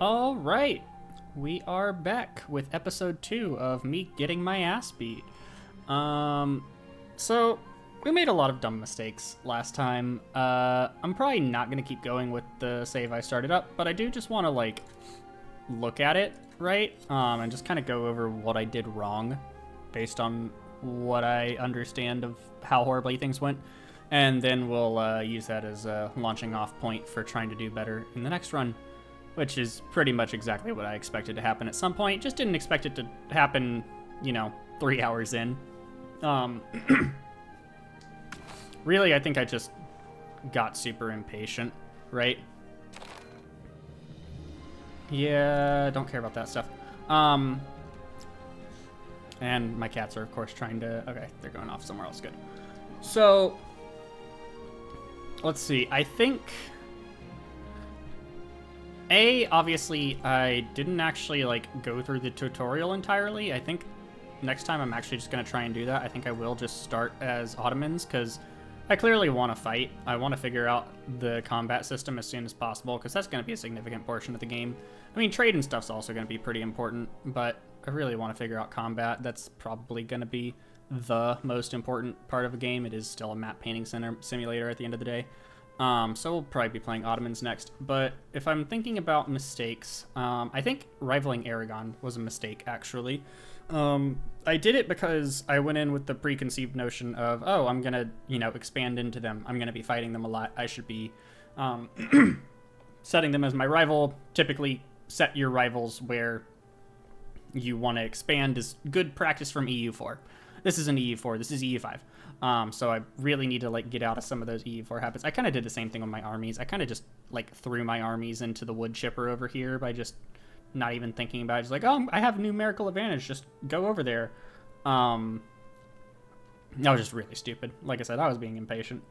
All right, we are back with episode 2 of me getting my ass beat. So we made a lot of dumb mistakes last time. I'm probably not gonna keep going with the save I started up, but I do just want to like look at it, right? And just kind of go over what I did wrong, based on what I understand of how horribly things went. And then we'll use that as a launching off point for trying to do better in the next run. Which is pretty much exactly what I expected to happen at some point. Just didn't expect it to happen, 3 hours in. Really, I think I just got super impatient, right? Yeah, don't care about that stuff. And my cats are, of course, trying to... Okay, they're going off somewhere else. Good. So, let's see. I think... obviously, I didn't actually, go through the tutorial entirely. I think next time I'm actually just going to try and do that. I think I will just start as Ottomans, because I clearly want to fight. I want to figure out the combat system as soon as possible, because that's going to be a significant portion of the game. I mean, trade and stuff's also going to be pretty important, but I really want to figure out combat. That's probably going to be the most important part of a game. It is still a map painting simulator at the end of the day. So we'll probably be playing Ottomans next. But if I'm thinking about mistakes, I think rivaling Aragon was a mistake, actually. I did it because I went in with the preconceived notion of, oh, I'm going to, expand into them. I'm going to be fighting them a lot. I should be setting them as my rival. Typically, set your rivals where you want to expand is good practice from EU4. This isn't EU4. This is EU5. So I really need to get out of some of those EU4 habits. I kind of did the same thing with my armies. I kind of just threw my armies into the wood chipper over here by just not even thinking about it. Just oh, I have numerical advantage. Just go over there. That was just really stupid. Like I said, I was being impatient.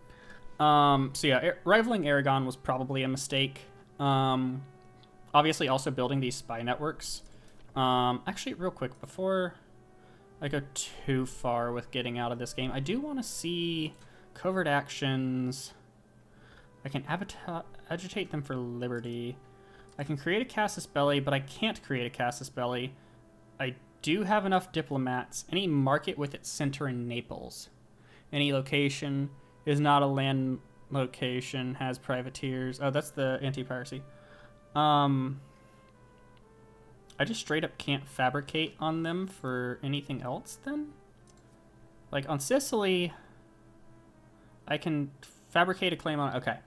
So yeah, rivaling Aragon was probably a mistake. Obviously also building these spy networks. Actually, real quick, before I go too far with getting out of this game, I do want to see covert actions. I can agitate them for liberty. I can create a casus belli, but I can't create a casus belli. I do have enough diplomats. Any market with its center in Naples. Any location is not a land location, has privateers. Oh, that's the anti-piracy. I just straight up can't fabricate on them for anything else then? On Sicily, I can fabricate a claim on... Okay.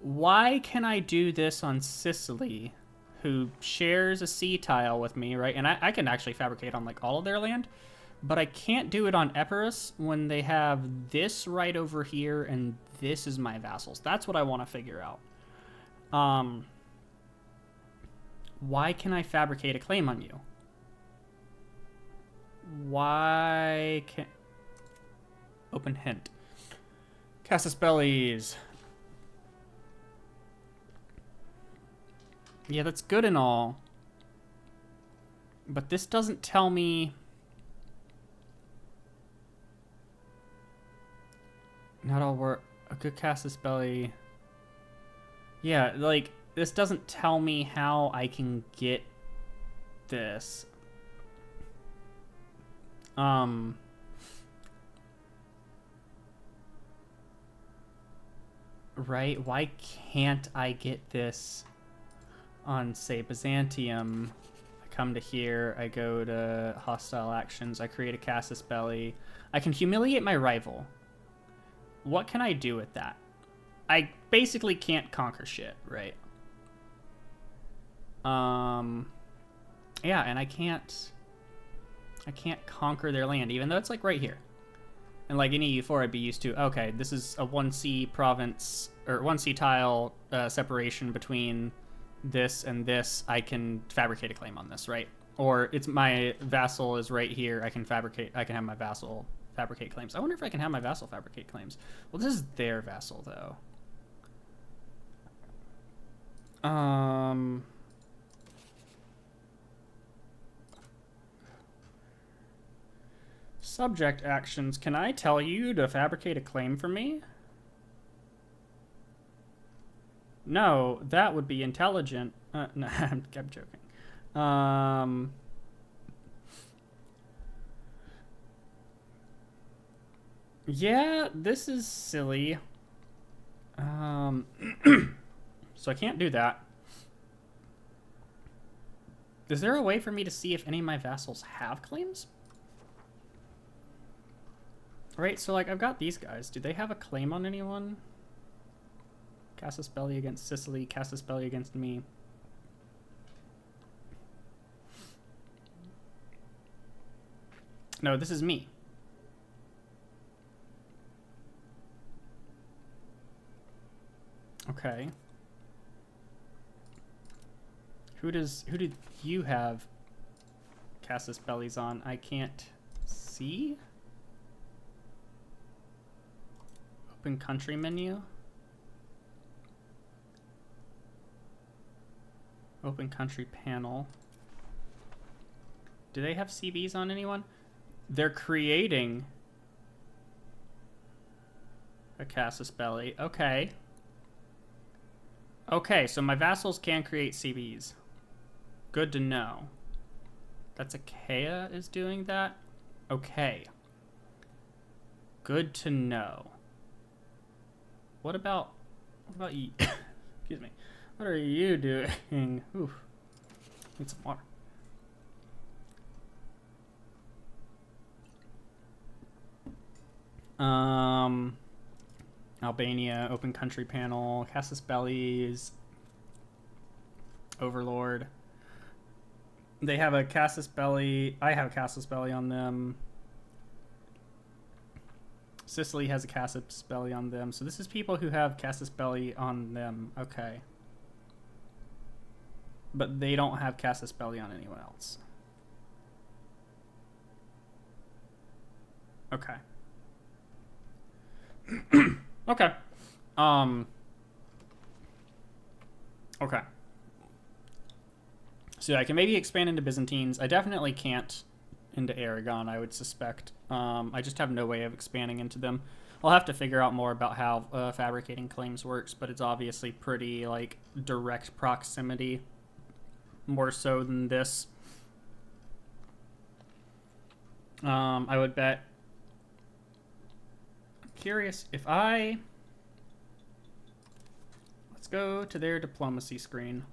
Why can I do this on Sicily, who shares a sea tile with me, right? And I can actually fabricate on all of their land, but I can't do it on Epirus when they have this right over here and this is my vassals. That's what I want to figure out. Why can I fabricate a claim on you? Why can... Open hint. Casus bellis. Yeah, that's good and all. But this doesn't tell me... Not all work. A good casus belli. Yeah, this doesn't tell me how I can get this. Right? Why can't I get this on, say, Byzantium? I come to here, I go to hostile actions, I create a casus belli. I can humiliate my rival. What can I do with that? I basically can't conquer shit, right? Yeah, and I can't conquer their land, even though it's right here. And in EU4, I'd be used to, okay, this is a 1C province, or 1C tile separation between this and this. I can fabricate a claim on this, right? Or it's my vassal is right here. I can have my vassal fabricate claims. I wonder if I can have my vassal fabricate claims. Well, this is their vassal, though. Subject actions. Can I tell you to fabricate a claim for me? No, that would be intelligent. No, I'm joking. Yeah, this is silly. So I can't do that. Is there a way for me to see if any of my vassals have claims? Right, so like I've got these guys. Do they have a claim on anyone? Casus Belli against Sicily, Casus Belli against me. No, this is me. Okay. Who did you have Casus Belli's on? I can't see. Open country menu. Open country panel. Do they have CBs on anyone? They're creating a Casus Belli. Okay. Okay, so my vassals can create CBs. Good to know. That's Achaia is doing that? Okay. Good to know. What about you? Excuse me. What are you doing? Oof. Need some water. Albania, open country panel, Casus Belli's, Overlord. They have a Casus Belli. I have a Casus Belli on them. Sicily has a Casus Belli on them. So this is people who have Casus Belli on them. Okay. But they don't have Casus Belli on anyone else. Okay. Okay. Okay. So I can maybe expand into Byzantines. I definitely can't into Aragon, I would suspect. I just have no way of expanding into them. I'll have to figure out more about how fabricating claims works, but it's obviously pretty, like, direct proximity. More so than this. I would bet... I'm curious if I... Let's go to their diplomacy screen.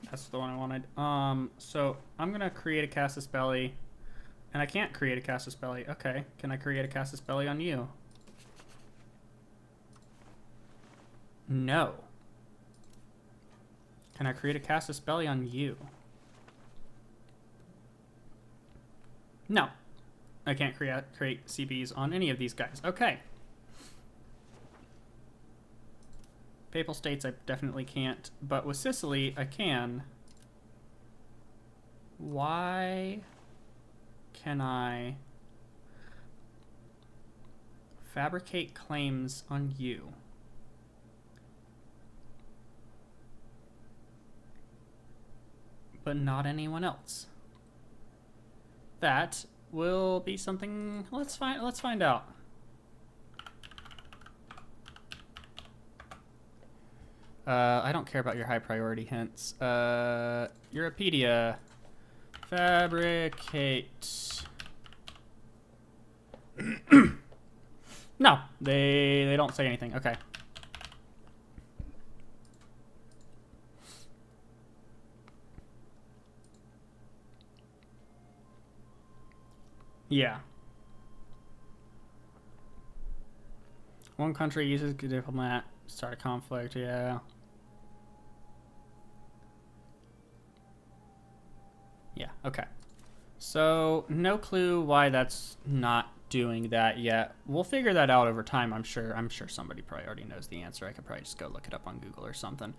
That's the one I wanted. So I'm gonna create a Casus Belli, and I can't create a Casus Belli. Okay, can I create a Casus Belli on you? No. Can I create a Casus Belli on you? No. I can't create CBs on any of these guys. Okay. Papal States I definitely can't, but with Sicily I can. Why can I fabricate claims on you? But not anyone else. That will be something. Let's find out. I don't care about your high priority hints. Europedia. Fabricate. No, they don't say anything. Okay. Yeah. One country uses a diplomat. Start a conflict, yeah. Yeah, okay. So, no clue why that's not doing that yet. We'll figure that out over time, I'm sure. I'm sure somebody probably already knows the answer. I could probably just go look it up on Google or something.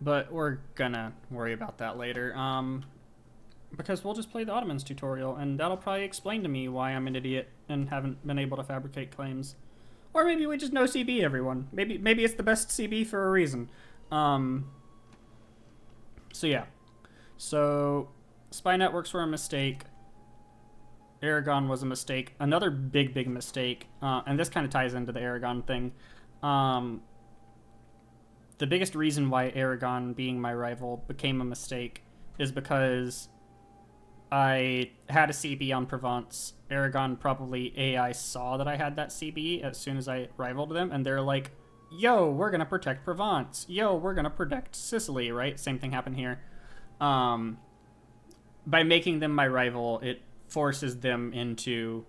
But we're gonna worry about that later. Because we'll just play the Ottomans tutorial, and that'll probably explain to me why I'm an idiot and haven't been able to fabricate claims. Or maybe we just know CB, everyone. Maybe it's the best CB for a reason. So yeah. So, spy networks were a mistake. Aragon was a mistake. Another big mistake, and this kind of ties into the Aragon thing. Um, the biggest reason why Aragon being my rival became a mistake is because I had a CB on Provence. Aragon probably AI saw that I had that CB as soon as I rivaled them, and they're like, yo, we're going to protect Provence. Yo, we're going to protect Sicily, right? Same thing happened here. By making them my rival, it forces them into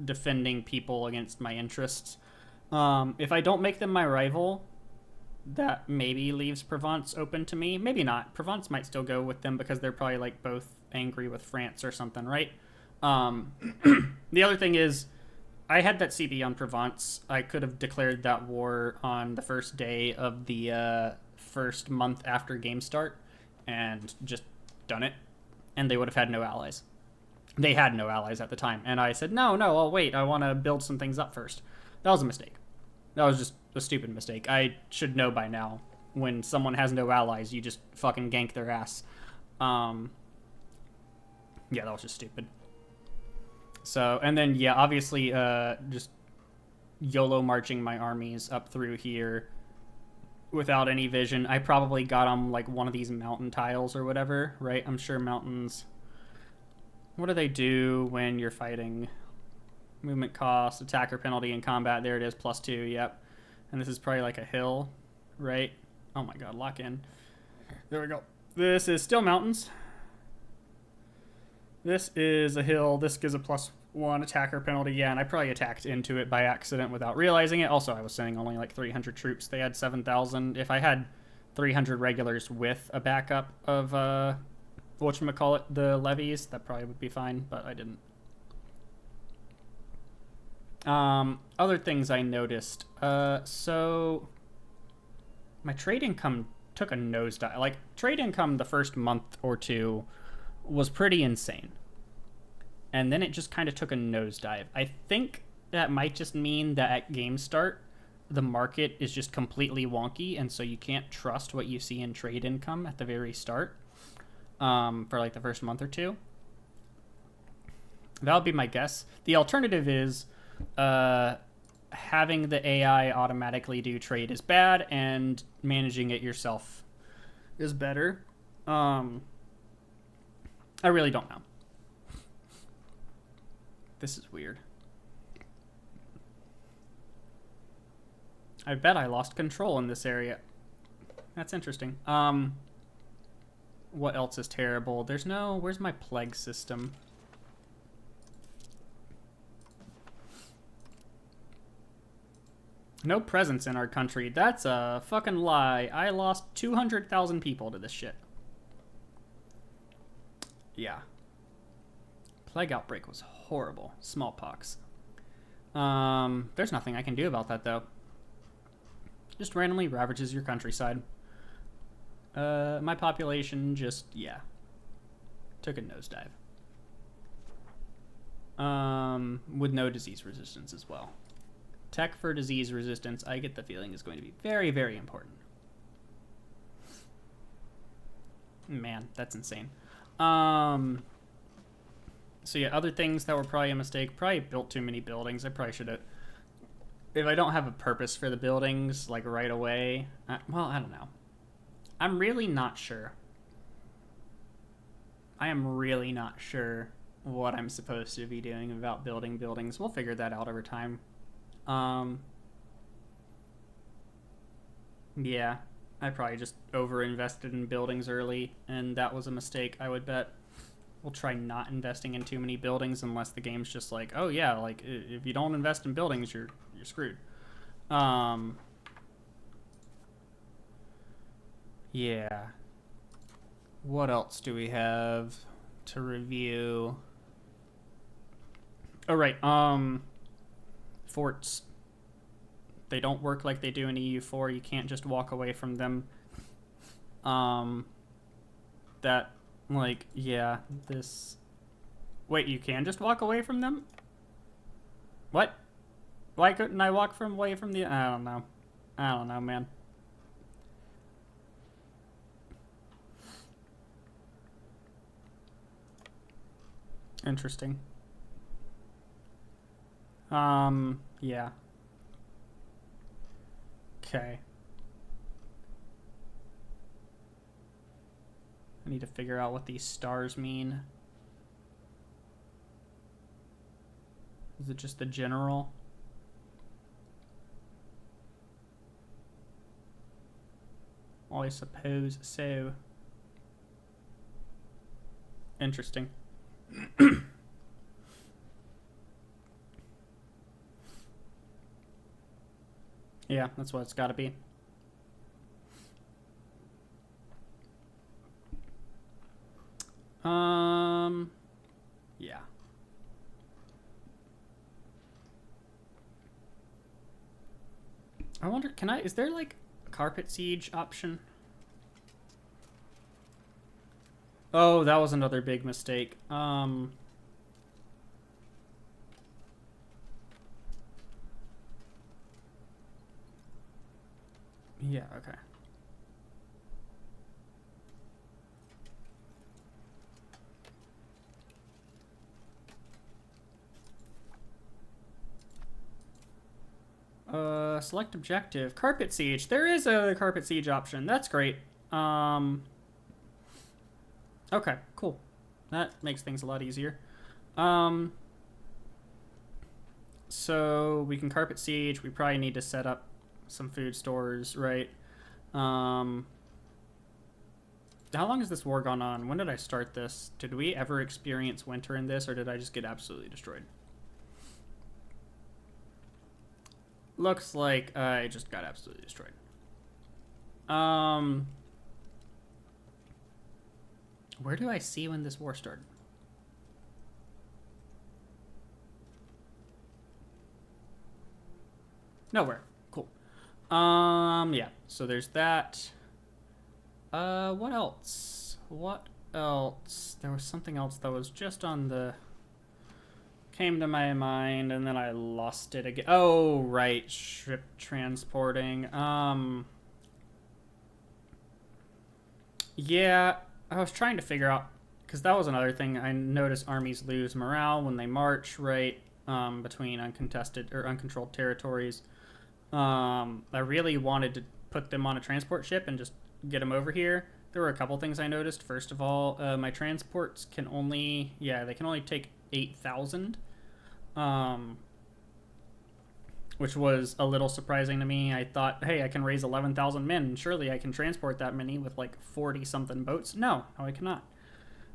defending people against my interests. If I don't make them my rival, that maybe leaves Provence open to me. Maybe not. Provence might still go with them because they're probably like both angry with France or something, right? The other thing is, I had that CB on Provence. I could have declared that war on the first day of the first month after game start and just done it, and they would have had no allies. They had no allies at the time, and I said, no, I'll wait. I want to build some things up first. That was a mistake. That was just a stupid mistake. I should know by now. When someone has no allies, you just fucking gank their ass. Yeah, that was just stupid. So, and then, yeah, obviously, just YOLO marching my armies up through here without any vision. I probably got on, like, one of these mountain tiles or whatever, right? I'm sure mountains... What do they do when you're fighting? Movement cost, attacker penalty in combat. There it is, +2, yep. And this is probably like a hill, right? Oh my god, lock in. There we go. This is still mountains. This is a hill. This gives a +1 attacker penalty. Yeah, and I probably attacked into it by accident without realizing it. Also, I was sending only like 300 troops. They had 7,000. If I had 300 regulars with a backup of, whatchamacallit, the levies, that probably would be fine, but I didn't. Other things I noticed. So my trade income took a nosedive. Like, trade income the first month or two was pretty insane. And then it just kind of took a nosedive. I think that might just mean that at game start, the market is just completely wonky, and so you can't trust what you see in trade income at the very start, for like the first month or two. That would be my guess. The alternative is having the AI automatically do trade is bad, and managing it yourself is better. I really don't know. This is weird. I bet I lost control in this area. That's interesting. What else is terrible? There's no... Where's my plague system? No presence in our country. That's a fucking lie. I lost 200,000 people to this shit. Yeah. Plague outbreak was horrible. Smallpox. There's nothing I can do about that, though. Just randomly ravages your countryside. My population just, yeah. Took a nosedive. With no disease resistance as well. Tech for disease resistance, I get the feeling, is going to be very, very important. Man, that's insane. So yeah, other things that were probably a mistake. Probably built too many buildings. I probably should have... If I don't have a purpose for the buildings, like, right away... well, I don't know. I'm really not sure. I am really not sure what I'm supposed to be doing about building buildings. We'll figure that out over time. Yeah, I probably just over-invested in buildings early, and that was a mistake, I would bet. We'll try not investing in too many buildings unless the game's just like, oh yeah, like, if you don't invest in buildings, you're screwed. Yeah. What else do we have to review? Oh, right, forts. They don't work like they do in EU4. You can't just walk away from them. That, like, yeah, this... Wait, you can just walk away from them? What? Why couldn't I walk away from the... I don't know. I don't know, man. Interesting. Yeah. Okay. I need to figure out what these stars mean. Is it just the general? Well, I suppose so. Interesting. Yeah, that's what it's got to be. Yeah. I wonder, is there like a carpet siege option? Oh, that was another big mistake. Yeah, okay. Select objective. Carpet siege. There is a carpet siege option. That's great. Okay, cool. That makes things a lot easier. So we can carpet siege. We probably need to set up some food stores, right? How long has this war gone on? When did I start this? Did we ever experience winter in this, or did I just get absolutely destroyed? Looks like I just got absolutely destroyed. Where do I see when this war started? Nowhere. Cool. Yeah. So there's that. What else? What else? There was something else that was just on the... came to my mind, and then I lost it again. Oh, right. Ship transporting. Yeah, I was trying to figure out... because that was another thing. I noticed armies lose morale when they march, right? Between uncontested or uncontrolled territories. I really wanted to put them on a transport ship and just get them over here. There were a couple things I noticed. First of all, my transports can only... yeah, they can only take 8,000. Which was a little surprising to me. I thought, hey, I can raise 11,000 men. Surely I can transport that many with like 40-something boats. No, I cannot.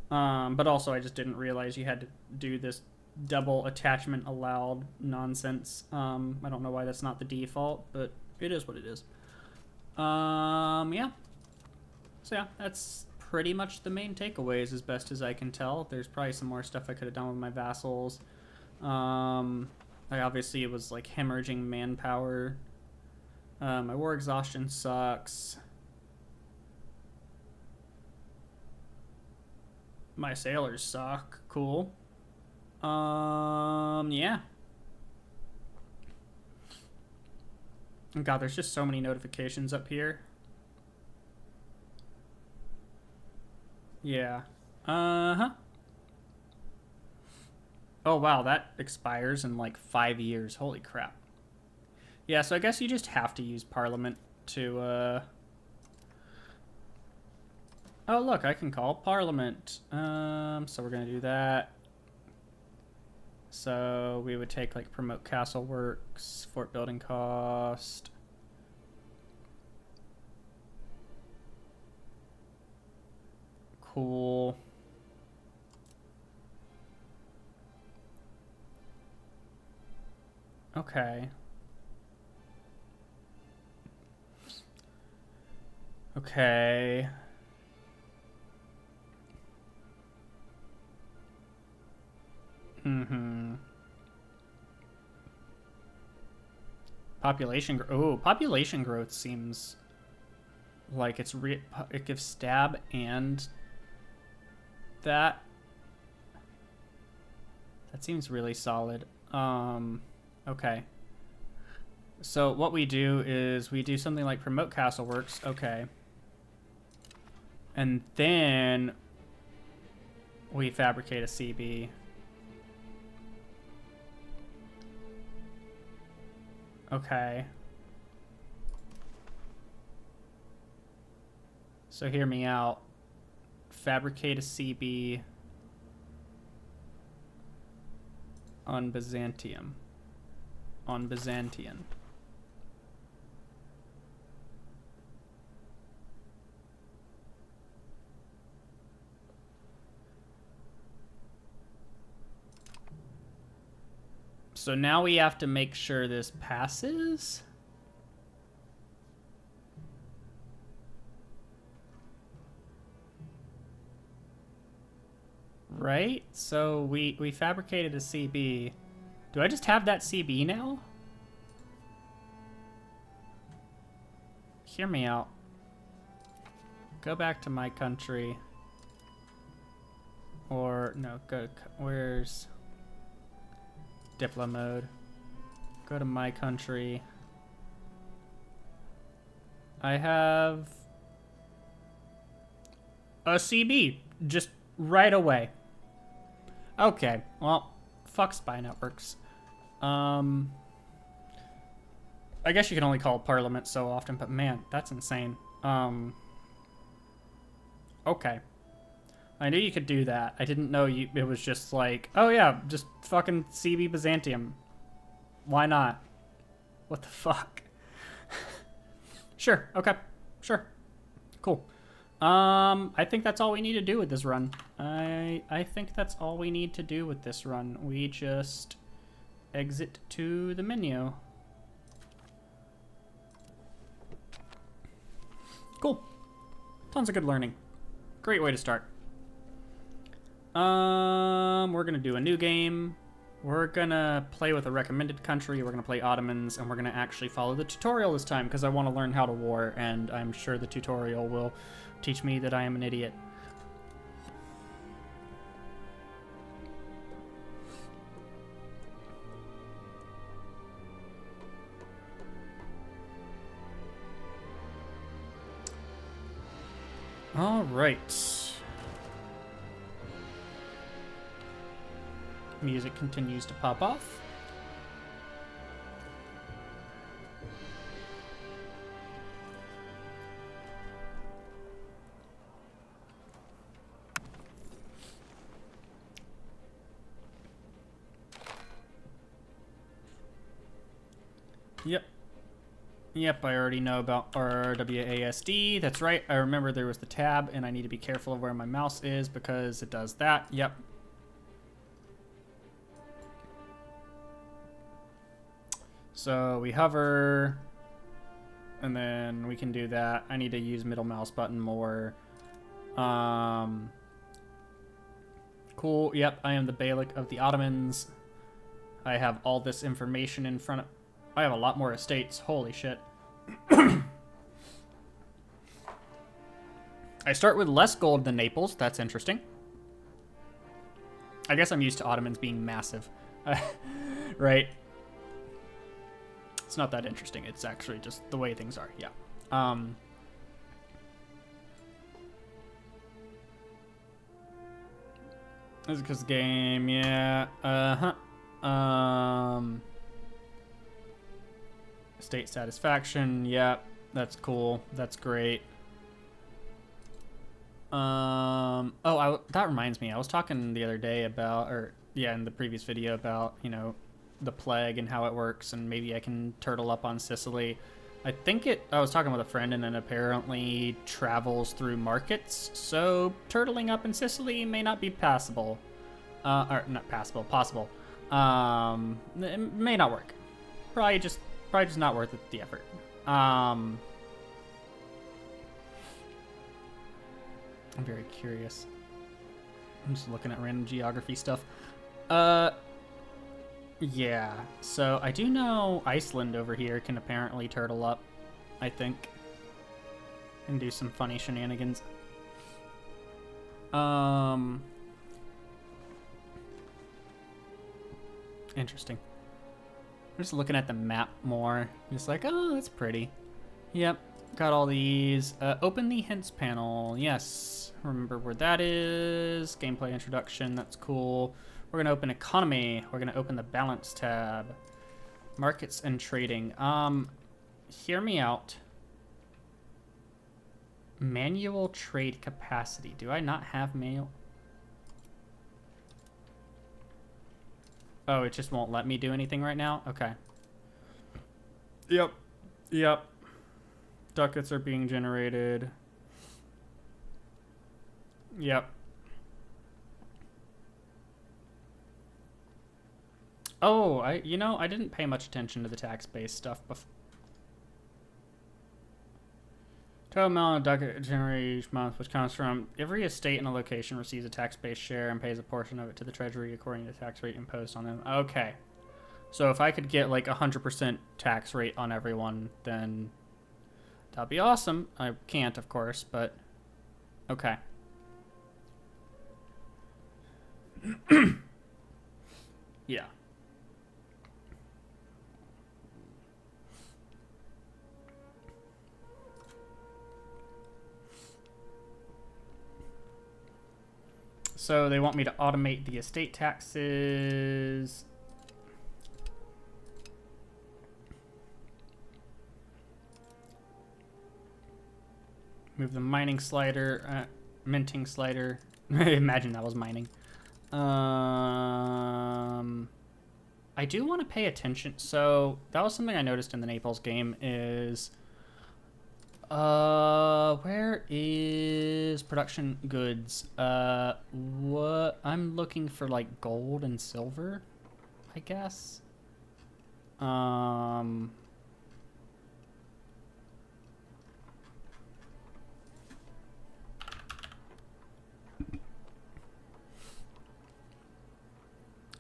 But also, I just didn't realize you had to do this double attachment allowed nonsense. I don't know why that's not the default, but it is what it is. Yeah. So yeah, that's pretty much the main takeaways as best as I can tell. There's probably some more stuff I could have done with my vassals. I obviously was like hemorrhaging manpower. My war exhaustion sucks. My sailors suck. Cool. Yeah. God, there's just so many notifications up here. Yeah. Uh-huh. Oh, wow, that expires in like 5 years. Holy crap. Yeah, so I guess you just have to use Parliament to, Oh, look, I can call Parliament. So we're gonna do that. So we would take like promote castle works, fort building cost. Cool. Okay. Okay. Mm-hmm. Population growth seems like it gives stab and that. That seems really solid. Okay. So what we do is we do something like promote castle works. Okay. And then we fabricate a CB. Okay. So hear me out. Fabricate a CB on Byzantium. On Byzantian. So now we have to make sure this passes. Right? So we fabricated a CB. Do I just have that CB now? Hear me out. Go back to my country. Or, no, go, where's Diplo mode? Go to my country. I have a CB just right away. Okay, well, fuck spy networks. I guess you can only call Parliament so often, but man, that's insane. Okay. I knew you could do that. I didn't know it was just like, oh yeah, just fucking CB Byzantium. Why not? What the fuck? Sure, okay, sure. Cool. I think that's all we need to do with this run. I think that's all we need to do with this run. We just exit to the menu. Cool. Tons of good learning. Great way to start. We're gonna do a new game. We're gonna play with a recommended country. We're gonna play Ottomans, and we're gonna actually follow the tutorial this time because I want to learn how to war, and I'm sure the tutorial will teach me that I am an idiot. All right. Music continues to pop off. Yep, I already know about RWASD. That's right, I remember there was the tab, and I need to be careful of where my mouse is because it does that. Yep. So we hover, and then we can do that. I need to use middle mouse button more. Cool, yep, I am the Beylik of the Ottomans. I have all this information in front of... I have a lot more estates, holy shit. I start with less gold than Naples, that's interesting. I guess I'm used to Ottomans being massive. Right? It's not that interesting, it's actually just the way things are, yeah. This is because the game, yeah, State satisfaction, yeah, that's cool, that's great. That reminds me, I was talking the other day about, in the previous video about, you know, the plague and how it works, and maybe I can turtle up on Sicily. I was talking with a friend, and it apparently travels through markets, so turtling up in Sicily may not be passable. Or not passable, possible. It may not work. Probably just not worth it, the effort. I'm very curious. I'm just looking at random geography stuff. Yeah, so I do know Iceland over here can apparently turtle up, I think, and do some funny shenanigans. Interesting. I'm just looking at the map more. Just like, oh, that's pretty. Yep, got all these. Open the hints panel. Yes, remember where that is. Gameplay introduction, that's cool. We're gonna open economy. We're gonna open the balance tab. Markets and trading. Hear me out. Manual trade capacity. Do I not have manual? Oh, it just won't let me do anything right now? Okay. Yep. Yep. Ducats are being generated. Yep. Oh, I didn't pay much attention to the tax-based stuff before. Total amount of ducat generated each month, which comes from every estate in a location receives a tax-based share and pays a portion of it to the treasury according to the tax rate imposed on them. Okay. So if I could get like 100% tax rate on everyone, then that'd be awesome. I can't, of course, but okay. Yeah. So they want me to automate the estate taxes. Move the mining slider, minting slider. Imagine that was mining. I do want to pay attention. So that was something I noticed in the Naples game is, where is production goods? What I'm looking for, like gold and silver, I guess.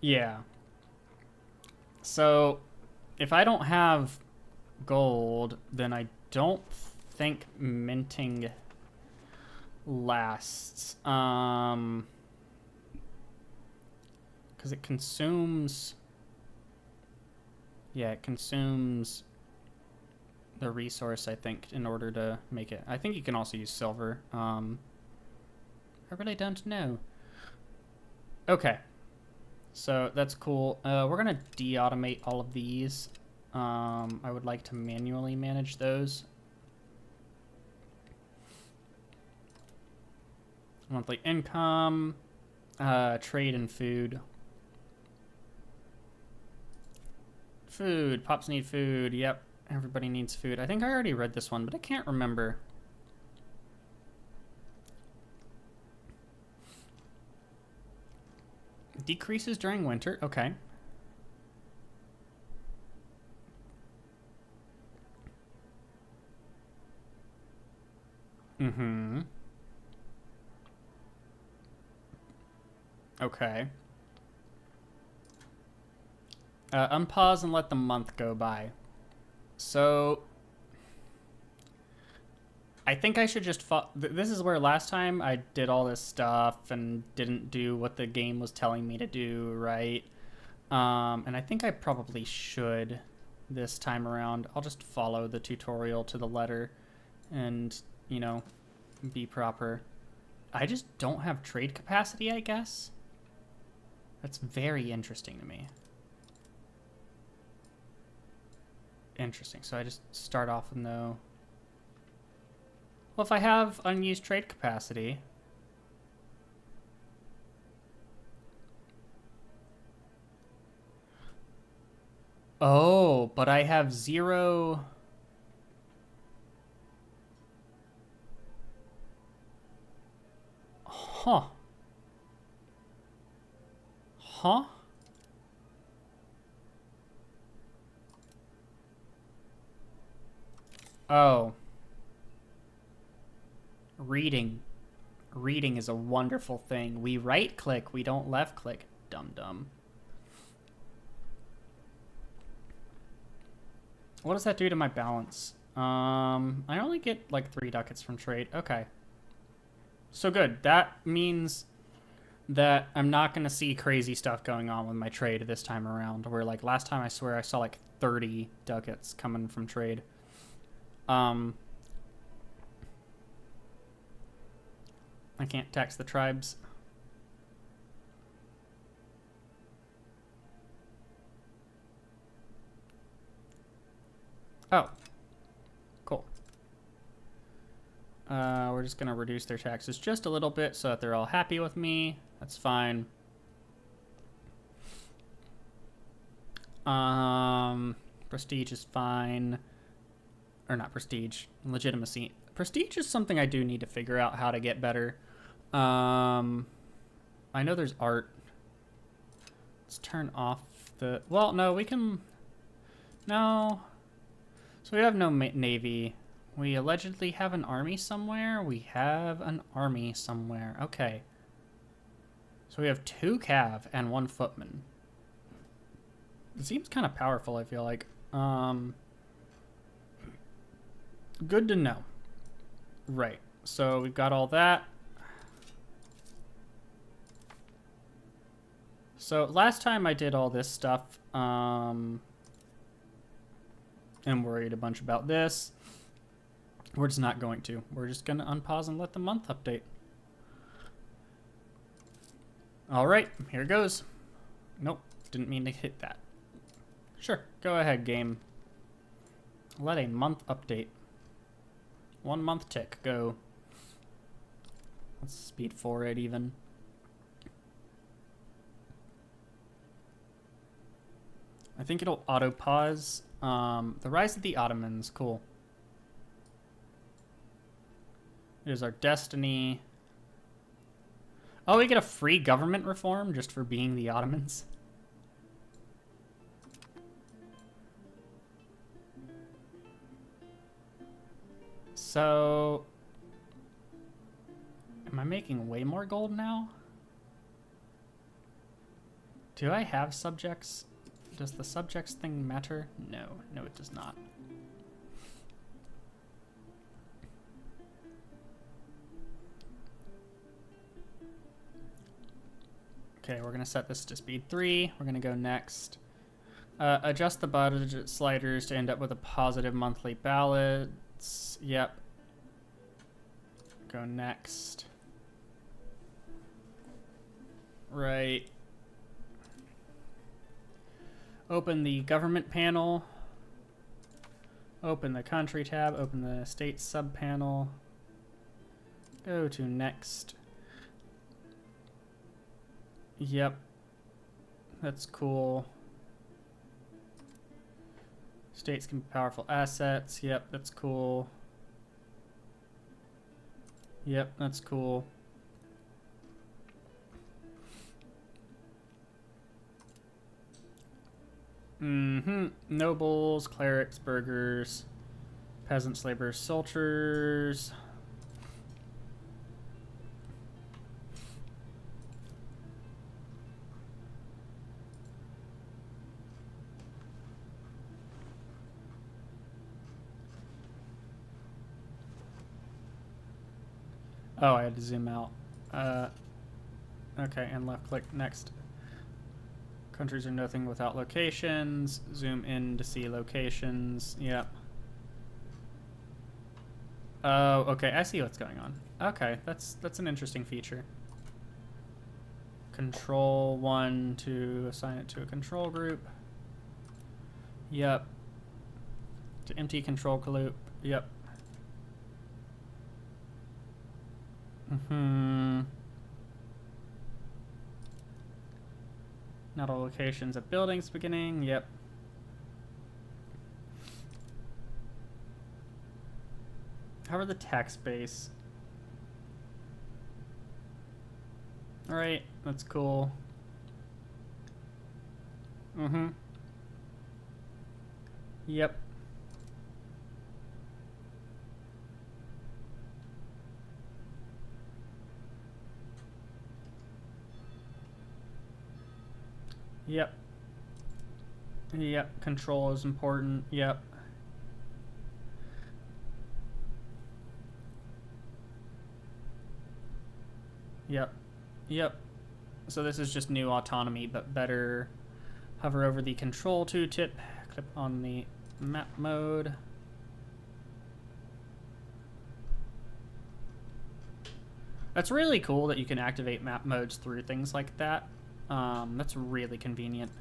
Yeah. So if I don't have gold, then I don't think minting lasts. Because it consumes... Yeah, it consumes the resource, I think, in order to make it. I think you can also use silver. I really don't know. Okay. So that's cool. We're going to de-automate all of these. I would like to manually manage those. Monthly income, trade and food. Food. Pops need food. Yep. Everybody needs food. I think I already read this one, but I can't remember. Decreases during winter. Okay. Mm-hmm. Okay. Unpause and let the month go by. So I think I should just this is where last time I did all this stuff and didn't do what the game was telling me to do, right? And I think I probably should this time around. I'll just follow the tutorial to the letter and, you know, be proper. I just don't have trade capacity, I guess. That's very interesting to me. Interesting. So I just start off with no... Well, if I have unused trade capacity... Oh, but I have 0... Huh. Huh? Oh. Reading. Reading is a wonderful thing. We right-click, we don't left-click. Dum-dum. What does that do to my balance? I only get like 3 ducats from trade. Okay. So good. That means that I'm not going to see crazy stuff going on with my trade this time around. Where like last time I swear I saw like 30 ducats coming from trade. I can't tax the tribes. Oh, cool. We're just gonna reduce their taxes just a little bit so that they're all happy with me. That's fine. Prestige is fine. Or not prestige, legitimacy. Prestige is something I do need to figure out how to get better. I know there's art. Let's turn off the... Well, no, we can... No. So we have no navy. We allegedly have an army somewhere. We have an army somewhere. Okay. So we have 2 cav and 1 footman. It seems kind of powerful, I feel like. Good to know. Right. So we've got all that. So last time I did all this stuff, and worried a bunch about this. We're just not going to. We're just going to unpause and let the month update. All right, here it goes. Nope, didn't mean to hit that. Sure, go ahead, game. Let a month update. 1 month tick, go. Let's speed forward even. I think it'll auto pause. The Rise of the Ottomans, cool. It is our destiny. Oh, we get a free government reform just for being the Ottomans. So, am I making way more gold now? Do I have subjects? Does the subjects thing matter? No, no it does not. Okay, we're gonna set this to speed 3. We're gonna go next. Adjust the budget sliders to end up with a positive monthly balance. Yep. Go next. Right. Open the government panel. Open the country tab. Open the state sub panel. Go to next. Yep. That's cool. States can be powerful assets. Yep, that's cool. Yep, that's cool. Nobles, clerics, burghers, peasants, laborers, soldiers. Oh, I had to zoom out. Okay, and left click next. Countries are nothing without locations. Zoom in to see locations. Yep. Oh, okay, I see what's going on. Okay, that's an interesting feature. Control 1 to assign it to a control group. Yep. To empty control loop. Yep. Not all locations of buildings beginning. Yep. How are the tax base? Alright, that's cool. Yep. Yep. Yep, control is important. Yep. Yep. Yep. So this is just new autonomy, but better. Hover over the control tooltip, click on the map mode. That's really cool that you can activate map modes through things like that. That's really convenient.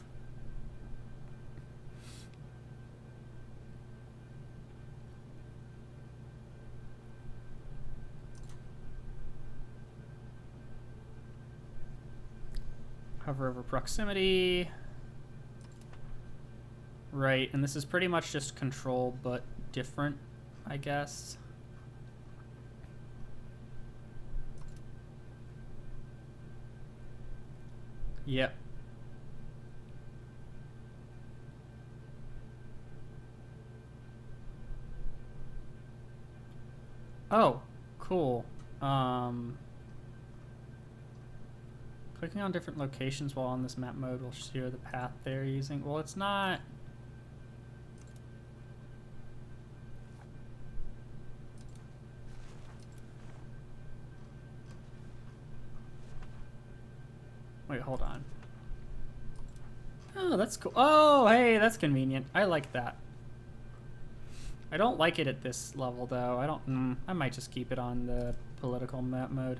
Hover over proximity. Right, and this is pretty much just control, but different, I guess. Yep. Oh, cool. Clicking on different locations while on this map mode will show the path they're using. Well, it's not... Wait, hold on. Oh, that's cool. Oh, hey, that's convenient. I like that. I don't like it at this level, though. I don't... I might just keep it on the political map mode.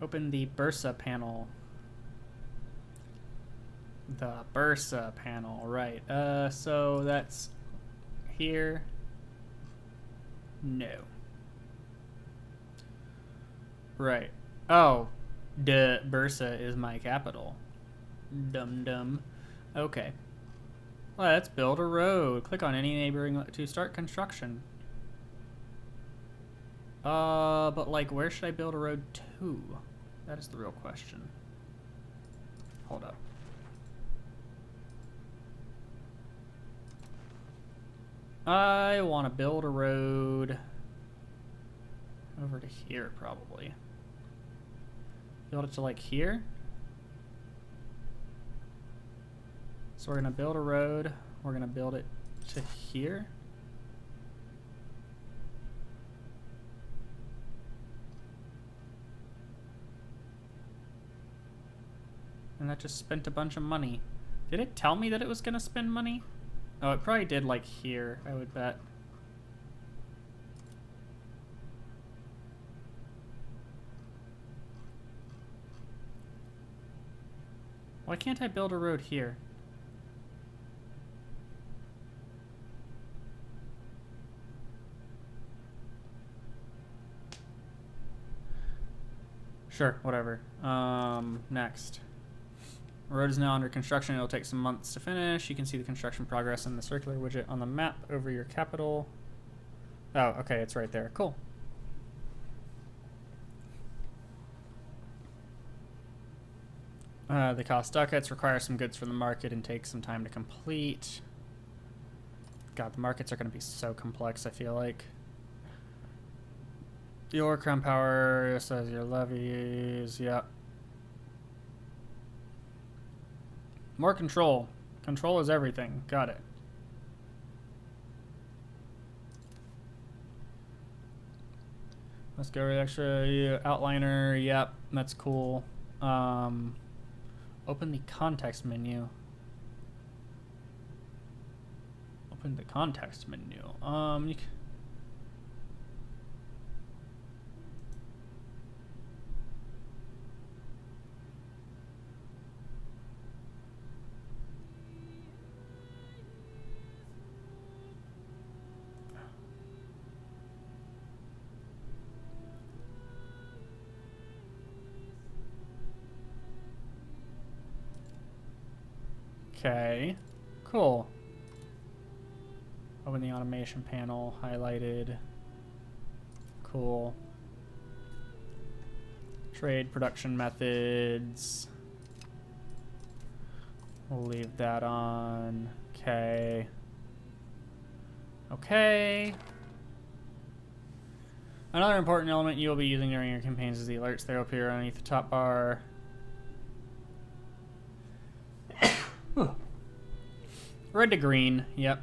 Open the Bursa panel. The Bursa panel, right. So that's here. No. Right. Oh, the Bursa is my capital. Dum dum. Okay. Let's build a road. Click on any neighboring to start construction. But like, where should I build a road to? That is the real question. Hold up. I want to build a road over to here, probably. Build it to like here. So we're gonna build a road. We're gonna build it to here. And that just spent a bunch of money. Did it tell me that it was gonna spend money? Oh, it probably did like here, I would bet. Why can't I build a road here? Sure, whatever. Next. Road is now under construction. It'll take some months to finish. You can see the construction progress in the circular widget on the map over your capital. Oh, okay, it's right there. Cool. The cost ducats require some goods from the market and take some time to complete. God, the markets are going to be so complex, I feel like. Your crown power says your levies. Yep. More control. Control is everything. Got it. Let's go with extra outliner. Yep, that's cool. Open the context menu. Open the context menu. You can... Okay, cool. Open the automation panel, highlighted. Cool. Trade production methods. We'll leave that on. Okay. Okay. Another important element you will be using during your campaigns is the alerts. They appear underneath the top bar. Red to green, yep.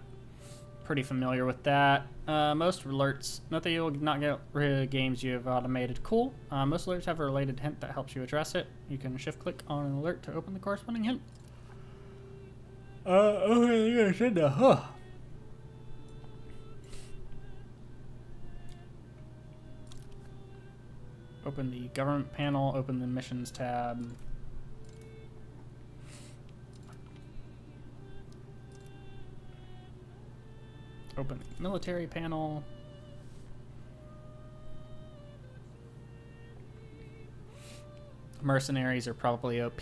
Pretty familiar with that. Most alerts, note that you will not get rid of games you have automated. Cool. Most alerts have a related hint that helps you address it. You can shift click on an alert to open the corresponding hint. Okay, I should know. Open the government panel, open the missions tab. Open the military panel. Mercenaries are probably OP.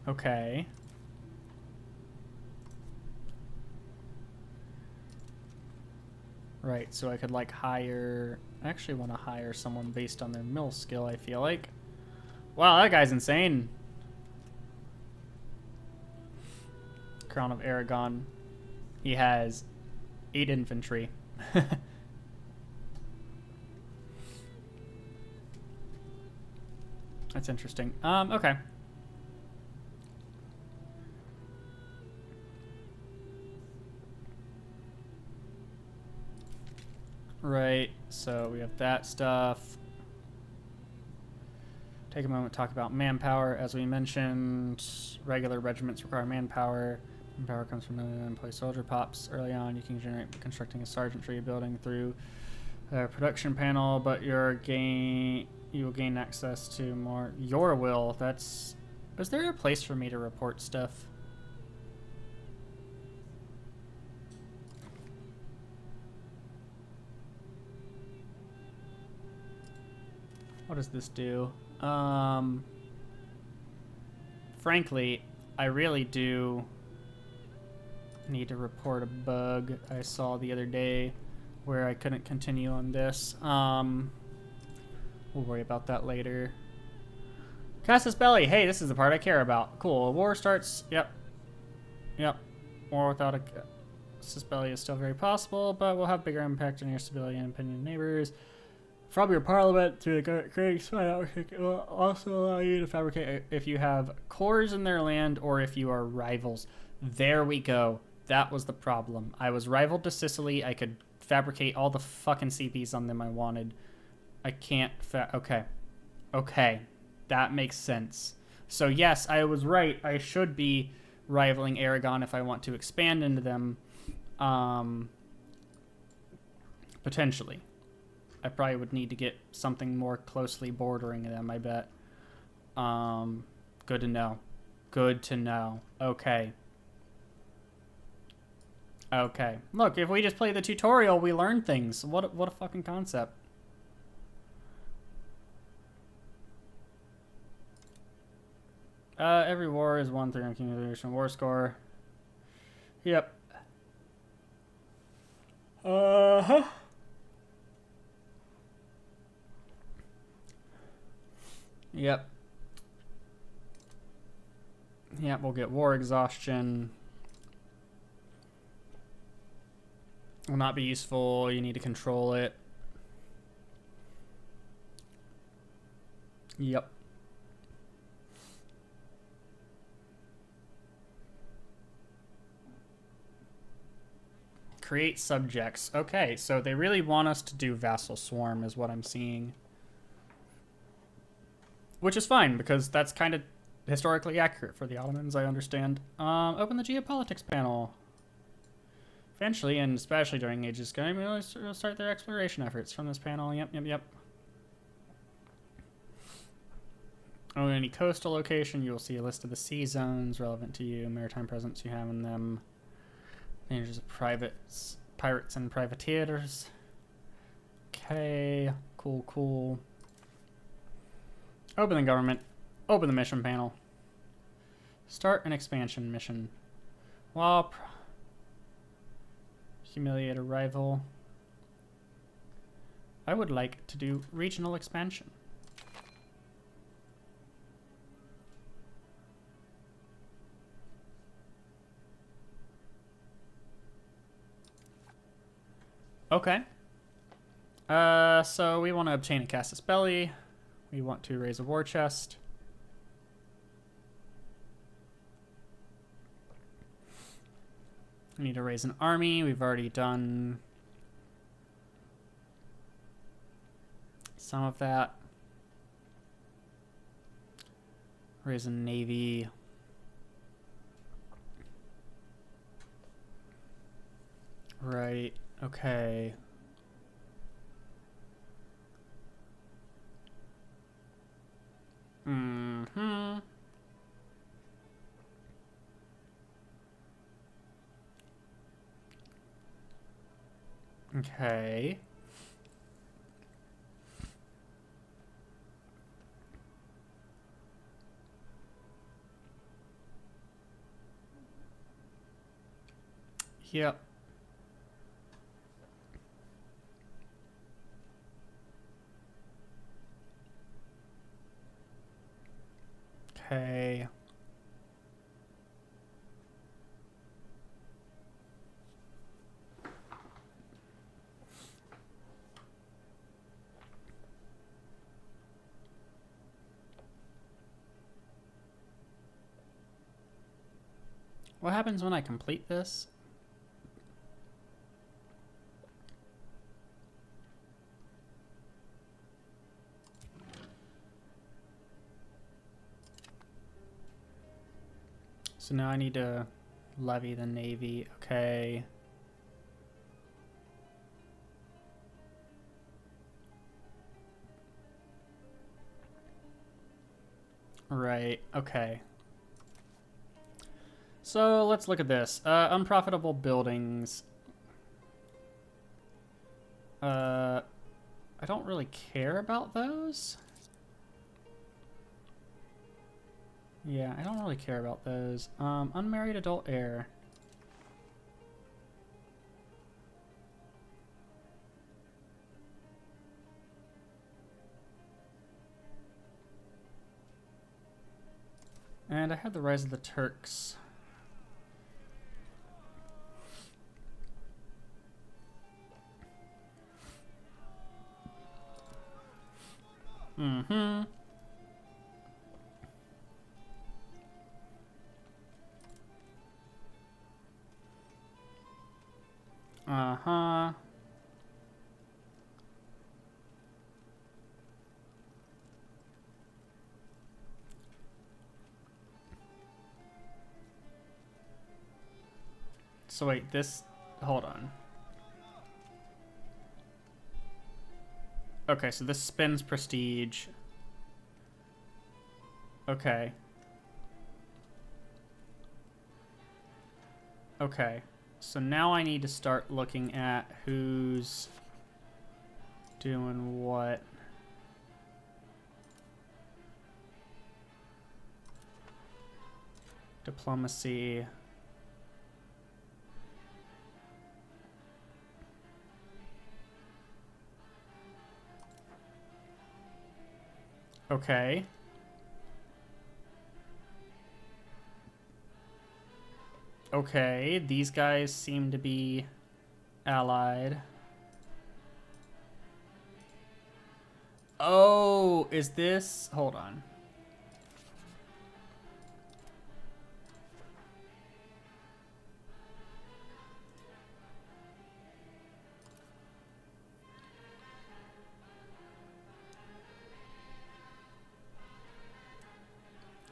Okay. Right, so I could like hire... I actually want to hire someone based on their mill skill, I feel like. Wow, that guy's insane. Crown of Aragon. He has 8 infantry. That's interesting. Okay. Right, so we have that stuff. Take a moment to talk about manpower. As we mentioned, regular regiments require manpower. Manpower comes from an employee soldier pops. Early on, you can generate constructing a sergeantry building through a production panel, but you will gain access to more. Your will. That's. Is there a place for me to report stuff? What does this do? Frankly, I really do need to report a bug I saw the other day where I couldn't continue on this. We'll worry about that later. Casus Belli. Hey, this is the part I care about. Cool. A war starts. Yep. Yep. War without a Casus Belli is still very possible, but will have bigger impact on your stability and opinion of neighbors. From your parliament through the creating spy, it will also allow you to fabricate if you have cores in their land or if you are rivals. There we go. That was the problem. I was rivaled to Sicily. I could fabricate all the fucking CPs on them I wanted. I can't okay. Okay. That makes sense. So yes, I was right. I should be rivaling Aragon if I want to expand into them. Potentially. I probably would need to get something more closely bordering them, I bet. Good to know. Good to know. Okay. Okay. Look, if we just play the tutorial, we learn things. What a fucking concept. Every war is won through accumulation war score. Yep. Uh-huh. Yep. Yep, we'll get war exhaustion. Will not be useful. You need to control it. Yep. Create subjects. Okay, so they really want us to do vassal swarm is what I'm seeing. Which is fine, because that's kind of historically accurate for the Ottomans, I understand. Open the geopolitics panel. Eventually, and especially during Ages, going to really start their exploration efforts from this panel. Yep. Oh, any coastal location, you will see a list of the sea zones relevant to you, maritime presence you have in them. Dangers of pirates and privateers. Okay, cool. Open the government. Open the mission panel. Start an expansion mission. While humiliate a rival. I would like to do regional expansion. Okay. So we want to obtain a Casus Belli. We want to raise a war chest. We need to raise an army. We've already done some of that. Raise a navy. Right. Okay. Okay. Yep. Okay. What happens when I complete this? So now I need to levy the Navy. Okay. Right. Okay. So let's look at this. Unprofitable buildings. I don't really care about those. Yeah, I don't really care about those. Unmarried adult heir. And I had the rise of the Turks. Mm-hmm. Uh-huh. So wait, this... Hold on. Okay, so this spends prestige. Okay. Okay. So now I need to start looking at who's doing what. Diplomacy. Okay. Okay, these guys seem to be allied. Oh, is this... Hold on.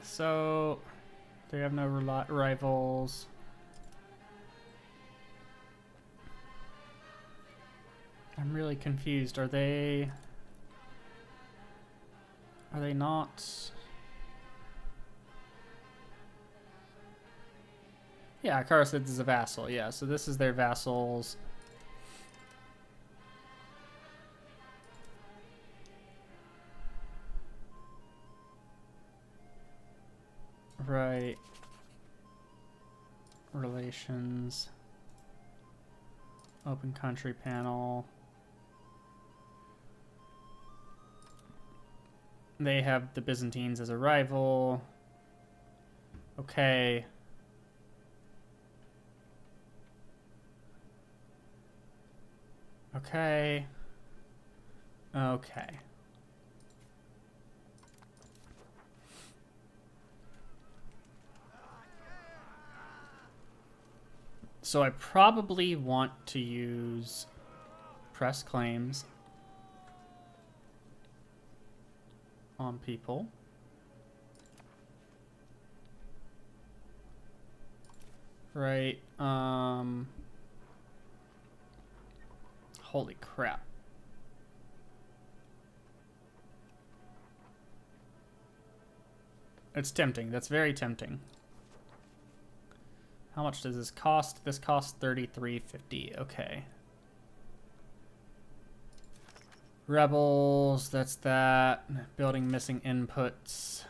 So, they have no rivals. I'm really confused. Are they not? Yeah, Karasith is a vassal. Yeah, so this is their vassals. Right. Relations. Open country panel. They have the Byzantines as a rival. Okay. Okay. Okay. So I probably want to use press claims on people. Right. Holy crap. It's tempting. That's very tempting. How much does this cost? This costs $33.50. Okay. Rebels, that's that. Building missing inputs.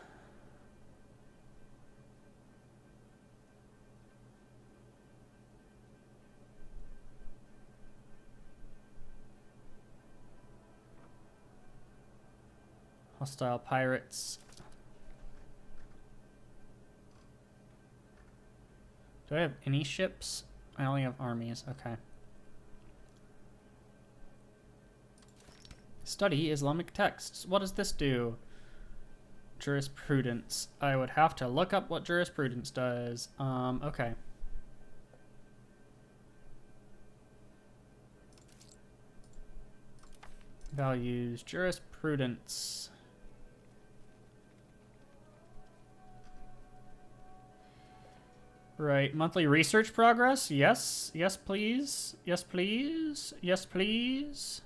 Hostile pirates. Do I have any ships? I only have armies. Okay. Study Islamic texts. What does this do? Jurisprudence. I would have to look up what jurisprudence does. Okay. Values. Jurisprudence. Right, monthly research progress? Yes, yes please. Yes please. Yes please.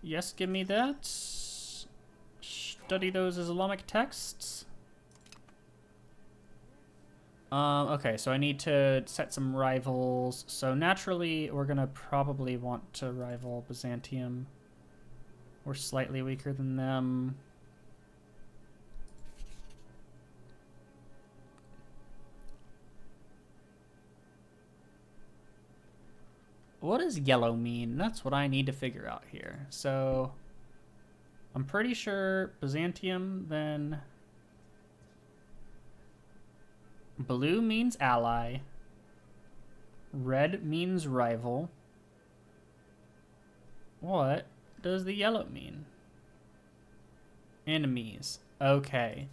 Yes, give me that. Study those Islamic texts. Okay, so I need to set some rivals. So naturally, we're gonna probably want to rival Byzantium. We're slightly weaker than them. What does yellow mean? That's what I need to figure out here. So, I'm pretty sure Byzantium, then blue means ally. Red means rival. What does the yellow mean? Enemies. Okay.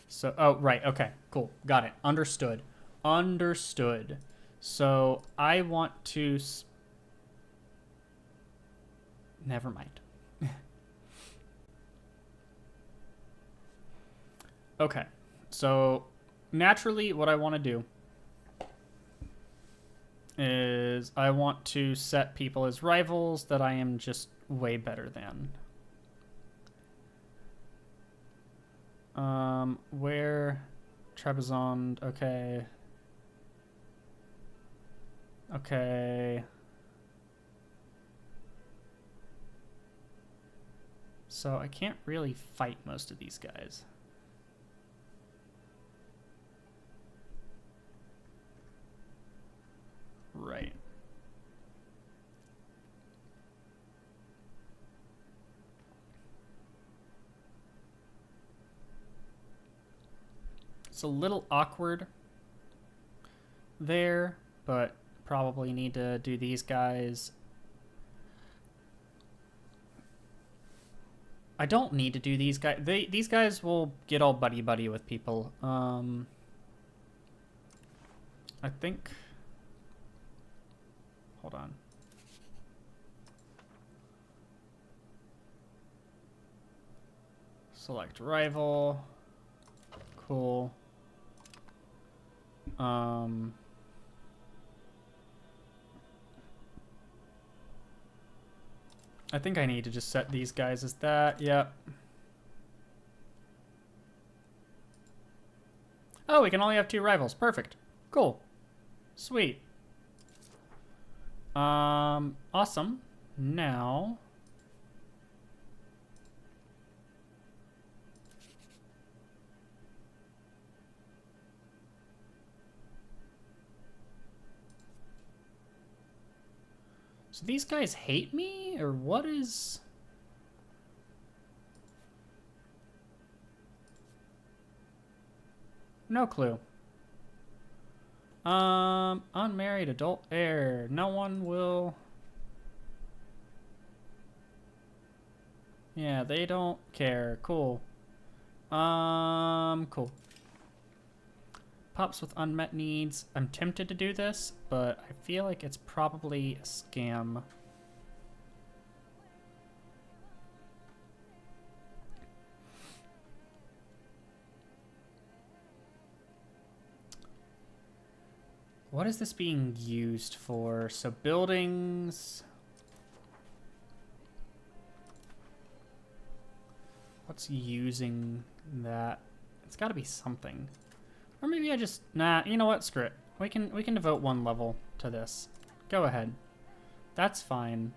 So, oh, right. Okay, cool. Got it. Understood. Understood. So, I want to... Never mind. Okay, so naturally what I want to do is I want to set people as rivals that I am just way better than. Where? Trebizond, okay. Okay. So I can't really fight most of these guys. Right. It's a little awkward there, but probably need to do these guys. I don't need to do these guys. These guys will get all buddy-buddy with people. I think... Hold on. Select rival. Cool. I think I need to just set these guys as that. Yep. Oh, we can only have 2 rivals. Perfect. Cool. Sweet. Awesome. Now... So these guys hate me, or what is... No clue. Unmarried adult heir. No one will... Yeah, they don't care. Cool. Cool. Pops with unmet needs. I'm tempted to do this, but I feel like it's probably a scam. What is this being used for? So buildings... What's using that? It's got to be something. Or maybe I just... Nah, you know what? Screw it. We can devote 1 level to this. Go ahead. That's fine.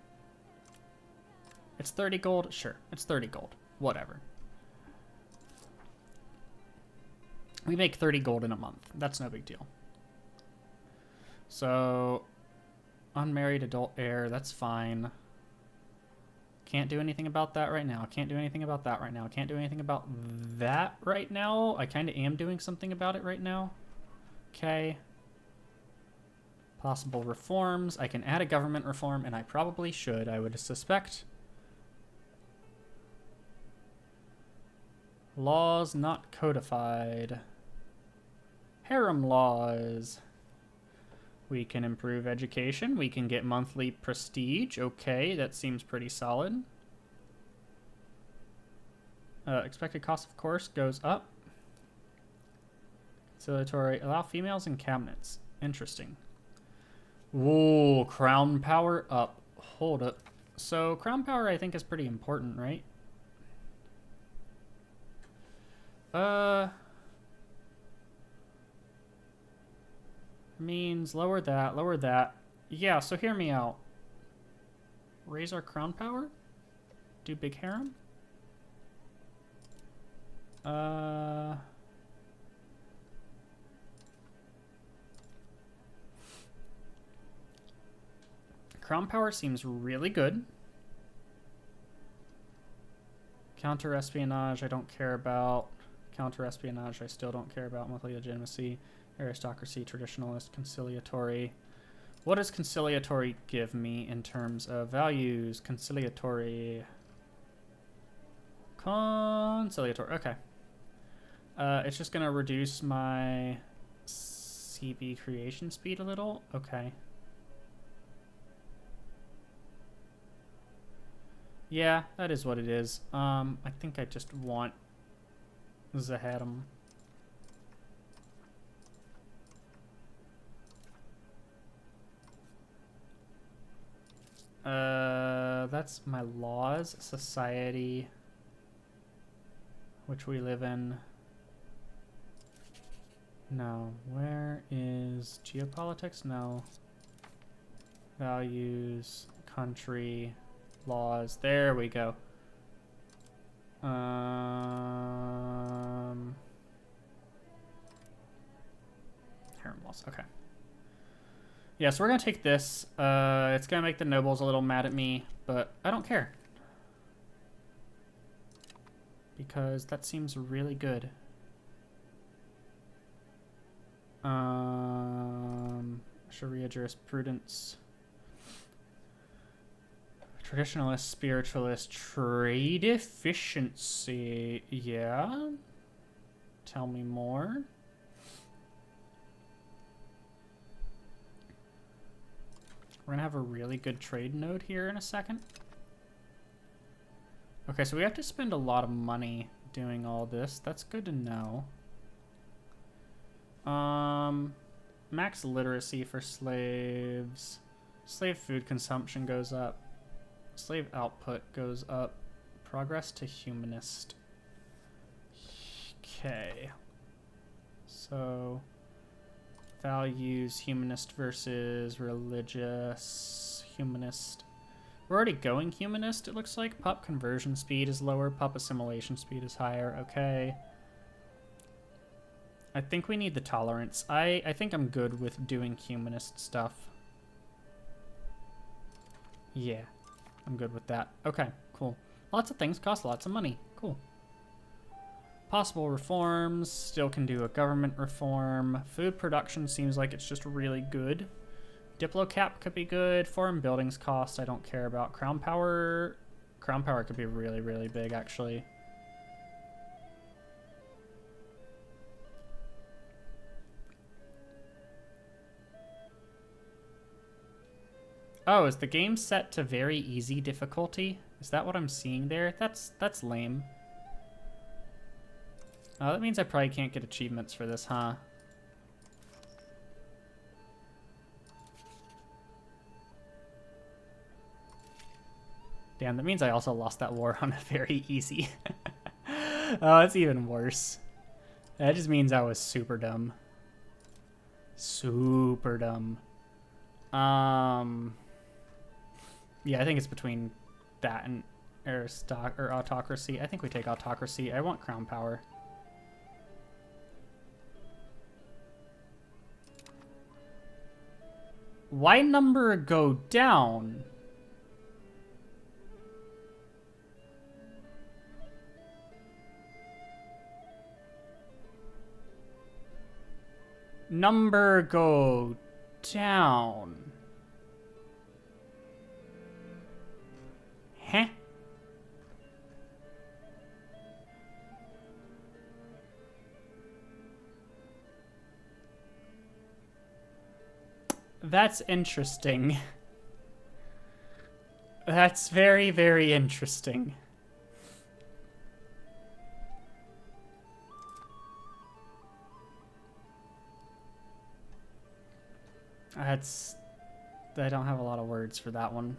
It's 30 gold? Sure, it's 30 gold. Whatever. We make 30 gold in a month. That's no big deal. So, unmarried adult heir, that's fine. Can't do anything about that right now. Can't do anything about that right now. Can't do anything about that right now. I kind of am doing something about it right now. Okay. Possible reforms. I can add a government reform, and I probably should, I would suspect. Laws not codified. Harem laws. We can improve education. We can get monthly prestige. Okay, that seems pretty solid. Expected cost of course goes up. Conciliatory. Allow females in cabinets. Interesting. Whoa, crown power up. Hold up. So crown power I think is pretty important, right? Means lower that, lower that. Yeah, so hear me out. Raise our crown power? Do big harem? Crown power seems really good. Counter espionage, I don't care about. Counter espionage, I still don't care about. Monthly legitimacy, aristocracy, traditionalist, conciliatory. What does conciliatory give me in terms of values? Conciliatory. Okay. It's just gonna reduce my CV creation speed a little. Okay. Yeah, that is what it is. I think I just want Zahadam. That's my laws, society, which we live in. No, where is geopolitics? No. Values, country, laws. There we go. Harem laws. Okay. Yeah, so we're gonna take this. It's gonna make the nobles a little mad at me, but I don't care. Because that seems really good. Sharia jurisprudence. Traditionalist, spiritualist, trade efficiency. Yeah? Tell me more. We're gonna have a really good trade node here in a second. Okay, so we have to spend a lot of money doing all this. That's good to know. Max literacy for slaves. Slave food consumption goes up. Slave output goes up. Progress to humanist. Okay. So, values, humanist versus religious. Humanist. We're already going humanist, it looks like. Pup conversion speed is lower. Pup assimilation speed is higher. Okay. I think we need the tolerance. I think I'm good with doing humanist stuff. Yeah, I'm good with that. Okay, cool. Lots of things cost lots of money. Cool. Possible reforms. Still can do a government reform. Food production seems like it's just really good. Diplo cap could be good. Foreign buildings cost I don't care about. Crown power could be really, really big actually. Oh, is the game set to very easy difficulty? Is that what I'm seeing there? That's lame. Oh, that means I probably can't get achievements for this, huh? Damn, that means I also lost that war on a very easy. Oh, it's even worse. That just means I was super dumb. Super dumb. Yeah, I think it's between that and or autocracy. I think we take autocracy. I want crown power. Why number go down? Number go down. Huh? That's interesting. That's very, very interesting. That's... I don't have a lot of words for that one.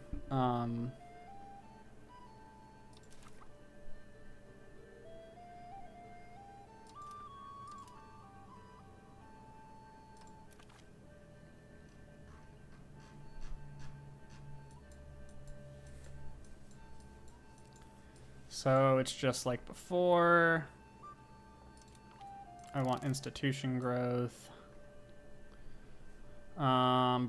So it's just like before. I want institution growth.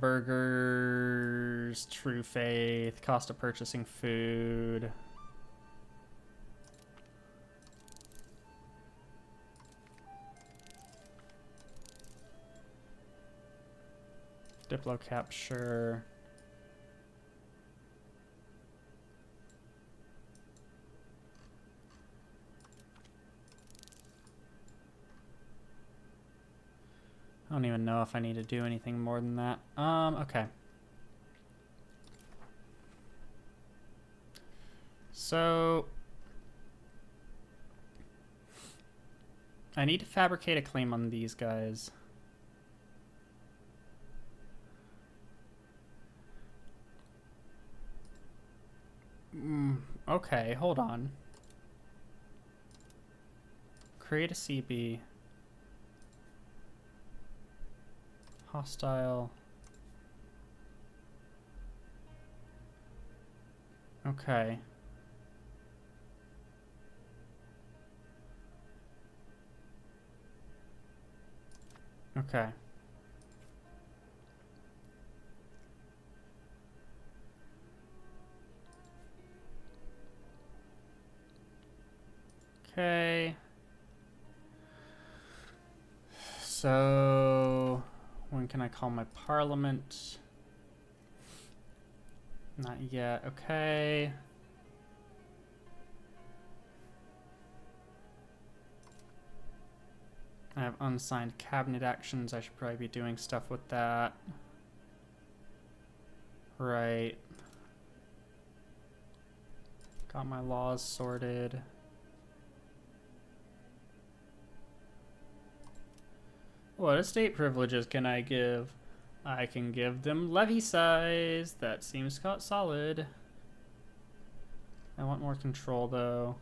Burgers, true faith, cost of purchasing food. Diplo capture. I don't even know if I need to do anything more than that. Okay. So I need to fabricate a claim on these guys. Okay, hold on. Create a CB. Hostile. Okay. Okay. Okay. So, when can I call my parliament? Not yet. Okay. I have unsigned cabinet actions. I should probably be doing stuff with that. Right. Got my laws sorted. What estate privileges can I give? I can give them levy size. That seems solid. I want more control though.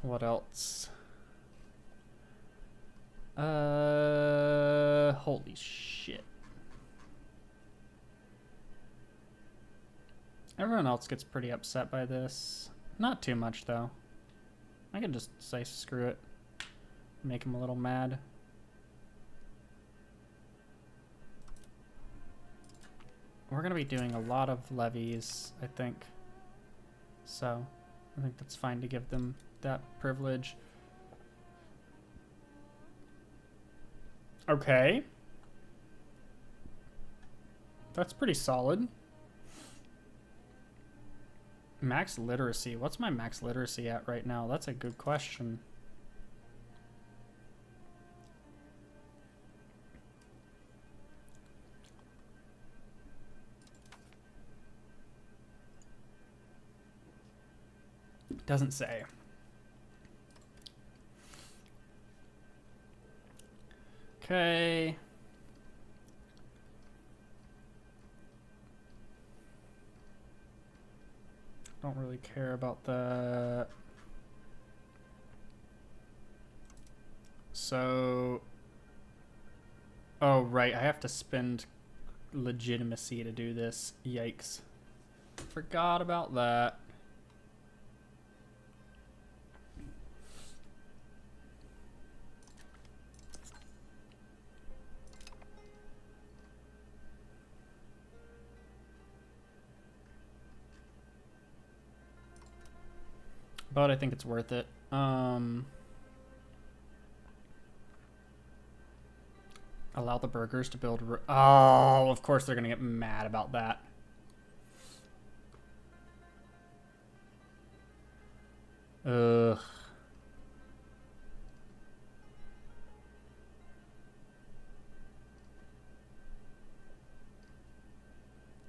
What else? Holy shit. Everyone else gets pretty upset by this. Not too much, though. I can just say screw it. Make him a little mad. We're going to be doing a lot of levies, I think. So, I think that's fine to give them that privilege. Okay. That's pretty solid. Max literacy. What's my max literacy at right now? That's a good question. Doesn't say. Okay. Don't really care about that. So, oh right, I have to spend legitimacy to do this. Yikes. Forgot about that. But I think it's worth it. Allow the burgers to build... Oh, of course they're going to get mad about that. Ugh.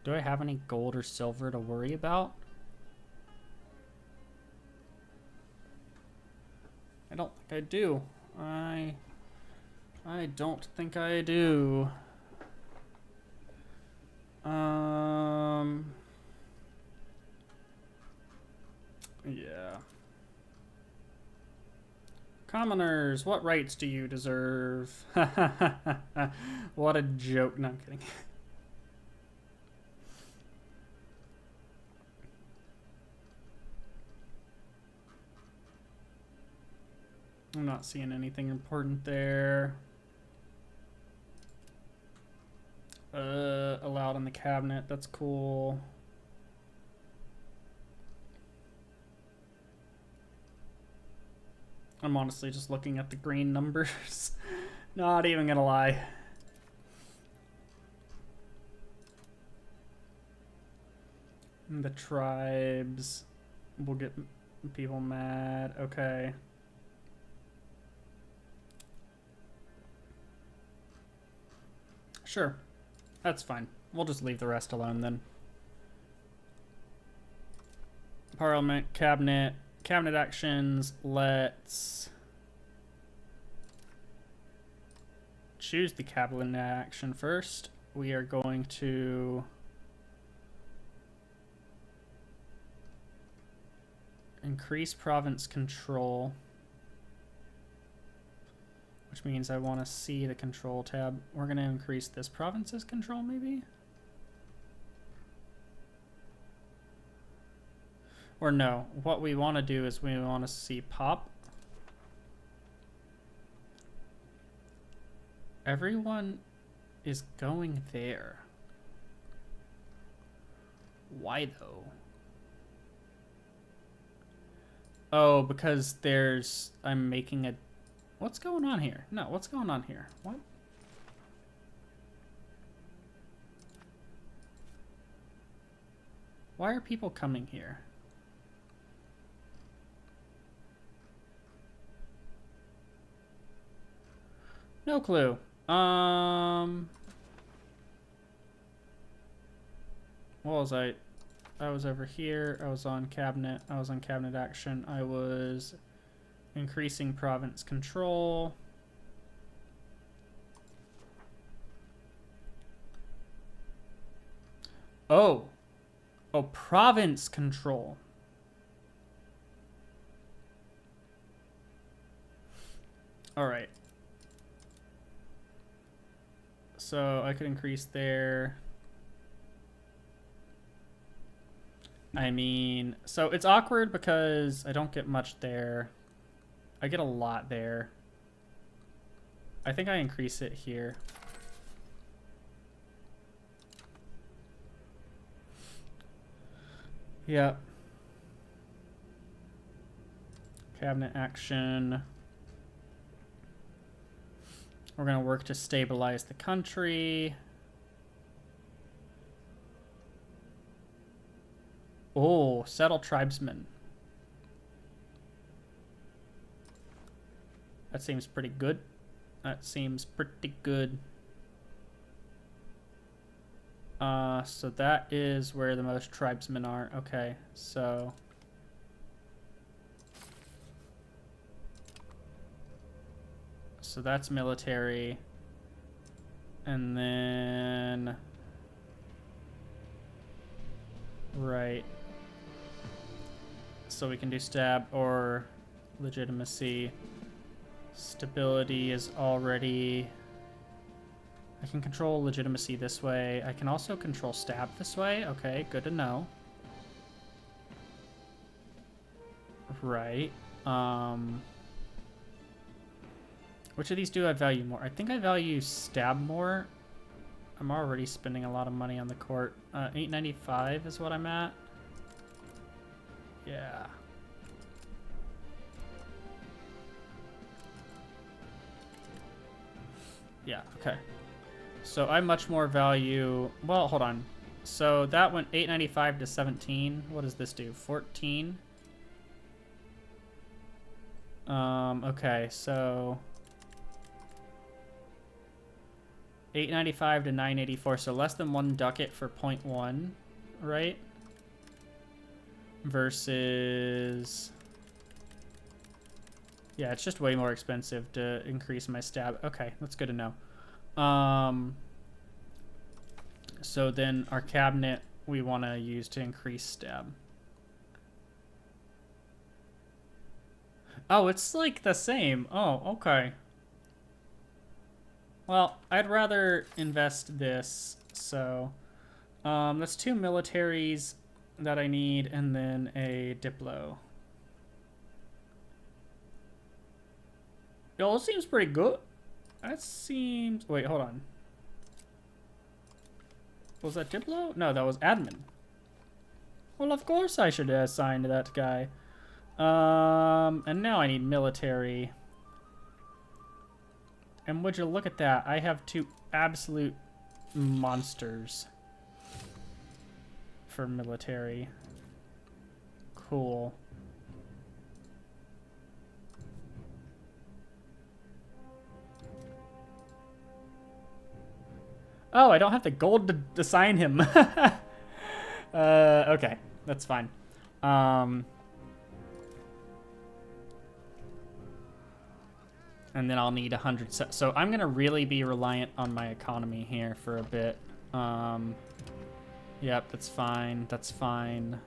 Do I have any gold or silver to worry about? I don't think I do. I don't think I do. Yeah. Commoners, what rights do you deserve? What a joke. No, I'm kidding. I'm not seeing anything important there. Allowed in the cabinet, that's cool. I'm honestly just looking at the green numbers. Not even gonna lie. And the tribes will get people mad. Okay. Sure. That's fine. We'll just leave the rest alone then. Parliament, cabinet actions. Let's choose the cabinet action first. We are going to increase province control, which means I want to see the control tab. We're going to increase this province's control, maybe? Or no, what we want to do is we want to see pop. Everyone is going there. Why though? Oh, because there's... I'm making a... What's going on here? No, what's going on here? What? Why are people coming here? No clue. What was I? I was over here. I was on cabinet. I was on cabinet action. I was increasing province control. Oh. Oh, province control. All right. So I could increase there. I mean, so it's awkward because I don't get much there. I get a lot there. I think I increase it here. Yep. Cabinet action. We're going to work to stabilize the country. Oh, settle tribesmen. That seems pretty good. That seems pretty good. So that is where the most tribesmen are. Okay, so... So that's military. And then... Right. So we can do stab or legitimacy. Stability is already I can control legitimacy this way. I can also control stab this way. Okay, good to know. Right. Which of these do I value more? I think I value stab more. I'm already spending a lot of money on the court. 895 is what I'm at. Yeah. Yeah, okay. So I much more value... Well, hold on. So that went 895 to 17. What does this do? 14? Okay, so... 895 to 984, so less than 1 ducat for 0.1, right? Versus... Yeah, it's just way more expensive to increase my stab. Okay, that's good to know. So then our cabinet we want to use to increase stab. Oh, it's like the same. Oh, okay. Well, I'd rather invest this, so... that's 2 militaries that I need, and then a Diplo. Yo, it seems pretty good. That seems... Wait, hold on. Was that Diplo? No, that was admin. Well, of course I should assign to that guy. And now I need military. And would you look at that? I have 2 absolute monsters for military. Cool. Oh, I don't have the gold to assign him. Okay, that's fine. And then I'll need 100. So I'm gonna really be reliant on my economy here for a bit. Yep, that's fine. That's fine.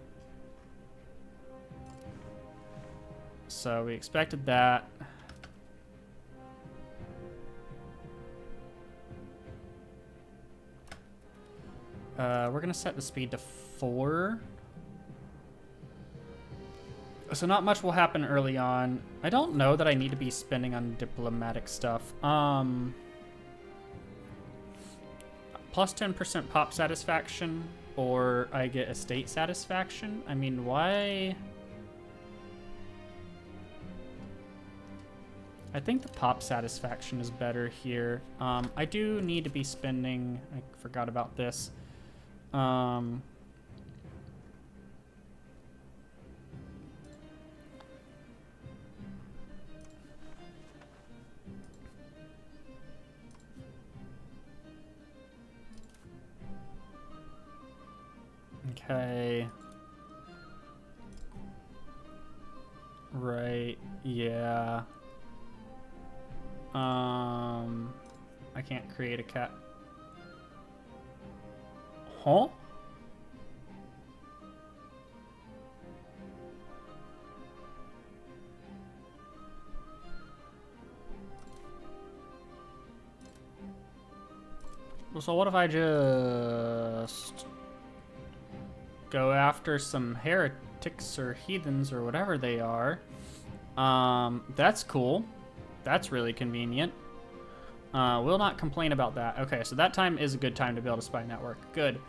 So we expected that. We're gonna set the speed to 4. So not much will happen early on. I don't know that I need to be spending on diplomatic stuff. Plus 10% pop satisfaction, or I get estate satisfaction. I mean, why? I think the pop satisfaction is better here. I do need to be spending... I forgot about this. Okay. Right, yeah. I can't create a cat. Huh? So what if I just go after some heretics or heathens or whatever they are? That's cool. That's really convenient. Will not complain about that. Okay, so that time is a good time to build a spy network. Good.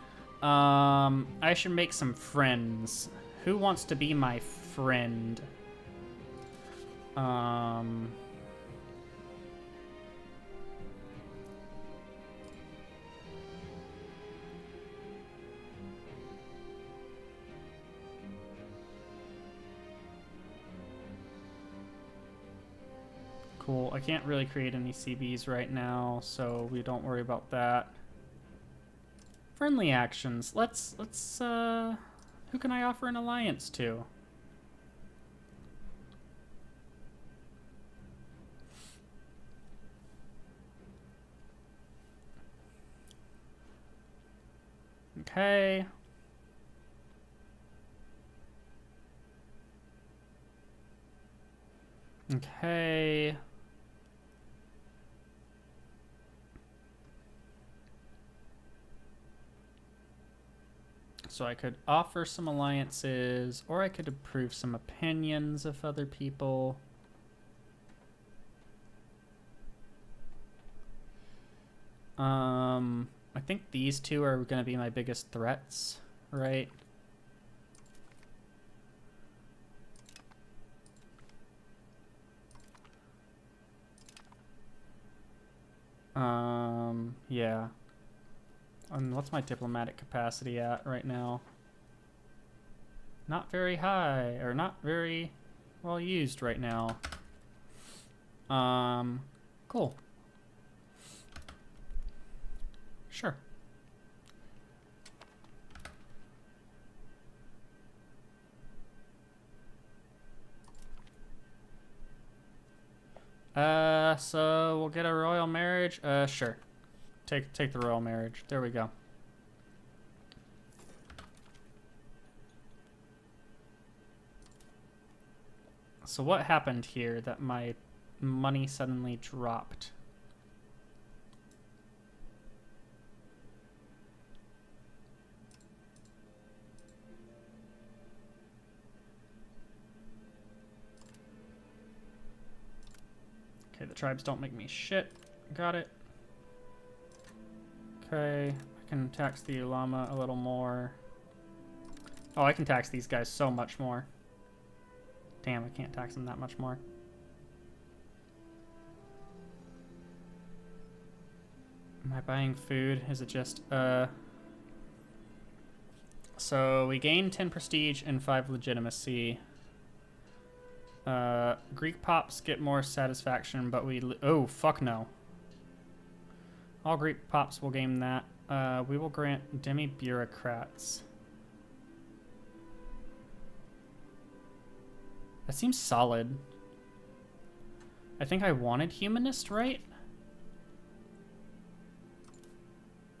I should make some friends. Who wants to be my friend? Cool. I can't really create any CBs right now, so we don't worry about that. Friendly actions. Let's who can I offer an alliance to? Okay. Okay. So I could offer some alliances, or I could approve some opinions of other people. I think these two are going to be my biggest threats, right? Yeah. And what's my diplomatic capacity at right now? Not very high, or not very well used right now. Cool. Sure. So we'll get a royal marriage. Sure. Take the royal marriage. There we go. So what happened here that my money suddenly dropped? Okay, the tribes don't make me shit. Got it. Okay, I can tax the Ulama a little more. Oh, I can tax these guys so much more. Damn, I can't tax them that much more. Am I buying food? Is it just, So we gain 10 prestige and 5 legitimacy. Greek pops get more satisfaction, but oh, fuck no. All Greek pops will gain that. We will grant demi-bureaucrats. That seems solid. I think I wanted humanist, right?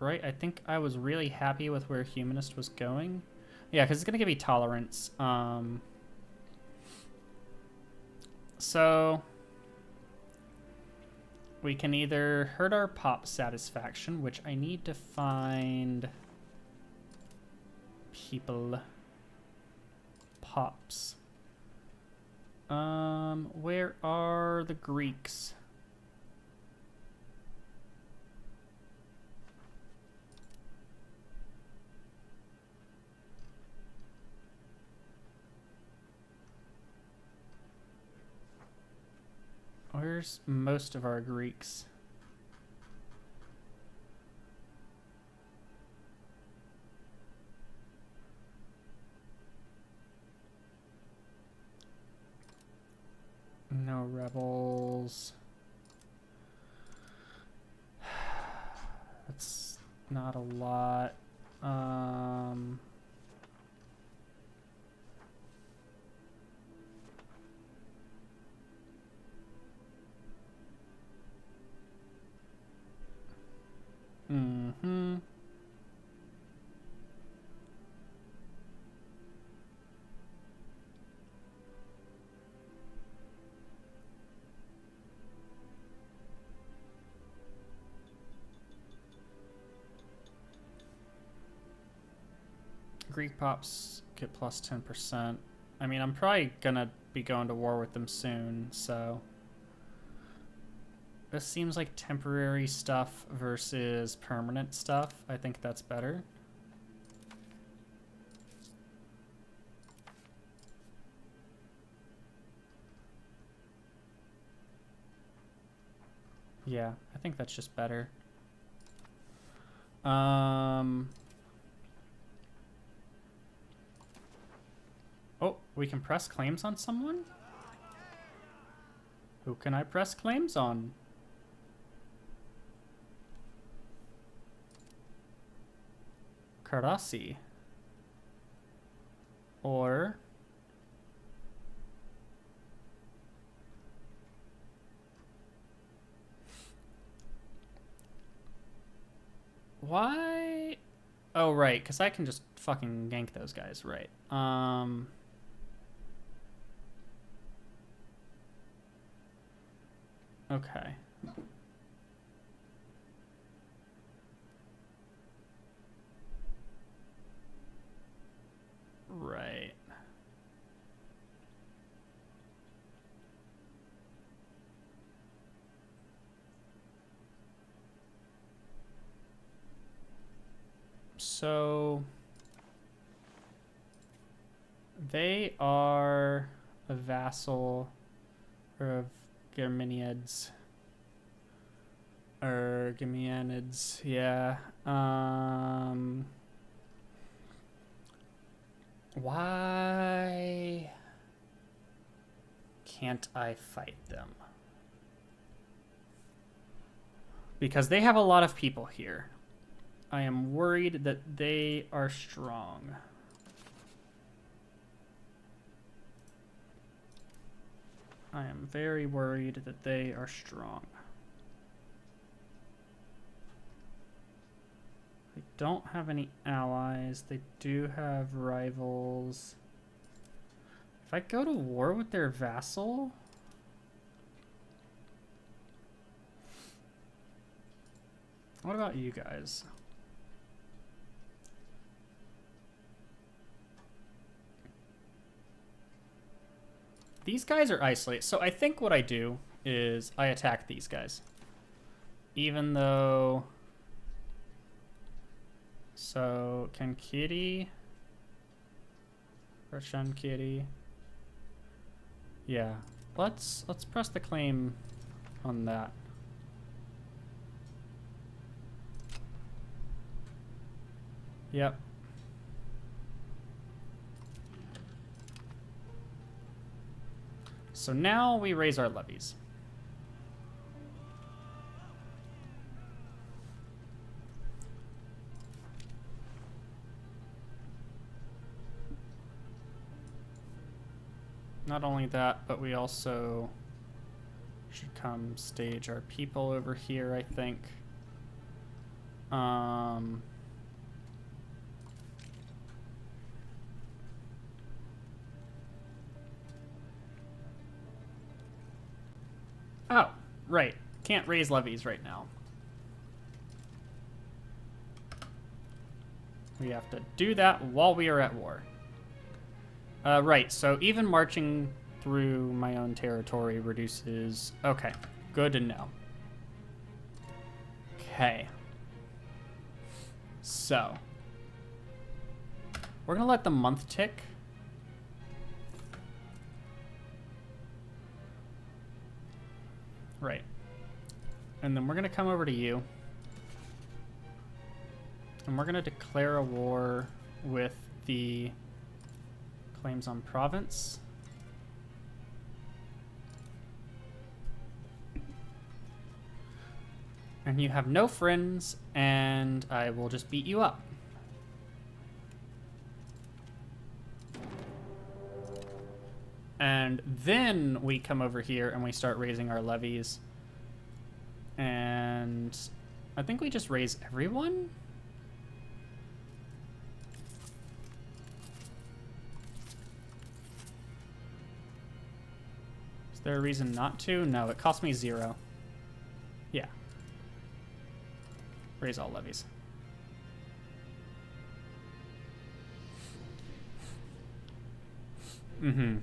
Right? I think I was really happy with where humanist was going. Yeah, because it's going to give me tolerance. So we can either hurt our pop satisfaction, which I need to find people. Pops. Where are the Greeks? Where's most of our Greeks? No rebels. That's not a lot. Greek pops get plus 10%. I mean, I'm probably gonna be going to war with them soon, so... This seems like temporary stuff versus permanent stuff. I think that's better. Yeah, I think that's just better. Oh, we can press claims on someone? Who can I press claims on? Karasi. Or... Why? Oh, right, because I can just fucking gank those guys, right. Okay. So they are a vassal of Germanids. Or Germanids, yeah. Why can't I fight them? Because they have a lot of people here. I am worried that they are strong. I am very worried that they are strong. They don't have any allies. They do have rivals. If I go to war with their vassal... What about you guys? These guys are isolated. So I think what I do is I attack these guys. Even though... So, can Kitty... Russian Kitty... Yeah. Let's press the claim on that. Yep. So now we raise our levies. Not only that, but we also should come stage our people over here, I think. Oh, right. Can't raise levies right now. We have to do that while we are at war. Right, so even marching through my own territory reduces... Okay, good to know. Okay. So. We're gonna let the month tick. Right. And then we're gonna come over to you. And we're gonna declare a war with the claims on province. And you have no friends, and I will just beat you up. And then we come over here and we start raising our levies. And I think we just raise everyone? Is there a reason not to? No, it cost me 0. Yeah. Raise all levies. Mm-hmm.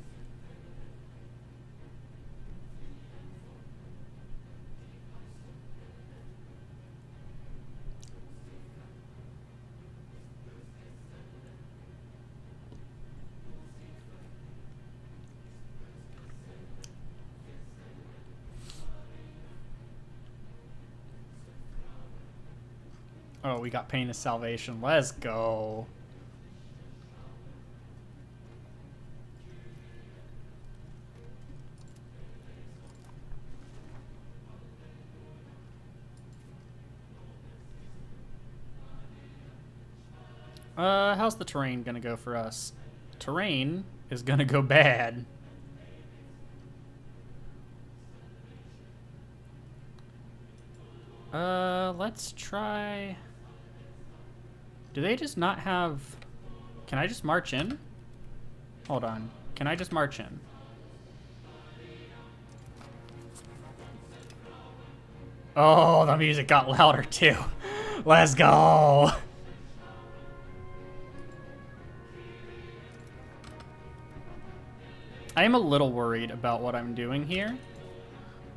Oh, we got Pain of Salvation. Let's go. How's the terrain gonna go for us? Terrain is gonna go bad. Let's try... Do they just not have... Can I just march in? Hold on. Can I just march in? Oh, the music got louder too. Let's go. I am a little worried about what I'm doing here.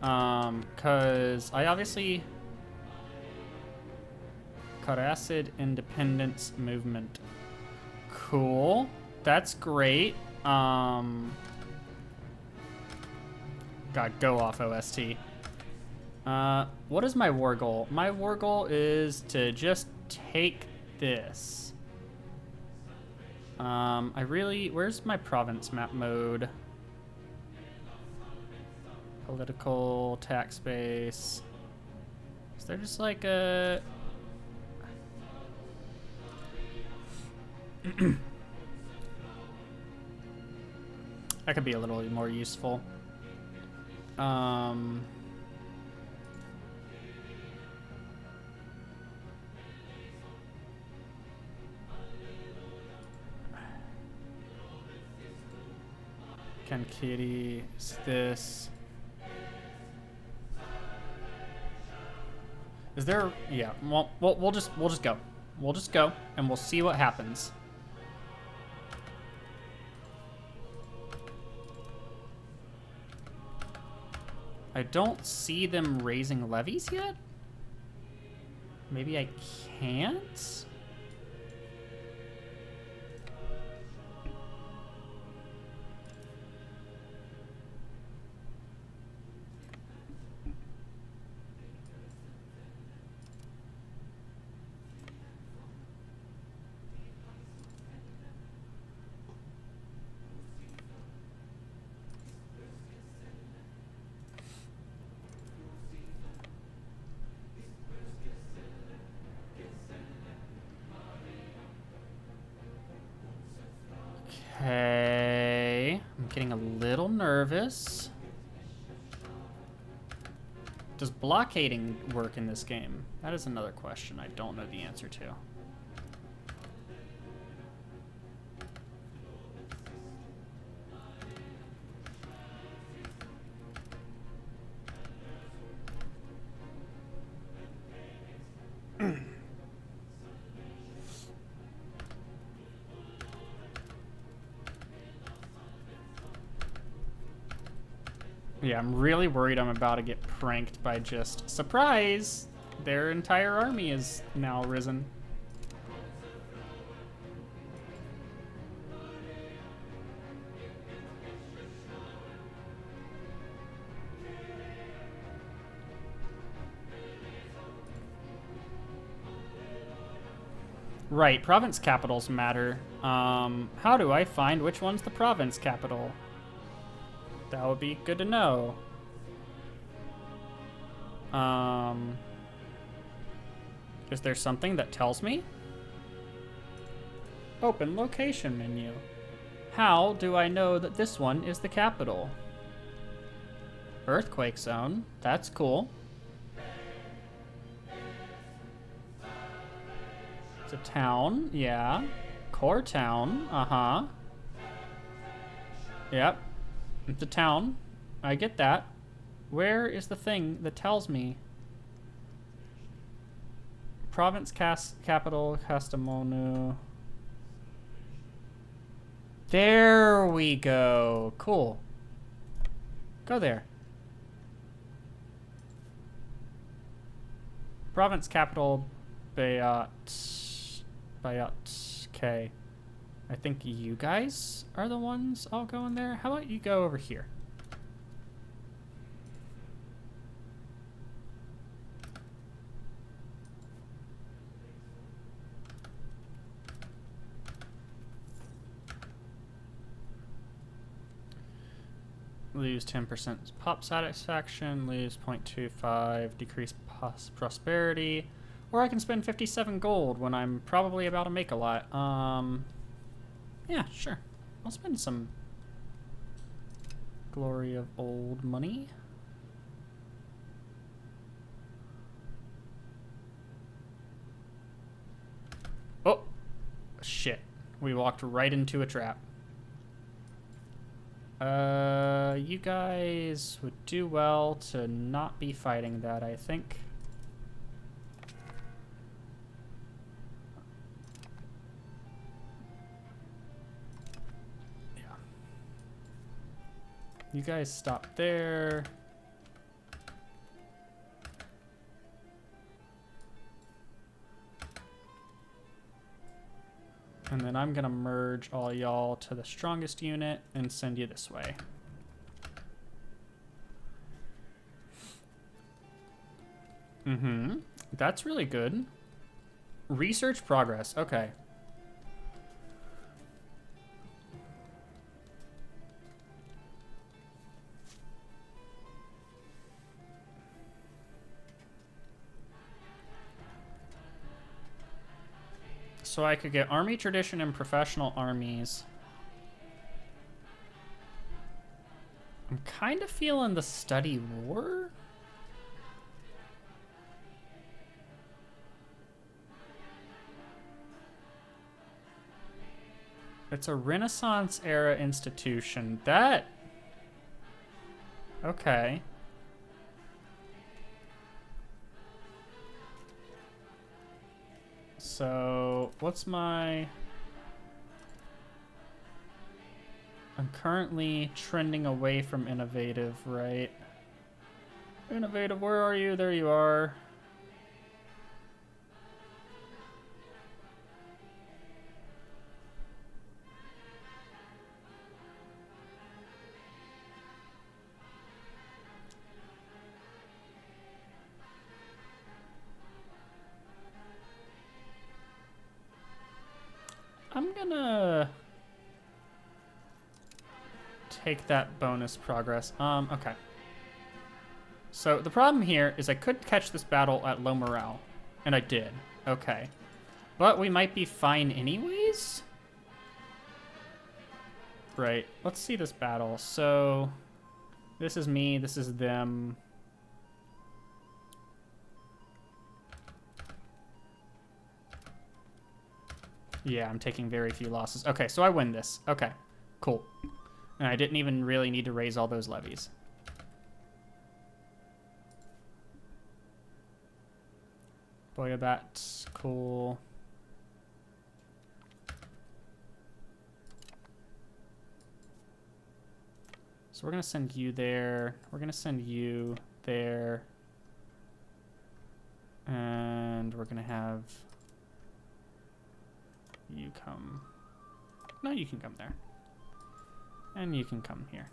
Because I obviously... Caracid Independence Movement. Cool. That's great. God, go off OST. What is my war goal? My war goal is to just take this. Where's my province map mode? Political, tax base. Is there just like a... That could be a little more useful. Kankiri is this. Is there? Yeah. Well, we'll just go. We'll just go, and we'll see what happens. I don't see them raising levies yet. Maybe I can't? Okay, I'm getting a little nervous. Does blockading work in this game? That is another question I don't know the answer to. Yeah, I'm really worried I'm about to get pranked by just, surprise, their entire army is now risen. Right, province capitals matter. How do I find which one's the province capital? That would be good to know. Is there something that tells me? Open location menu. How do I know that this one is the capital? Earthquake zone. That's cool. It's a town. Yeah. Core town. Uh-huh. Yep. It's a town. I get that. Where is the thing that tells me? Province capital, Kastamonu. There we go. Cool. Go there. Province capital, Bayat. Okay. I think you guys are the ones all going there. How about you go over here? Lose 10% pop satisfaction, lose 0.25, decrease prosperity, or I can spend 57 gold when I'm probably about to make a lot. Yeah, sure. I'll spend some glory of old money. Oh, shit. We walked right into a trap. You guys would do well to not be fighting that, I think. Yeah. You guys stop there. And then I'm gonna merge all y'all to the strongest unit and send you this way. Mm-hmm. That's really good. Research progress. Okay. So I could get army tradition and professional armies. I'm kind of feeling the study war. It's a Renaissance era institution. That... Okay. So, what's my... I'm currently trending away from innovative, right? Innovative, where are you? There you are. I'm gonna take that bonus progress. Okay. So the problem here is I could catch this battle at low morale, and I did. Okay. But we might be fine anyways? Right, let's see this battle. So, this is me, this is them. Yeah, I'm taking very few losses. Okay, so I win this. Okay, cool. And I didn't even really need to raise all those levies. Boyabat, cool. So we're gonna send you there. We're gonna send you there. And we're gonna have you come. No, you can come there. And you can come here.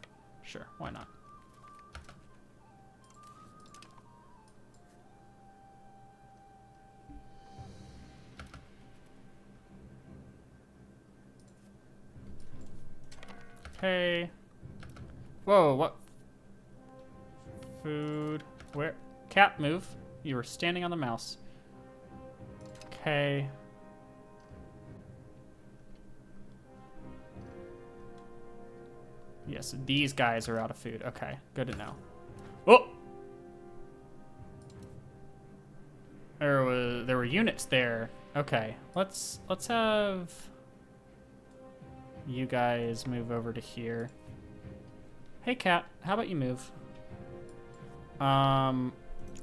Sure, why not? Okay. Whoa, what? Food. Where? Cat, move. You were standing on the mouse. Okay. Yes, these guys are out of food. Okay, good to know. Oh! There were units there. Okay, let's have you guys move over to here. Hey Cat, how about you move?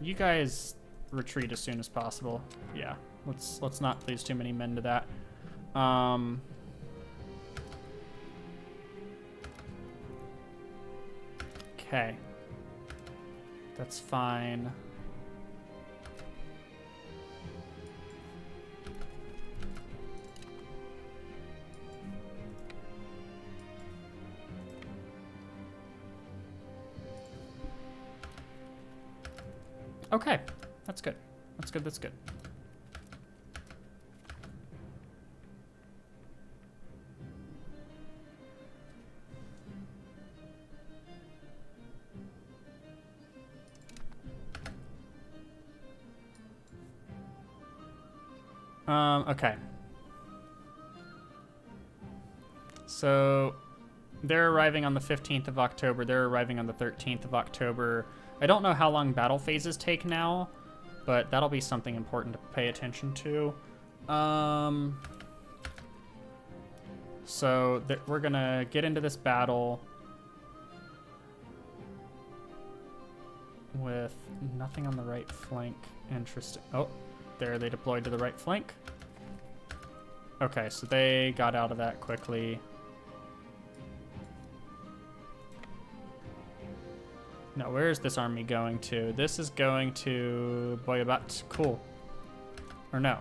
You guys retreat as soon as possible. Yeah, let's not lose too many men to that. Okay. That's fine. Okay, that's good. That's good, that's good. Okay. So they're arriving on the 15th of October. They're arriving on the 13th of October. I don't know how long battle phases take now, but that'll be something important to pay attention to. So we're gonna get into this battle with nothing on the right flank. Interesting. Oh, there they deployed to the right flank. Okay, so they got out of that quickly. Now, where is this army going to? This is going to Boyabat. Cool. Or no.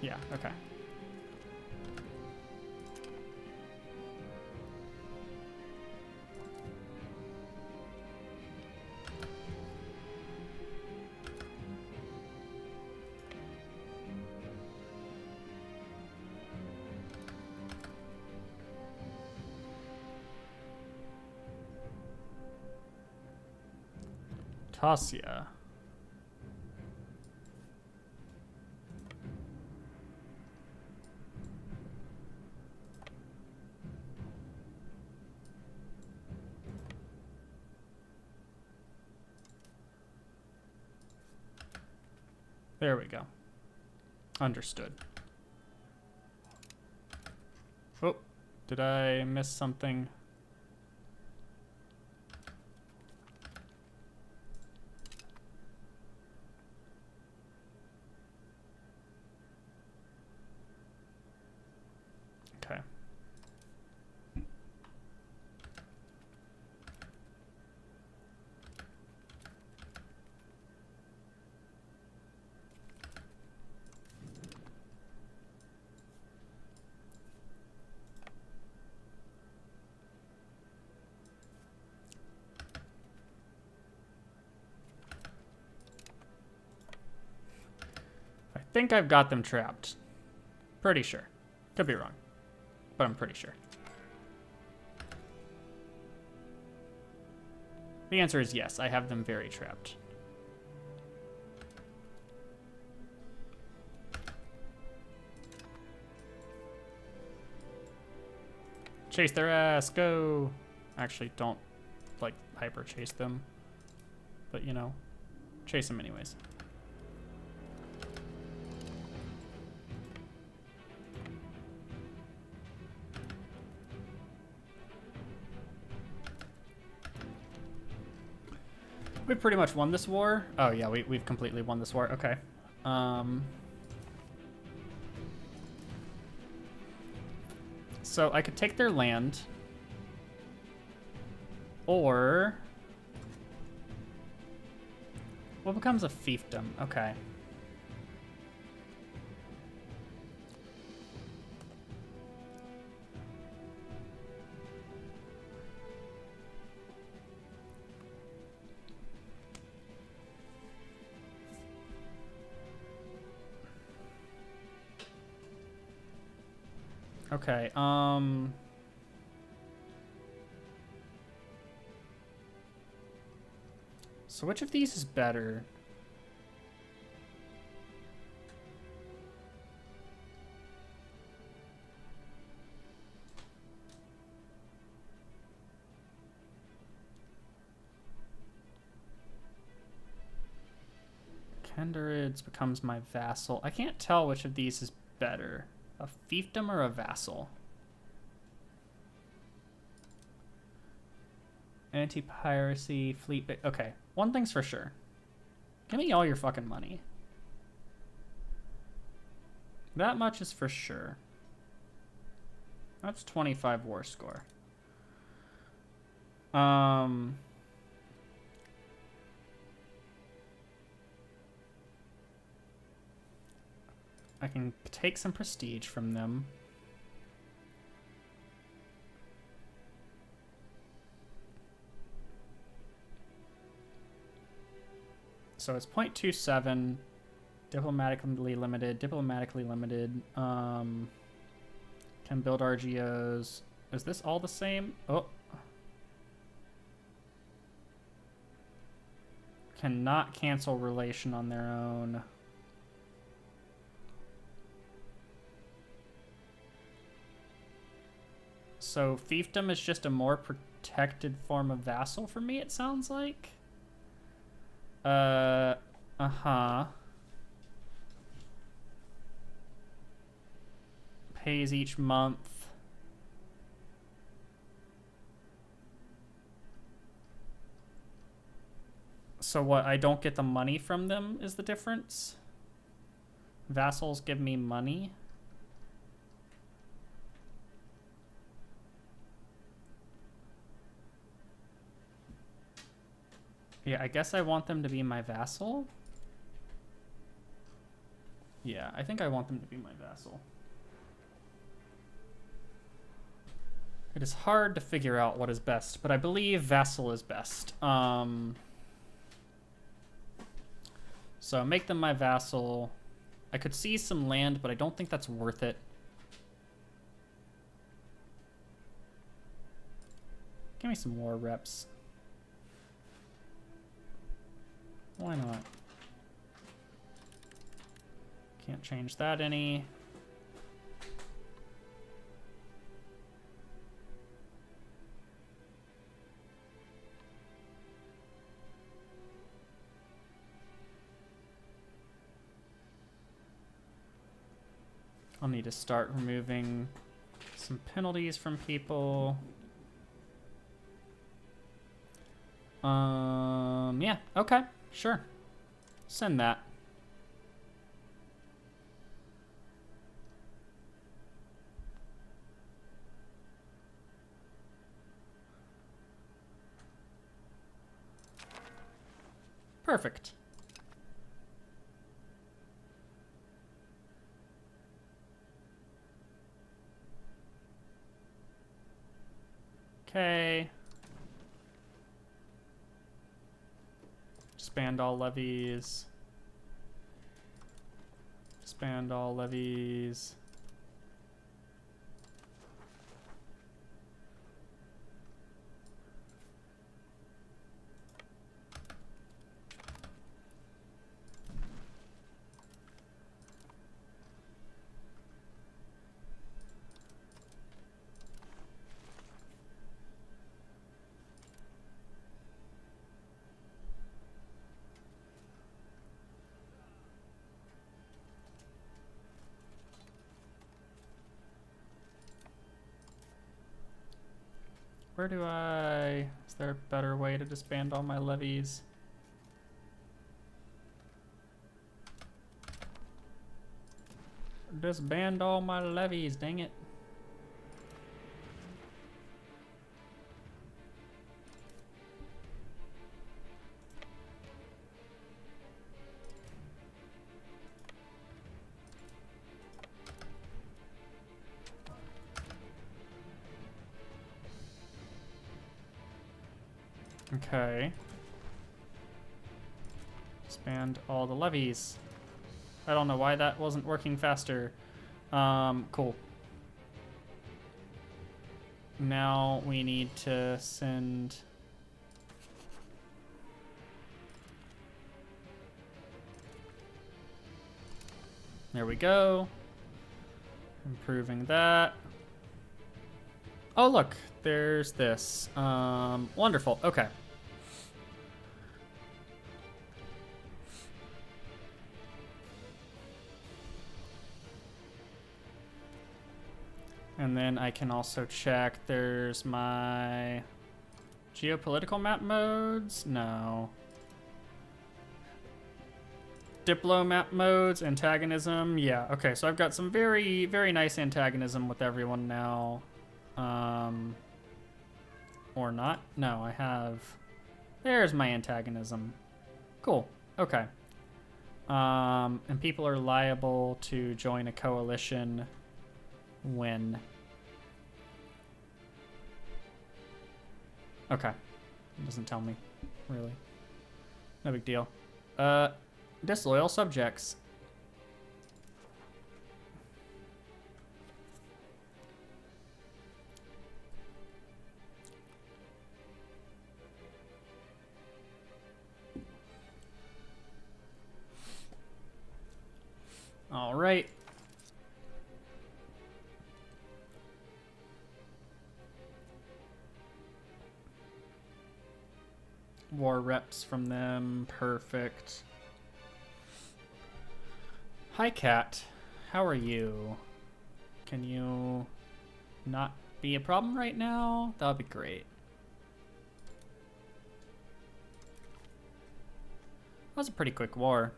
Yeah, okay. Tasia. There we go. Understood. Oh, did I miss something? Okay. I think I've got them trapped. Pretty sure. Could be wrong, but I'm pretty sure. The answer is yes, I have them very trapped. Chase their ass, go! Actually, don't, like, hyper chase them. But, you know, chase them anyways. We pretty much won this war. Oh yeah, we've completely won this war. Okay. So I could take their land. Or... what becomes a fiefdom? Okay. Okay, so which of these is better? Kendarids becomes my vassal. I can't tell which of these is better. A fiefdom or a vassal? Anti-piracy, fleet... okay, one thing's for sure. Give me all your fucking money. That much is for sure. That's 25 war score. I can take some prestige from them. So it's 0.27, diplomatically limited, can build RGOs. Is this all the same? Oh. Cannot cancel relation on their own. So fiefdom is just a more protected form of vassal for me, it sounds like. Uh-huh. Pays each month. So what, I don't get the money from them is the difference? Vassals give me money? Yeah, I guess I want them to be my vassal. Yeah, I think I want them to be my vassal. It is hard to figure out what is best, but I believe vassal is best. So make them my vassal. I could seize some land, but I don't think that's worth it. Give me some war reps. Why not? Can't change that any. I'll need to start removing some penalties from people. Yeah, okay, sure. Send that. Perfect. Okay. Disband all levies. Disband all levies. Where do I... Is there a better way to disband all my levies? Disband all my levies, dang it. Okay. Disband all the levies. I don't know why that wasn't working faster. Cool. Now we need to send... There we go. Improving that. Oh, look. There's this. Wonderful. Okay. And then I can also check. There's my geopolitical map modes. No. Diplomat modes, antagonism. Yeah, okay, so I've got some very, very nice antagonism with everyone now. Or not. No, I have... There's my antagonism. Cool. Okay. And people are liable to join a coalition when... Okay. It doesn't tell me, really. No big deal. Disloyal subjects. All right. War reps from them. Perfect. Hi, Cat. How are you? Can you not be a problem right now? That would be great. That was a pretty quick war.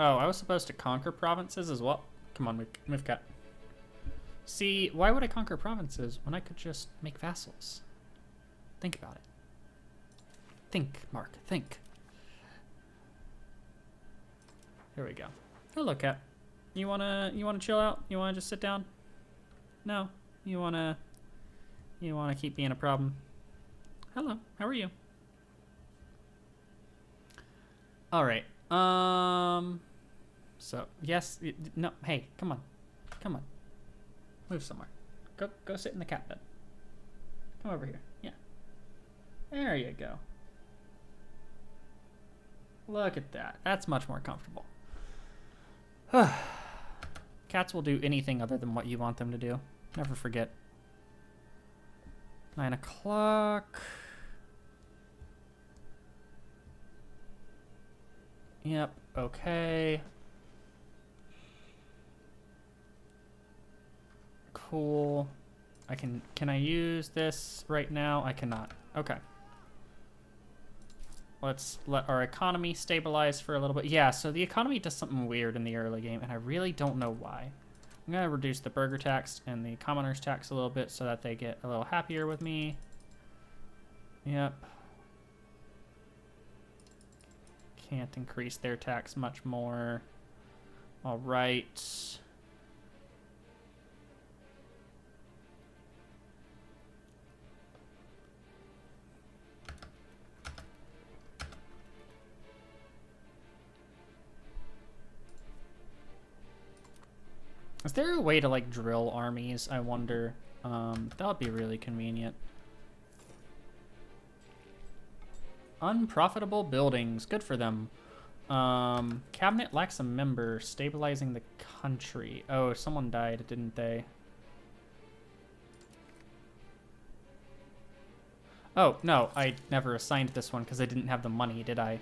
Oh, I was supposed to conquer provinces as well. Come on, move cat. See, why would I conquer provinces when I could just make vassals? Think about it. Think, Mark, think. Here we go. Hello, cat. You wanna chill out? You wanna just sit down? No. You wanna keep being a problem? Hello. How are you? All right. So yes. No. Hey, come on. Come on. Move somewhere. Go sit in the cat bed. Come over here. Yeah. There you go. Look at that. That's much more comfortable. Cats will do anything other than what you want them to do. Never forget. 9 o'clock. Yep, okay. Cool. Can I use this right now? I cannot. Okay. Let's let our economy stabilize for a little bit. Yeah, so the economy does something weird in the early game, and I really don't know why. I'm gonna reduce the burger tax and the commoners tax a little bit so that they get a little happier with me. Yep. Can't increase their tax much more. All right. Is there a way to like drill armies? I wonder. That would be really convenient. Unprofitable buildings. Good for them. Cabinet lacks a member. Stabilizing the country. Oh, someone died, didn't they? Oh, no. I never assigned this one because I didn't have the money, did I?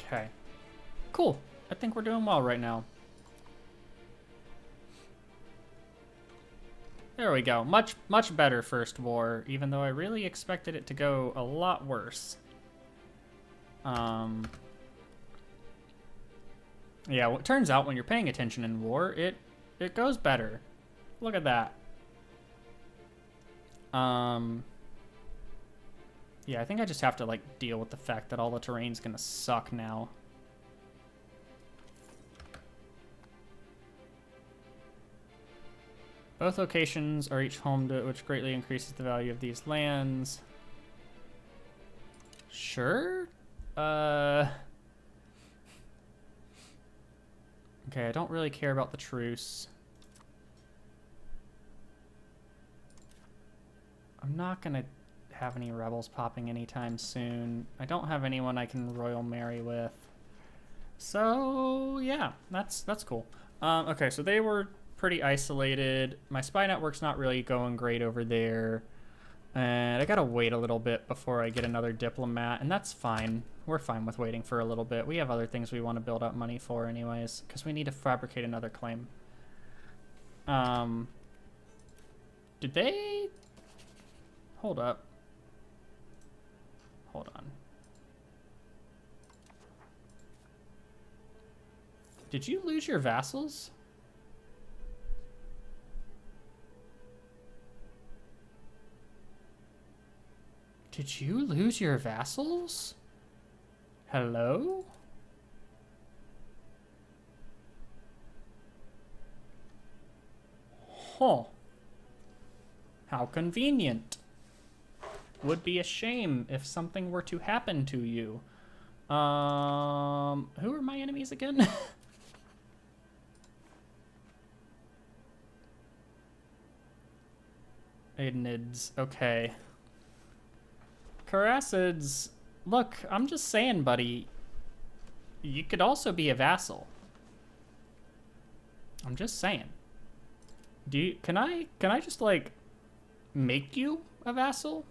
Okay. Cool. I think we're doing well right now. There we go. Much better first war, even though I really expected it to go a lot worse. Yeah, well, it turns out when you're paying attention in war, it goes better. Look at that. Yeah, I think I just have to like deal with the fact that all the terrain's gonna suck now. Both locations are each home to which greatly increases the value of these lands. Sure? Okay, I don't really care about the truce. I'm not gonna have any rebels popping anytime soon. I don't have anyone I can royal marry with. So yeah, that's cool. Okay, so they were pretty isolated. My spy network's not really going great over there. And I gotta wait a little bit before I get another diplomat, and that's fine. We're fine with waiting for a little bit. We have other things we want to build up money for anyways, because we need to fabricate another claim. Did they... Hold up. Hold on. Did you lose your vassals? Did you lose your vassals? Hello? Huh. How convenient. Would be a shame if something were to happen to you. Who are my enemies again? Aidenids, okay. Carassids, look, I'm just saying, buddy. You could also be a vassal. I'm just saying. Can I just like make you a vassal?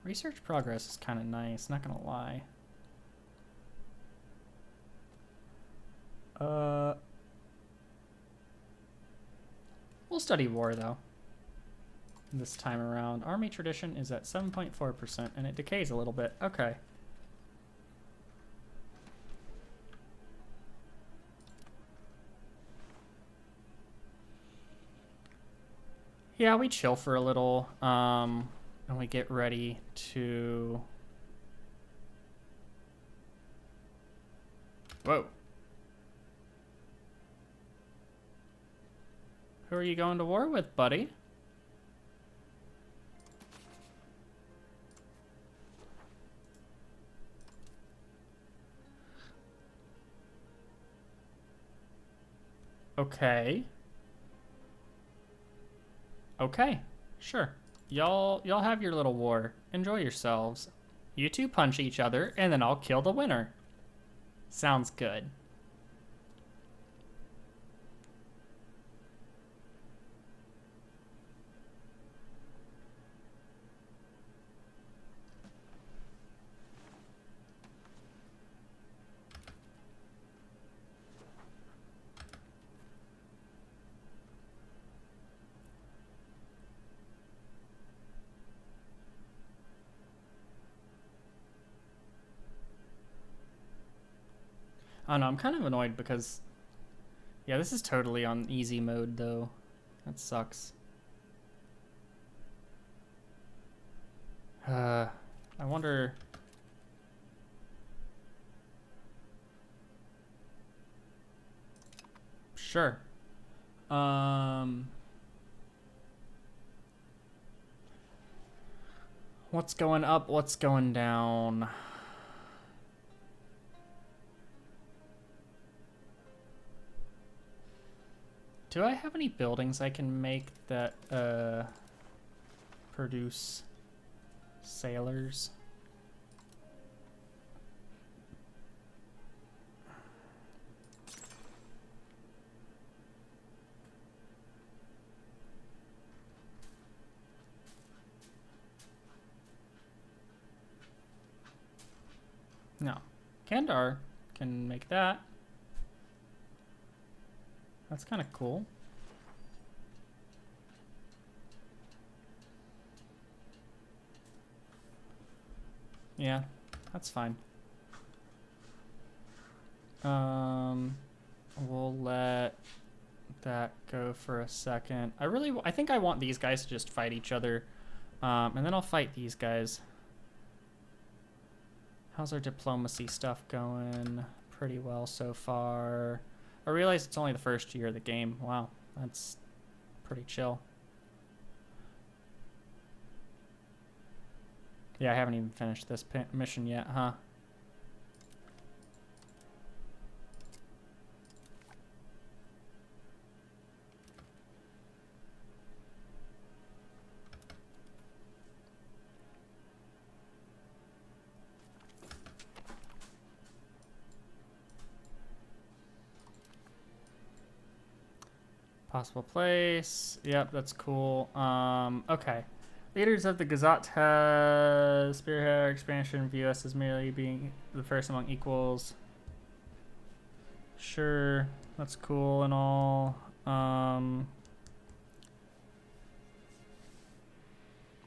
Research progress is kind of nice, not gonna lie. We'll study war, though. This time around. Army tradition is at 7.4%, and it decays a little bit. Okay. Yeah, we chill for a little, and we get ready to... Whoa. Who are you going to war with, buddy? Okay. Okay, sure. Y'all have your little war. Enjoy yourselves. You two punch each other, and then I'll kill the winner. Sounds good. I don't know, I'm kind of annoyed because... Yeah, this is totally on easy mode, though. That sucks. I wonder... Sure. What's going up? What's going down? Do I have any buildings I can make that produce sailors? No. Kandar can make that. That's kind of cool. Yeah, that's fine. We'll let that go for a second. I think I want these guys to just fight each other. And then I'll fight these guys. How's our diplomacy stuff going? Pretty well so far. I realize it's only the first year of the game. Wow, that's pretty chill. Yeah, I haven't even finished this mission yet, huh? Possible place. Yep, that's cool. Okay. Leaders of the Gazat has spearhead expansion view us as merely being the first among equals. Sure, that's cool and all.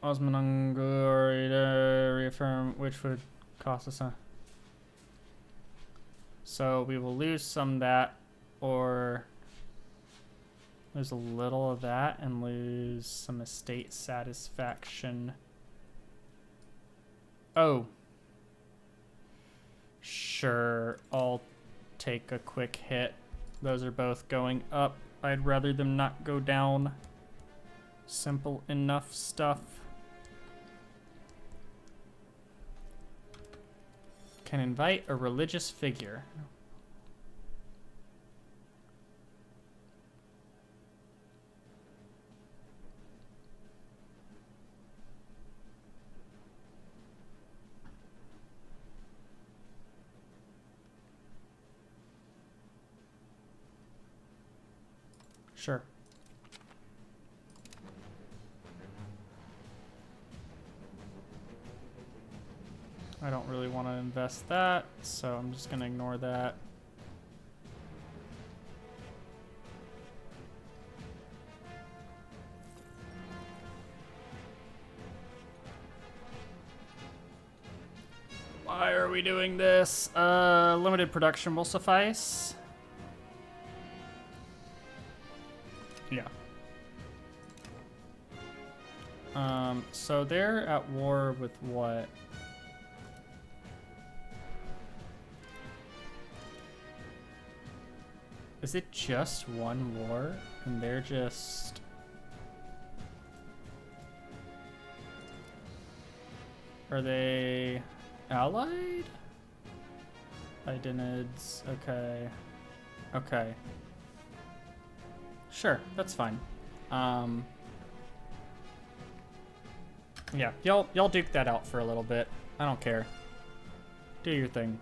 Osmanangor reaffirm, which would cost us a... So we will lose some of that, or lose a little of that and lose some estate satisfaction. Oh. Sure, I'll take a quick hit. Those are both going up. I'd rather them not go down. Simple enough stuff. Can invite a religious figure. Sure. I don't really want to invest that, so I'm just going to ignore that. are we doing this? Limited production will suffice. Yeah. So they're at war with what? Is it just one war? And they're just... Are they allied? Idenids, okay. Okay. Sure, that's fine. Yeah, y'all duke that out for a little bit. I don't care. Do your thing.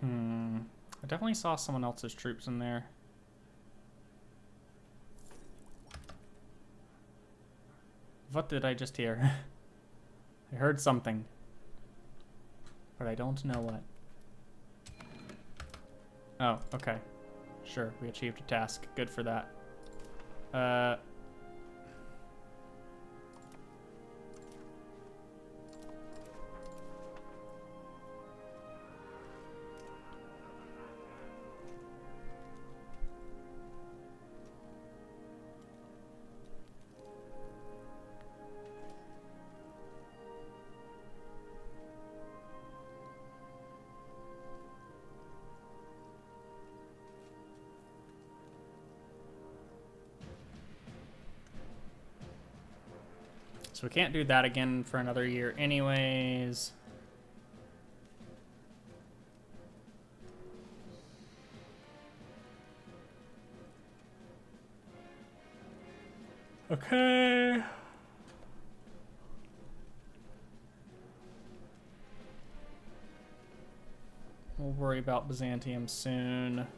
I definitely saw someone else's troops in there. What did I just hear? I heard something. But I don't know what. Oh, okay. Sure, we achieved a task. Good for that. So we can't do that again for another year anyways. Okay. We'll worry about Byzantium soon.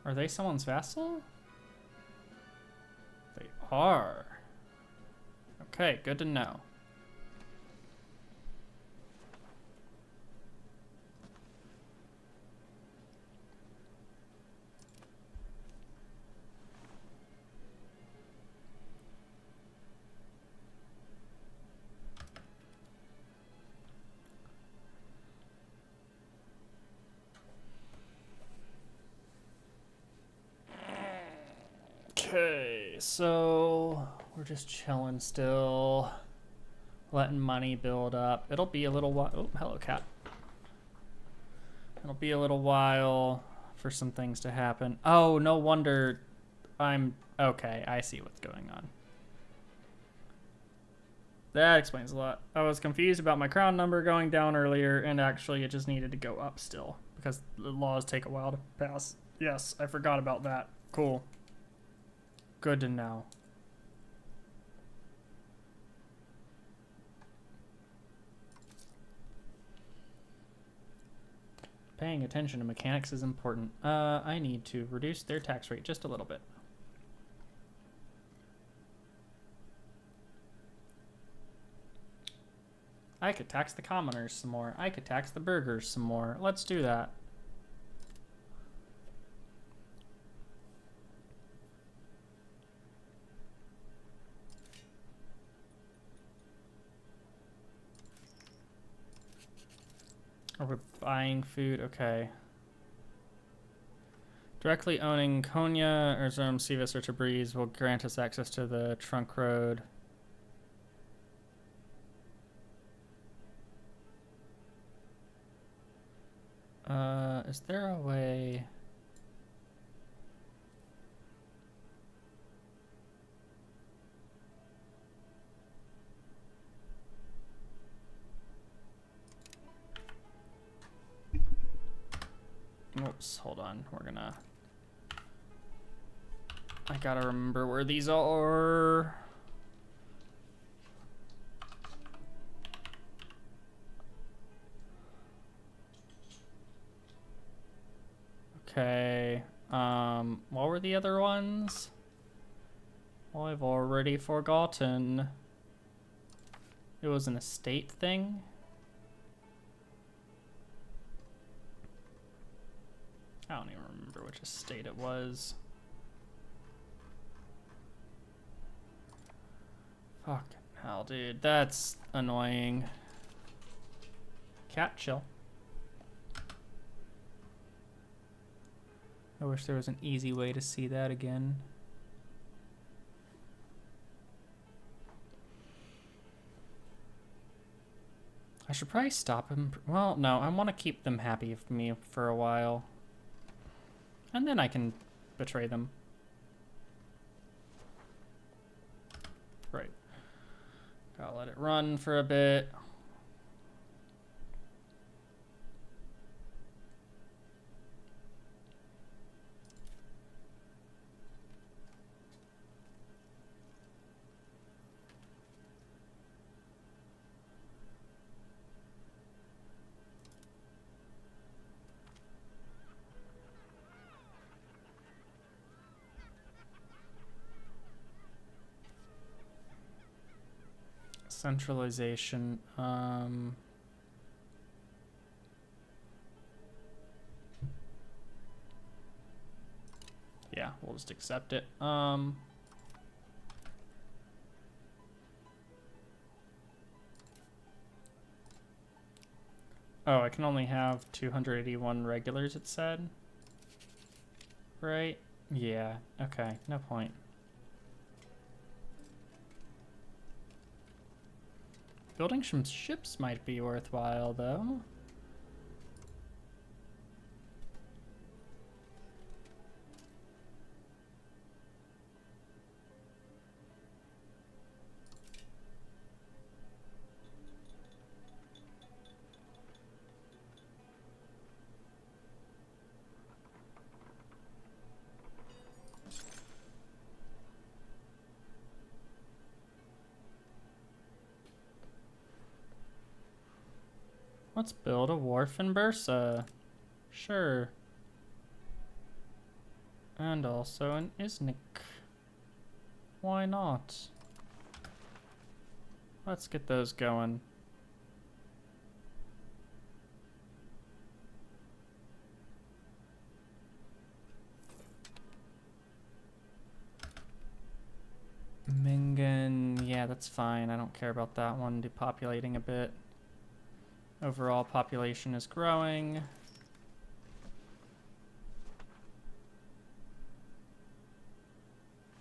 Are they someone's vassal? They are. Okay, good to know. Okay, so we're just chilling still, letting money build up. It'll be a little while. Oh, hello, cat. It'll be a little while for some things to happen. Oh, no wonder I'm... Okay, I see what's going on. That explains a lot. I was confused about my crown number going down earlier, and actually it just needed to go up still, because the laws take a while to pass. Yes, I forgot about that. Cool. Good to know. Paying attention to mechanics is important. I need to reduce their tax rate just a little bit. I could tax the commoners some more. I could tax the burghers some more. Let's do that. Are we buying food? Okay. Directly owning Konya, Erzurum, Sivas, or Tabriz will grant us access to the trunk road. Is there a way... Oops, hold on. I gotta remember where these are. Okay. What were the other ones? Well, I've already forgotten. It was an estate thing. I don't even remember which estate it was. Fucking hell, dude. That's annoying. Cat, chill. I wish there was an easy way to see that again. I should probably stop him. Well, no, I want to keep them happy with me for a while. And then I can betray them. Right. Gotta let it run for a bit. Centralization. Yeah, we'll just accept it. Oh, I can only have 281 regulars, it said. Right? Yeah, okay, no point. Building some ships might be worthwhile, though. Let's build a wharf in Bursa. Sure. And also an Iznik. Why not? Let's get those going. Mingan, yeah, that's fine. I don't care about that one depopulating a bit. Overall population is growing.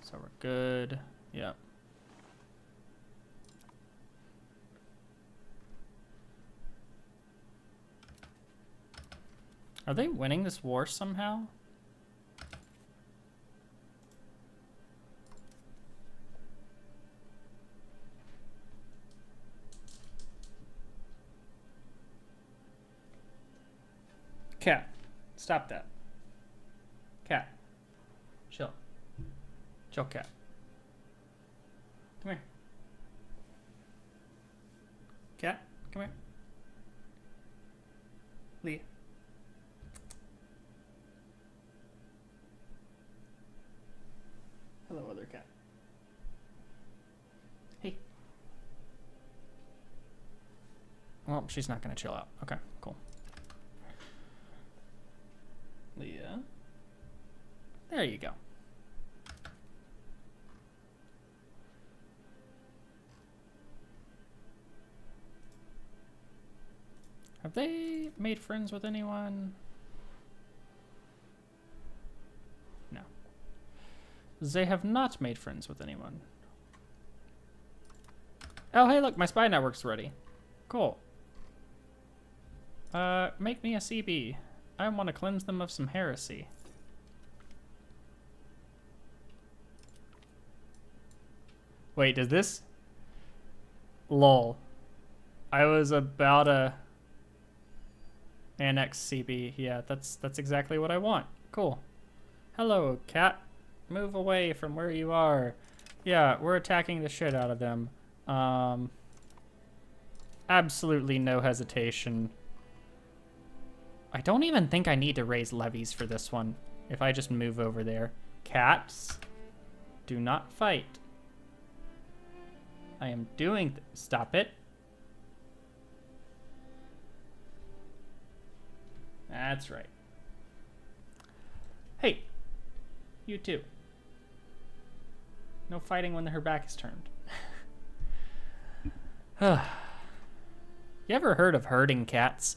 So we're good. Yep. Are they winning this war somehow? Cat, stop that. Cat, chill. Chill, cat. Come here. Cat, come here. Leah. Hello, other cat. Hey. Well, she's not gonna chill out. Okay, cool. Leah. There you go. Have they made friends with anyone? No. They have not made friends with anyone. Oh, hey, look, my spy network's ready. Cool. Make me a CB. I want to cleanse them of some heresy. Wait, does this? Lol. I was about to... Annex CB. Yeah, that's exactly what I want. Cool. Hello, cat. Move away from where you are. Yeah, we're attacking the shit out of them. Absolutely no hesitation. I don't even think I need to raise levies for this one. If I just move over there. Cats, do not fight. I am doing... Stop it. That's right. Hey, you too. No fighting when her back is turned. You ever heard of herding cats?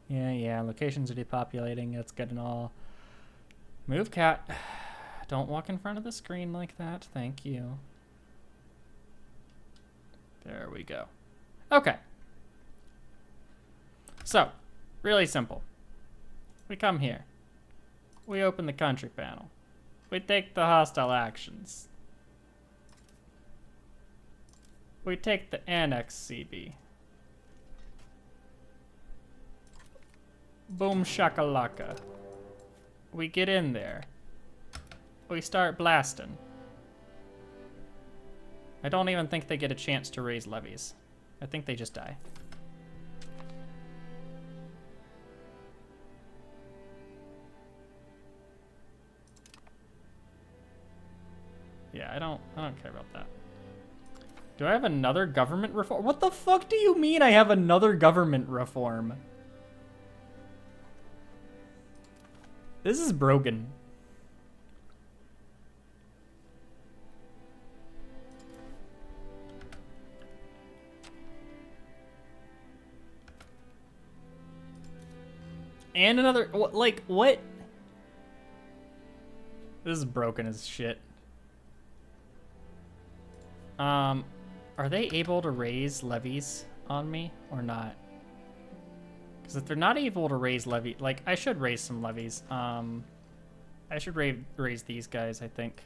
Yeah, locations are depopulating. That's good and all. Move, cat. Don't walk in front of the screen like that. Thank you. There we go. Okay. So, really simple. We come here. We open the country panel. We take the hostile actions. We take the annex CB. Boom shakalaka. We get in there. We start blasting. I don't even think they get a chance to raise levies. I think they just die. Yeah, I don't care about that. Do I have another government reform? What the fuck do you mean I have another government reform? This is broken. And another, like, what? This is broken as shit. Are they able to raise levies on me or not? Because if they're not able to raise levy, like, I should raise some levies. I should raise these guys, I think.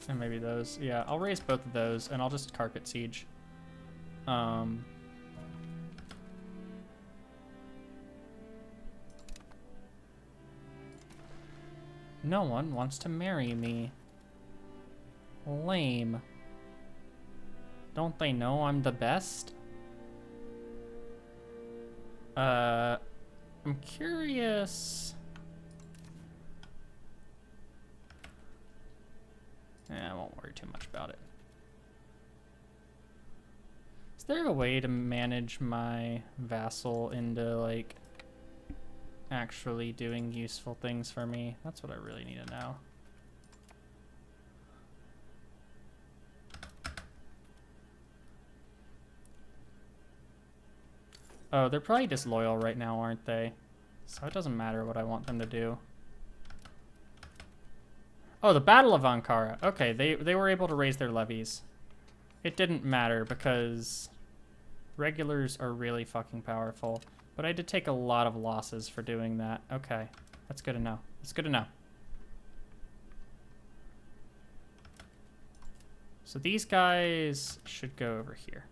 And maybe those. Yeah, I'll raise both of those, and I'll just carpet siege. No one wants to marry me. Lame. Don't they know I'm the best? I'm curious. I won't worry too much about it. Is there a way to manage my vassal into, like, actually doing useful things for me? That's what I really need to know. Oh, they're probably disloyal right now, aren't they? So it doesn't matter what I want them to do. Oh, the Battle of Ankara. Okay, they were able to raise their levies. It didn't matter because regulars are really fucking powerful. But I did take a lot of losses for doing that. Okay, that's good to know. That's good to know. So these guys should go over here.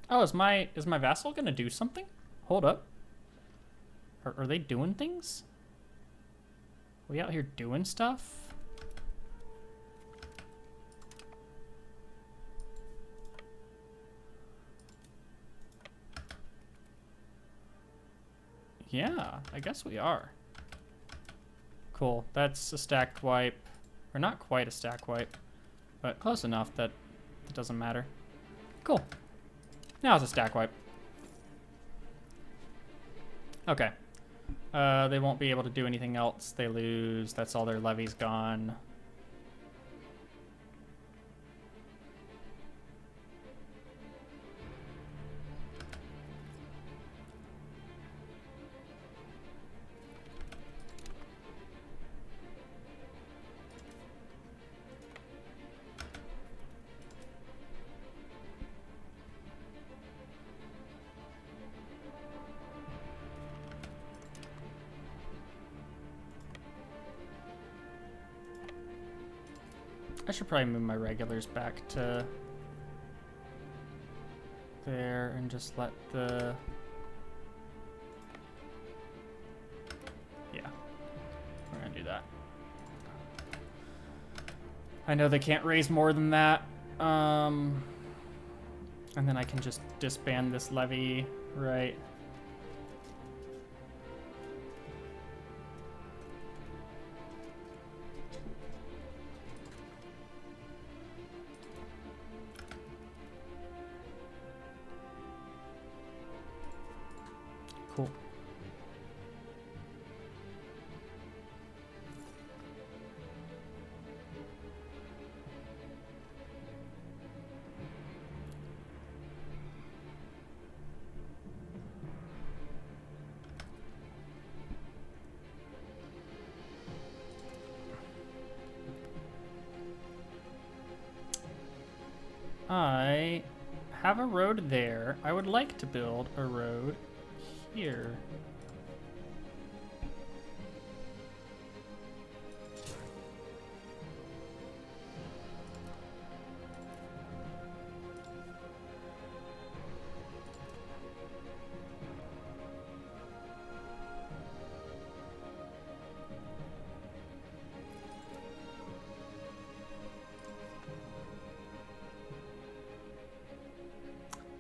Oh, is my vassal gonna do something? Hold up. Are they doing things? Are we out here doing stuff? Yeah, I guess we are. Cool, that's a stacked wipe. Or not quite a stack wipe, but close enough that it doesn't matter. Cool. Now it's a stack wipe. Okay. They won't be able to do anything else. They lose. That's all their levies gone. I should probably move my regulars back to there and just let the... Yeah, we're gonna do that. I know they can't raise more than that. And then I can just disband this levy, right? Cool. I have a road there. I would like to build a road here.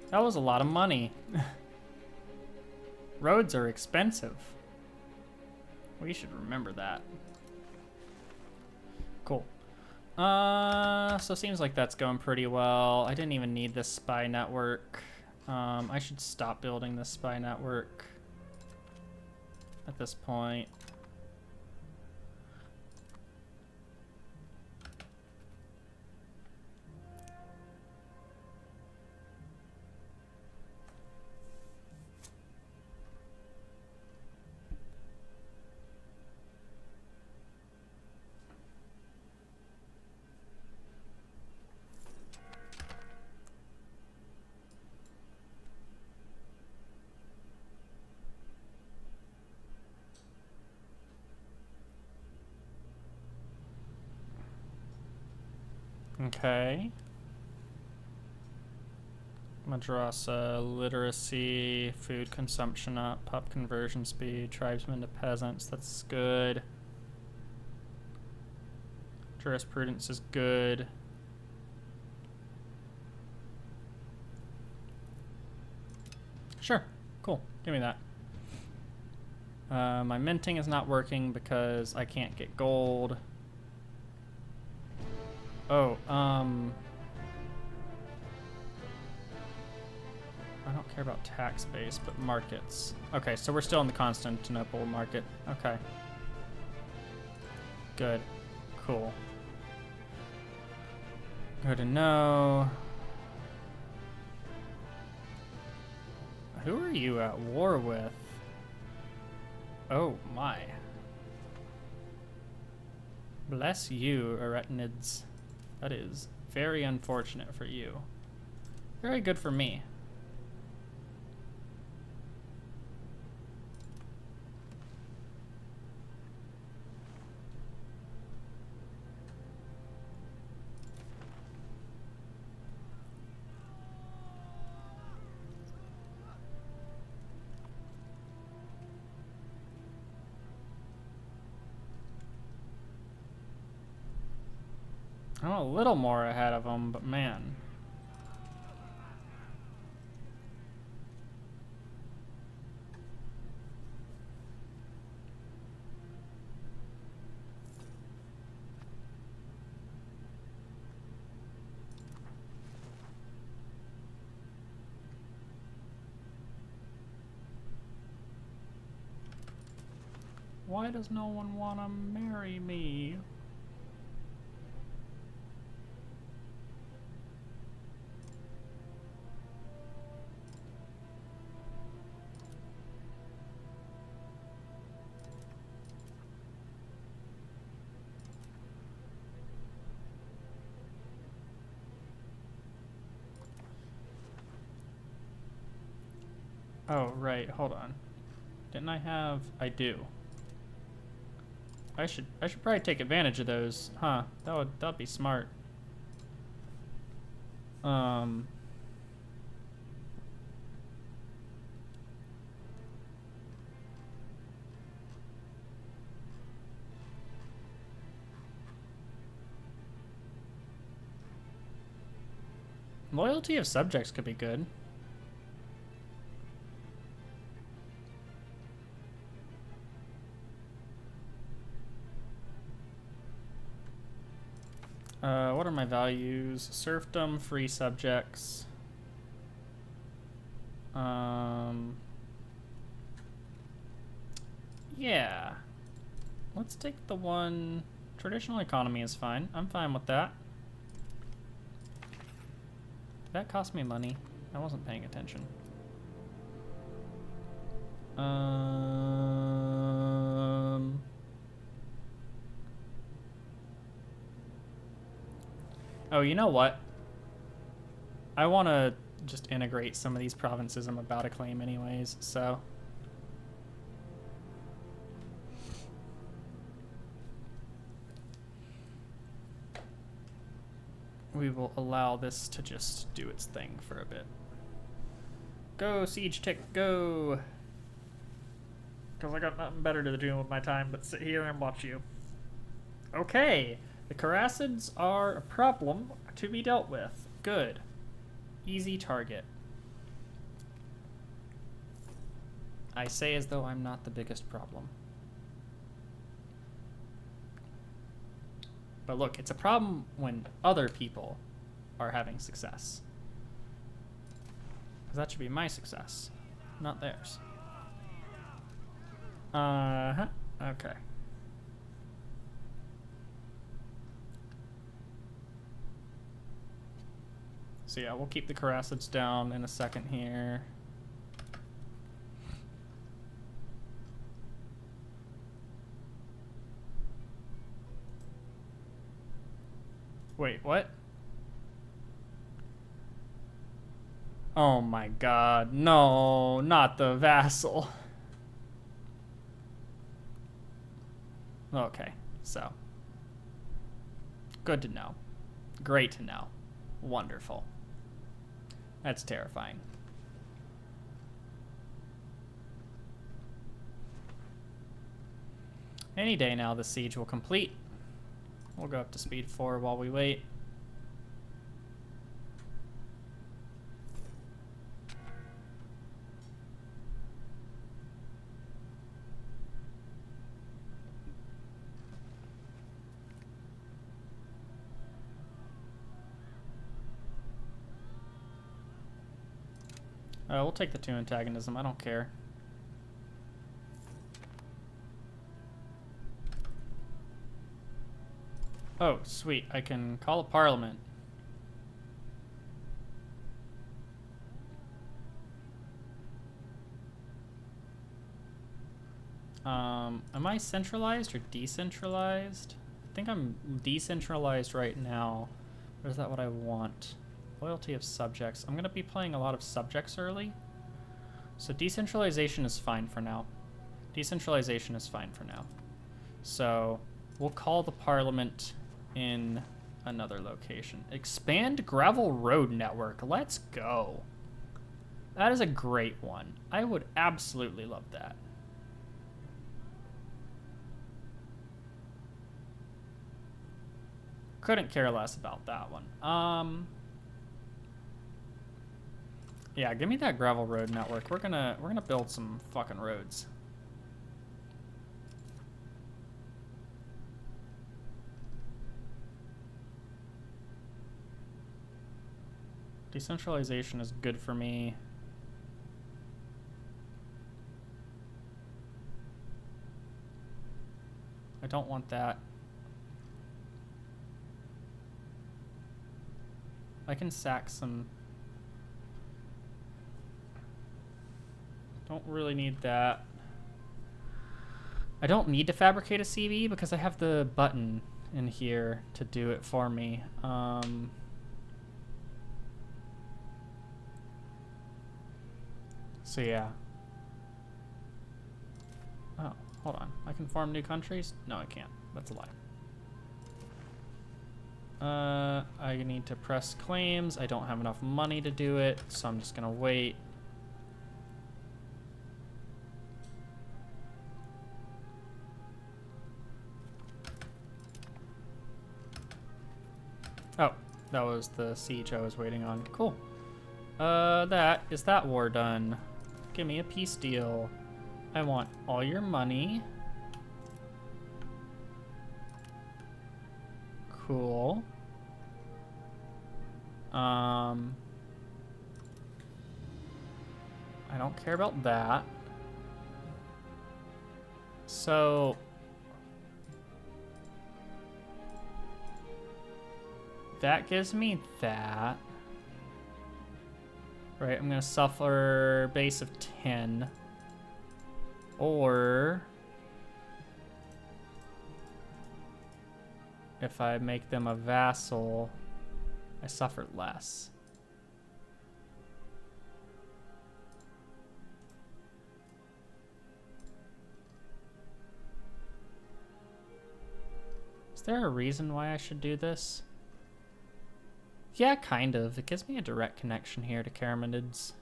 That was a lot of money. Roads are expensive. We should remember that. Cool. So seems like that's going pretty well. I didn't even need this spy network. I should stop building this spy network at this point. Okay. Madrasa, literacy, food consumption up, pup conversion speed, tribesmen to peasants, that's good. Jurisprudence is good. Sure, cool, give me that. My minting is not working because I can't get gold. Oh, I don't care about tax base, but markets. Okay, so we're still in the Constantinople market. Okay. Good. Cool. Good to know. Who are you at war with? Oh my. Bless you, Aretinids. That is very unfortunate for you. Very good for me. I'm a little more ahead of them, but man. Why does no one want to marry me? Oh, right, hold on. Didn't I have... I do. I should probably take advantage of those, huh? That'd be smart. Um, Loyalty of subjects could be good. What are my values? Serfdom, free subjects. Yeah. Let's take the one... Traditional economy is fine. I'm fine with that. Did that cost me money? I wasn't paying attention. Oh, you know what? I want to just integrate some of these provinces I'm about to claim anyways, so... we will allow this to just do its thing for a bit. Go, siege tick, go! Because I got nothing better to do with my time but sit here and watch you. Okay, the Carassids are a problem to be dealt with. Good. Easy target. I say as though I'm not the biggest problem. But look, it's a problem when other people are having success. Because that should be my success, not theirs. Okay. So yeah, we'll keep the Carassids down in a second here. Wait, what? Oh my god, no, not the vassal. Okay, so. Good to know. Great to know. Wonderful. That's terrifying. Any day now the siege will complete. We'll go up to speed 4 while we wait. We'll take the 2 antagonism, I don't care. Oh, sweet, I can call a parliament. Am I centralized or decentralized? I think I'm decentralized right now. Or is that what I want? Loyalty of subjects. I'm going to be playing a lot of subjects early. So decentralization is fine for now. Decentralization is fine for now. So we'll call the parliament in another location. Expand gravel road network. Let's go. That is a great one. I would absolutely love that. Couldn't care less about that one. Yeah, give me that gravel road network. We're gonna build some fucking roads. Decentralization is good for me. I don't want that. I can sack some. Don't really need that. I don't need to fabricate a CB because I have the button in here to do it for me. So yeah. Oh, hold on. I can form new countries? No, I can't. That's a lie. I need to press claims. I don't have enough money to do it, so I'm just gonna wait. Oh, that was the siege I was waiting on. Cool. Is that war done? Give me a peace deal. I want all your money. Cool. I don't care about that. So that gives me that. Right, I'm gonna suffer base of 10. Or if I make them a vassal, I suffer less. Is there a reason why I should do this? Yeah, kind of. It gives me a direct connection here to Karamanids.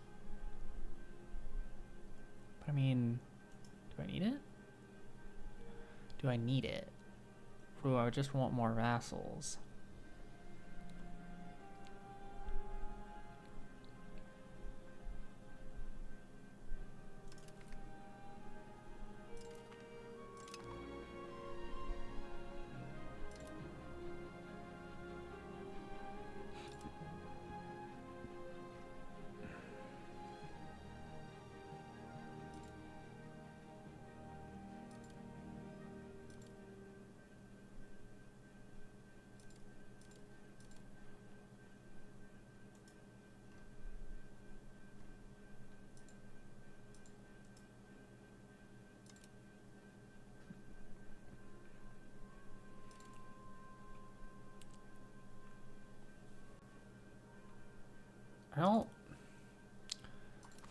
But I mean, do I need it? Do I need it? Ooh, I just want more vassals.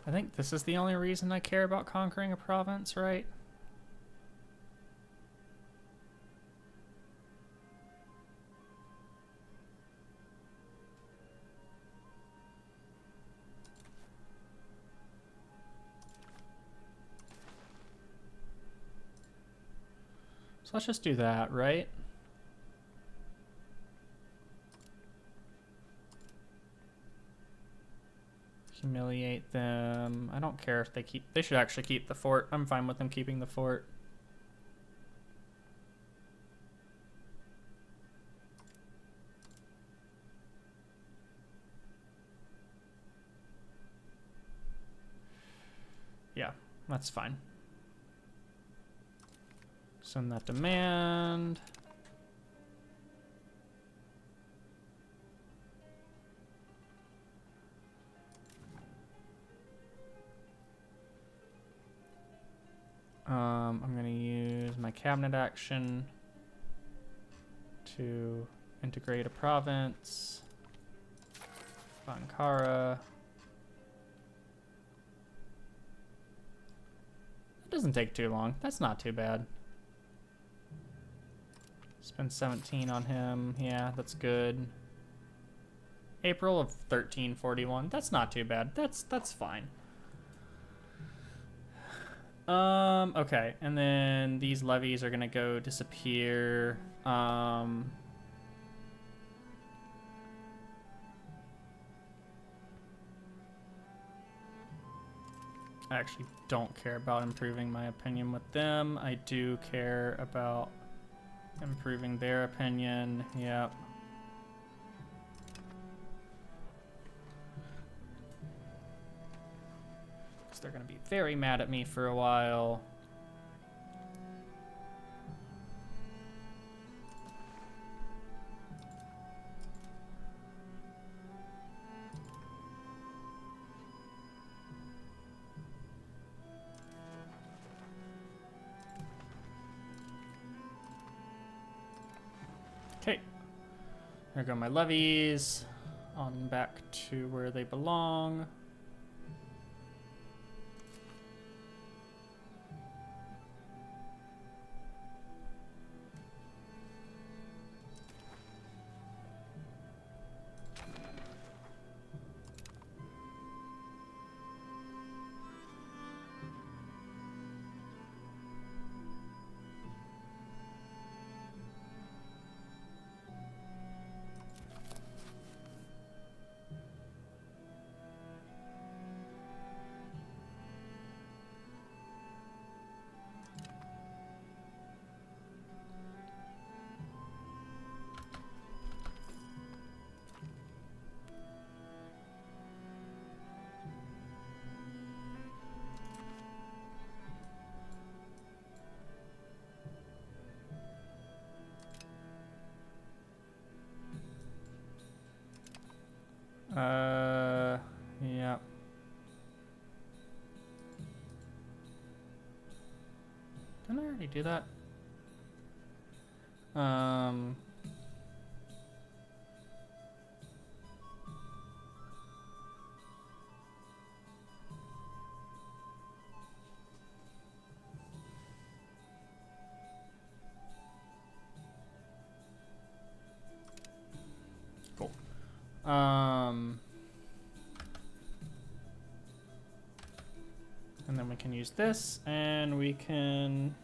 I think this is the only reason I care about conquering a province, right? So let's just do that, right? Humiliate them. I don't care if they should actually keep the fort. I'm fine with them keeping the fort. Yeah, that's fine. Send that demand. I'm gonna use my cabinet action to integrate a province. Ankara. It doesn't take too long. That's not too bad. Spend 17 on him. Yeah, that's good. April of 1341. That's not too bad. That's fine. Okay, and then these levies are gonna go disappear. I actually don't care about improving my opinion with them. I do care about improving their opinion. Yep. So they're gonna be very mad at me for a while. Okay, there go my levies on back to where they belong. Didn't I already do that? Cool. And then we can use this, and we can...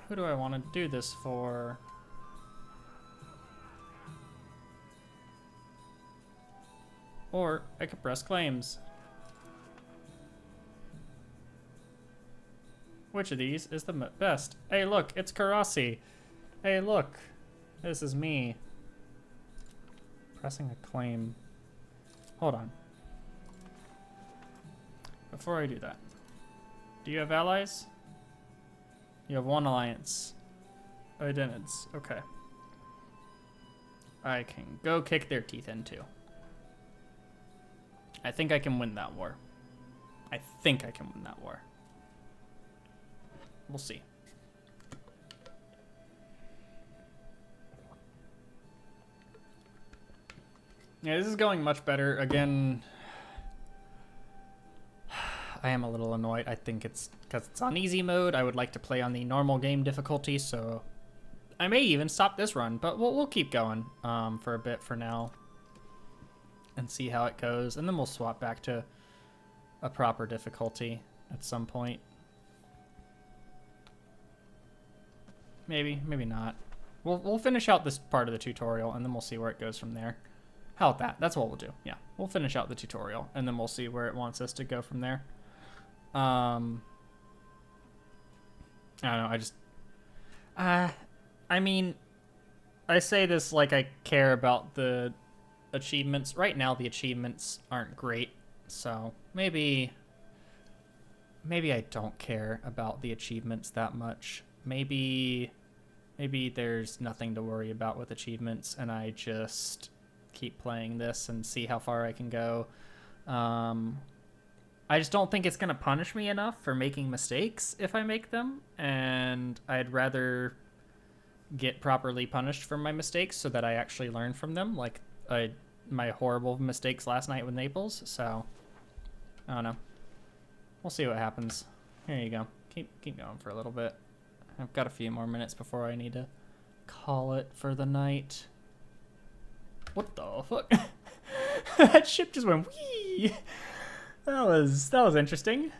Who do I want to do this for? Or I could press claims. Which of these is the best? Hey, look, it's Karasi. Hey, look, this is me. Pressing a claim. Hold on. Before I do that, do you have allies? You have one alliance. Identids. Okay. I can go kick their teeth in too. I think I can win that war. I think I can win that war. We'll see. Yeah, this is going much better. Again, I am a little annoyed. I think it's because it's on easy mode. I would like to play on the normal game difficulty, so I may even stop this run, but we'll keep going for a bit for now and see how it goes, and then we'll swap back to a proper difficulty at some point. Maybe, maybe not. We'll finish out this part of the tutorial, and then we'll see where it goes from there. How about that? That's what we'll do. Yeah, we'll finish out the tutorial, and then we'll see where it wants us to go from there. I don't know. I mean, I say this like I care about the achievements. Right now, the achievements aren't great, so maybe I don't care about the achievements that much. Maybe there's nothing to worry about with achievements, and I just keep playing this and see how far I can go. I just don't think it's going to punish me enough for making mistakes if I make them, and I'd rather get properly punished for my mistakes so that I actually learn from them, like my horrible mistakes last night with Naples. So I don't know. We'll see what happens. Here you go. Keep going for a little bit. I've got a few more minutes before I need to call it for the night. What the fuck? That ship just went whee! That was interesting.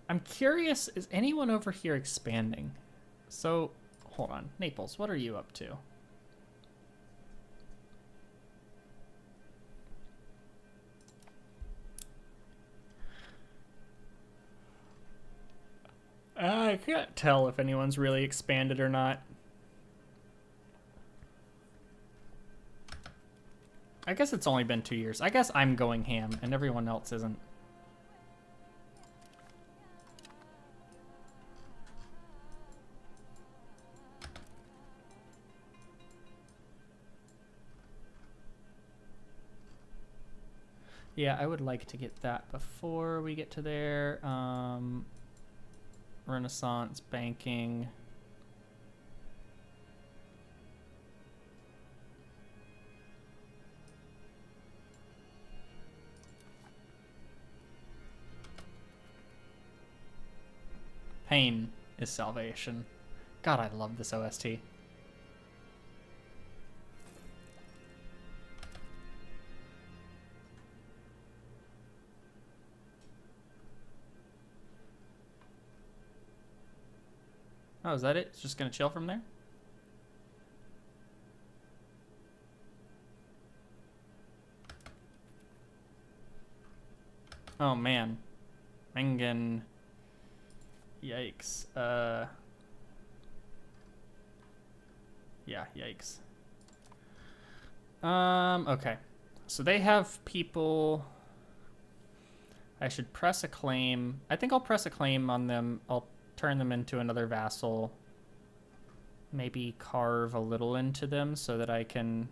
I'm curious, is anyone over here expanding? So, hold on. Naples, what are you up to? I can't tell if anyone's really expanded or not. I guess it's only been 2 years. I guess I'm going ham and everyone else isn't. Yeah, I would like to get that before we get to there. Renaissance, banking. Pain is salvation. God, I love this OST. Oh, is that it? It's just gonna chill from there? Oh man. Mengen. Yikes. Yeah, yikes. Okay. So they have people. I should press a claim. I think I'll press a claim on them. I'll turn them into another vassal. Maybe carve a little into them so that I can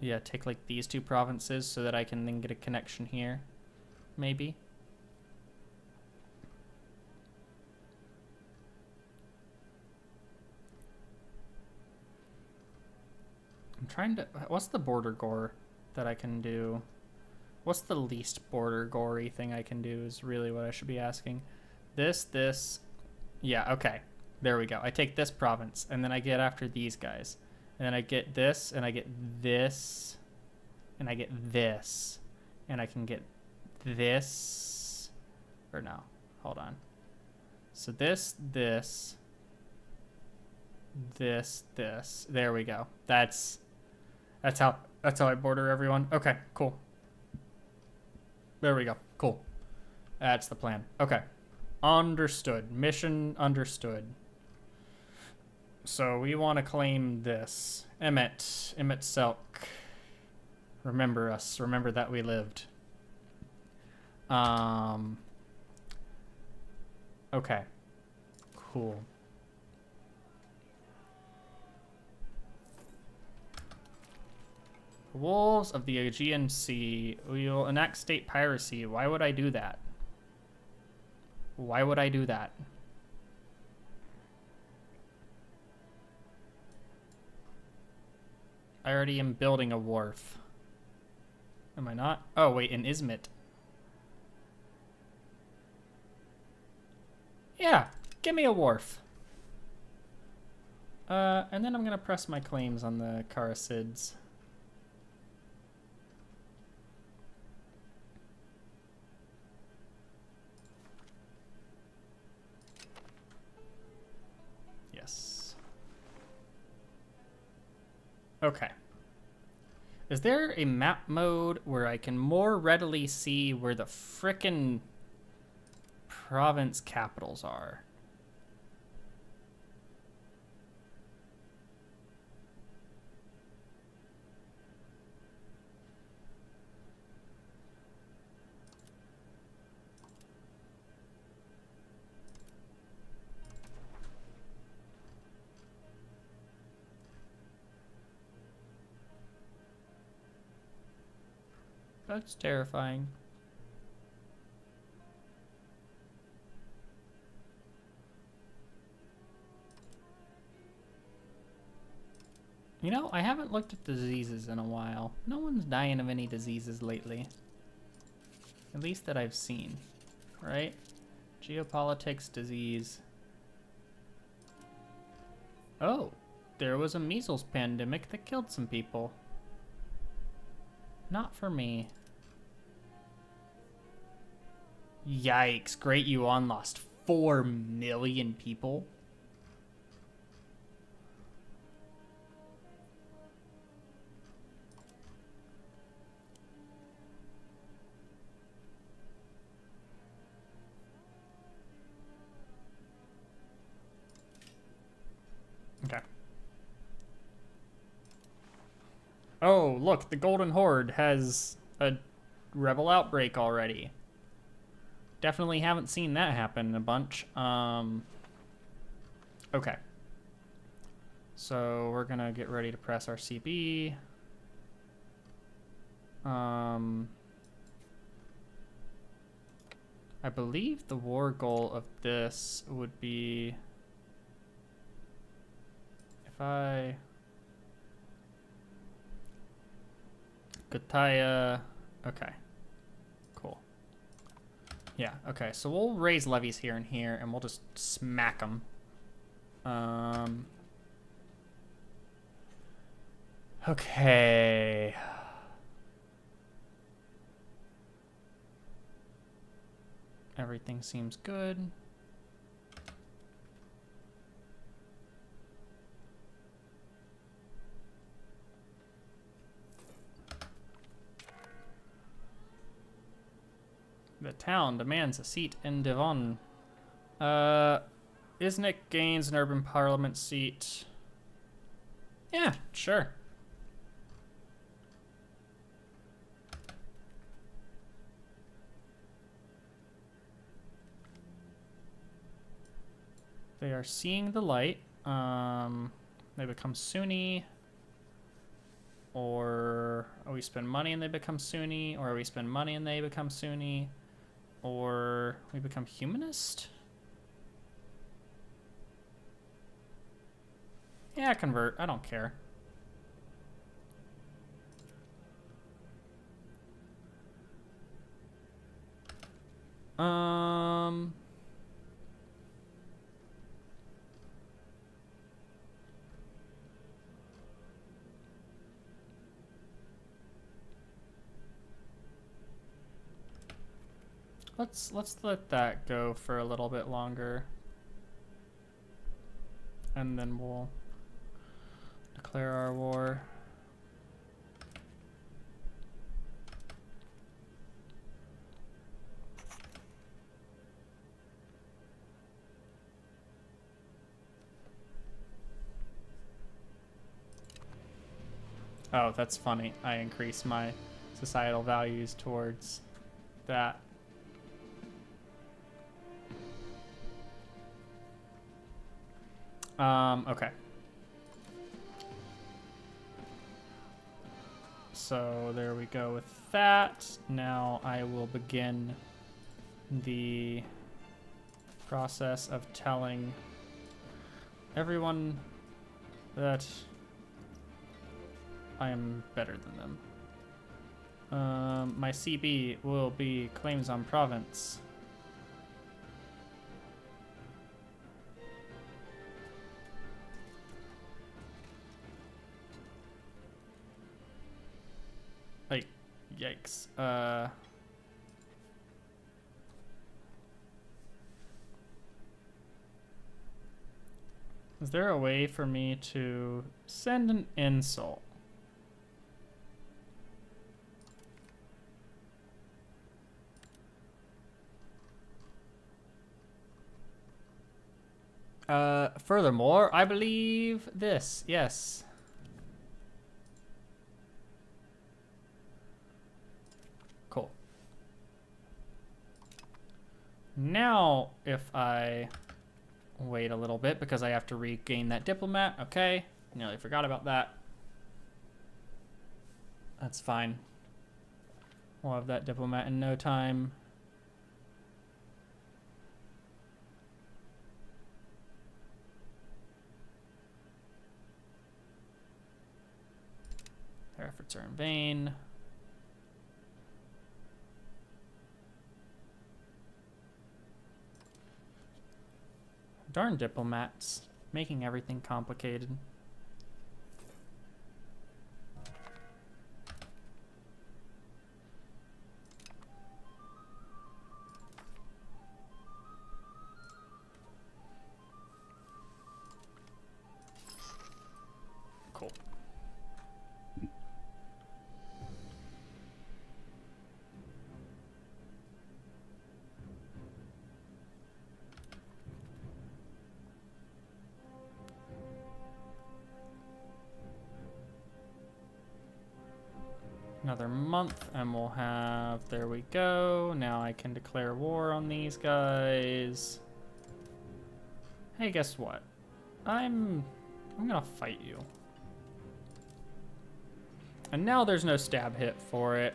yeah, take like these two provinces so that I can then get a connection here, maybe. I'm trying to, what's the border gore that I can do? What's the least border gory thing I can do is really what I should be asking. This, yeah, okay. There we go. I take this province, and then I get after these guys. And then I get this, and I get this, and I get this. And I can get this, or no, hold on. So this. There we go. That's how I border everyone. Okay, cool. There we go. Cool. That's the plan. Okay. Understood. Mission understood. So we want to claim this. Emmett Selk. Remember us. Remember that we lived. Okay. Cool. Wolves of the Aegean Sea. We will enact state piracy. Why would I do that? Why would I do that? I already am building a wharf. Am I not? Oh, wait, in Izmit. Yeah, give me a wharf. And then I'm going to press my claims on the Karasids. Okay. Is there a map mode where I can more readily see where the frickin' province capitals are? That's terrifying. You know, I haven't looked at diseases in a while. No one's dying of any diseases lately. At least that I've seen, right? Geopolitics, disease. Oh, there was a measles pandemic that killed some people. Not for me. Yikes, Great Yuan lost 4 million people. Okay. Oh, look, the Golden Horde has a rebel outbreak already. Definitely haven't seen that happen a bunch. Okay. So we're gonna get ready to press our CB. I believe the war goal of this would be if I Gotaya. Okay. Cool. Yeah, okay. So we'll raise levies here and here, and we'll just smack them. Okay. Everything seems good. The town demands a seat in Devon. Isnik gains an urban parliament seat. Yeah, sure. They are seeing the light. They become Sunni. or we spend money and they become Sunni, or we spend money and they become Sunni, or we become humanist? Yeah, convert. I don't care. Let's let that go for a little bit longer. And then we'll declare our war. Oh, that's funny. I increase my societal values towards that. Okay. So there we go with that. Now I will begin the process of telling everyone that I am better than them. My CB will be claims on province. Like, yikes. Is there a way for me to send an insult? Furthermore, I believe this. Yes. Cool. Now, if I wait a little bit because I have to regain that diplomat. Okay. Nearly forgot about that. That's fine. We'll have that diplomat in no time. Their efforts are in vain. Darn diplomats, making everything complicated. Cool. Another month and we'll have, there we go. Now I can declare war on these guys. Hey, guess what? I'm gonna fight you. And now there's no stab hit for it.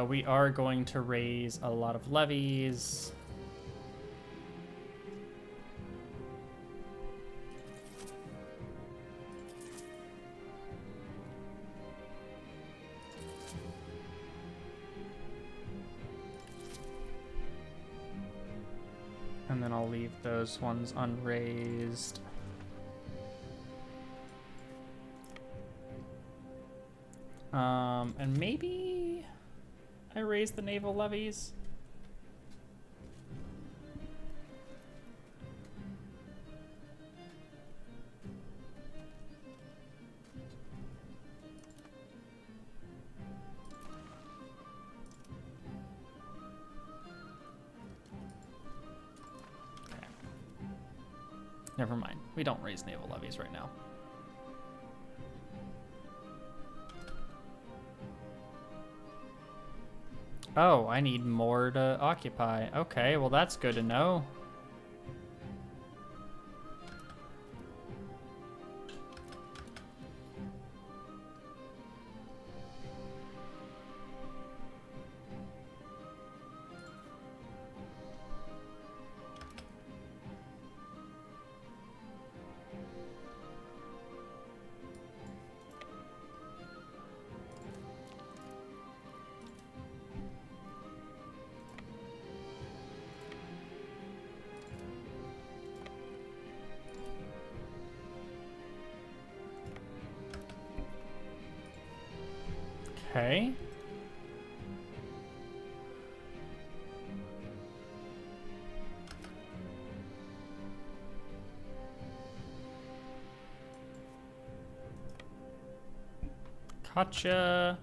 We are going to raise a lot of levies. And then I'll leave those ones unraised. And maybe I raise the naval levies. Okay. Never mind. We don't raise naval levies right now. Oh, I need more to occupy. Okay, well that's good to know. Okay. Gotcha.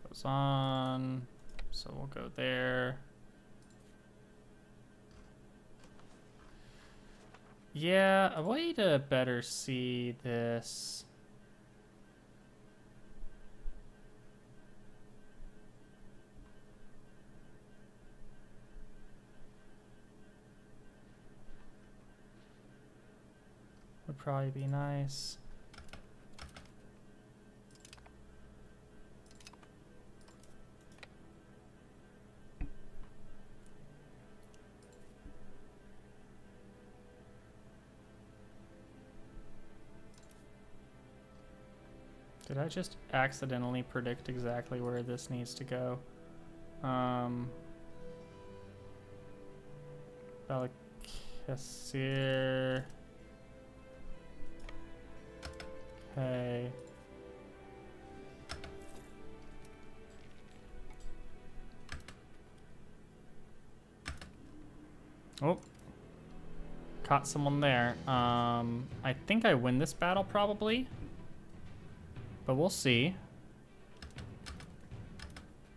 Goes on. So we'll go there. Yeah, a way to better see this. Would probably be nice. Did I just accidentally predict exactly where this needs to go? Balikasir. Okay. Oh. Caught someone there. I think I win this battle probably. But we'll see.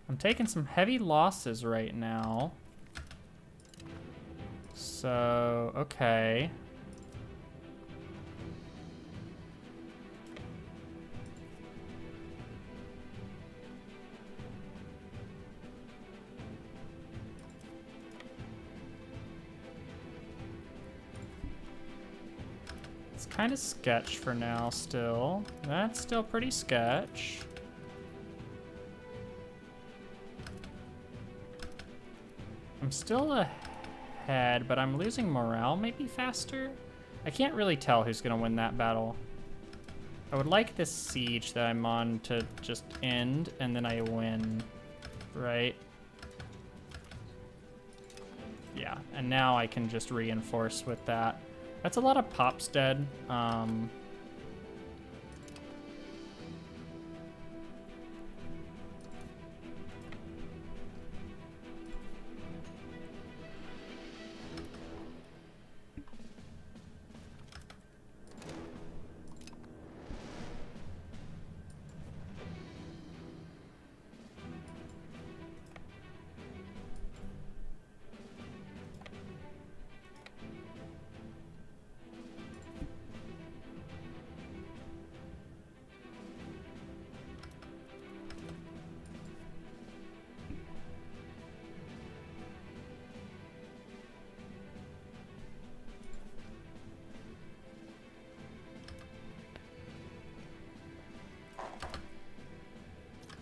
I'm taking some heavy losses right now. So, okay. It's kind of sketch for now still. That's still pretty sketch. I'm still ahead, but I'm losing morale maybe faster? I can't really tell who's gonna win that battle. I would like this siege that I'm on to just end, and then I win, right? Yeah, and now I can just reinforce with that. That's a lot of pops dead.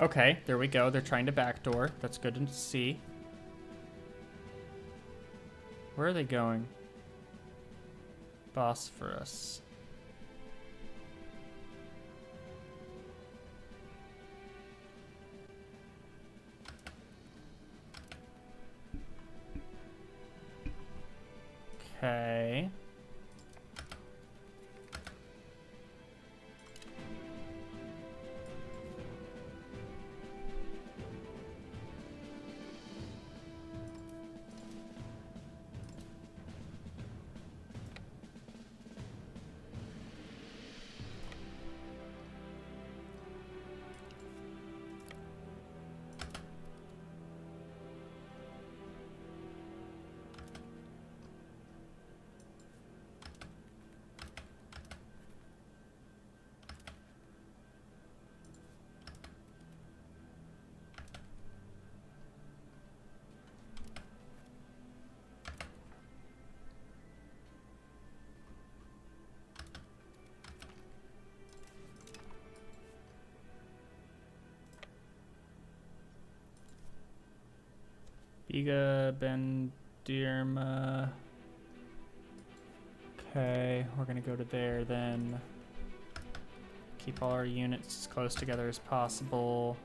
Okay, there we go. They're trying to backdoor. That's good to see. Where are they going? Bosphorus. Okay. Biga Bendirma. Okay, we're gonna go to there then. Keep all our units as close together as possible.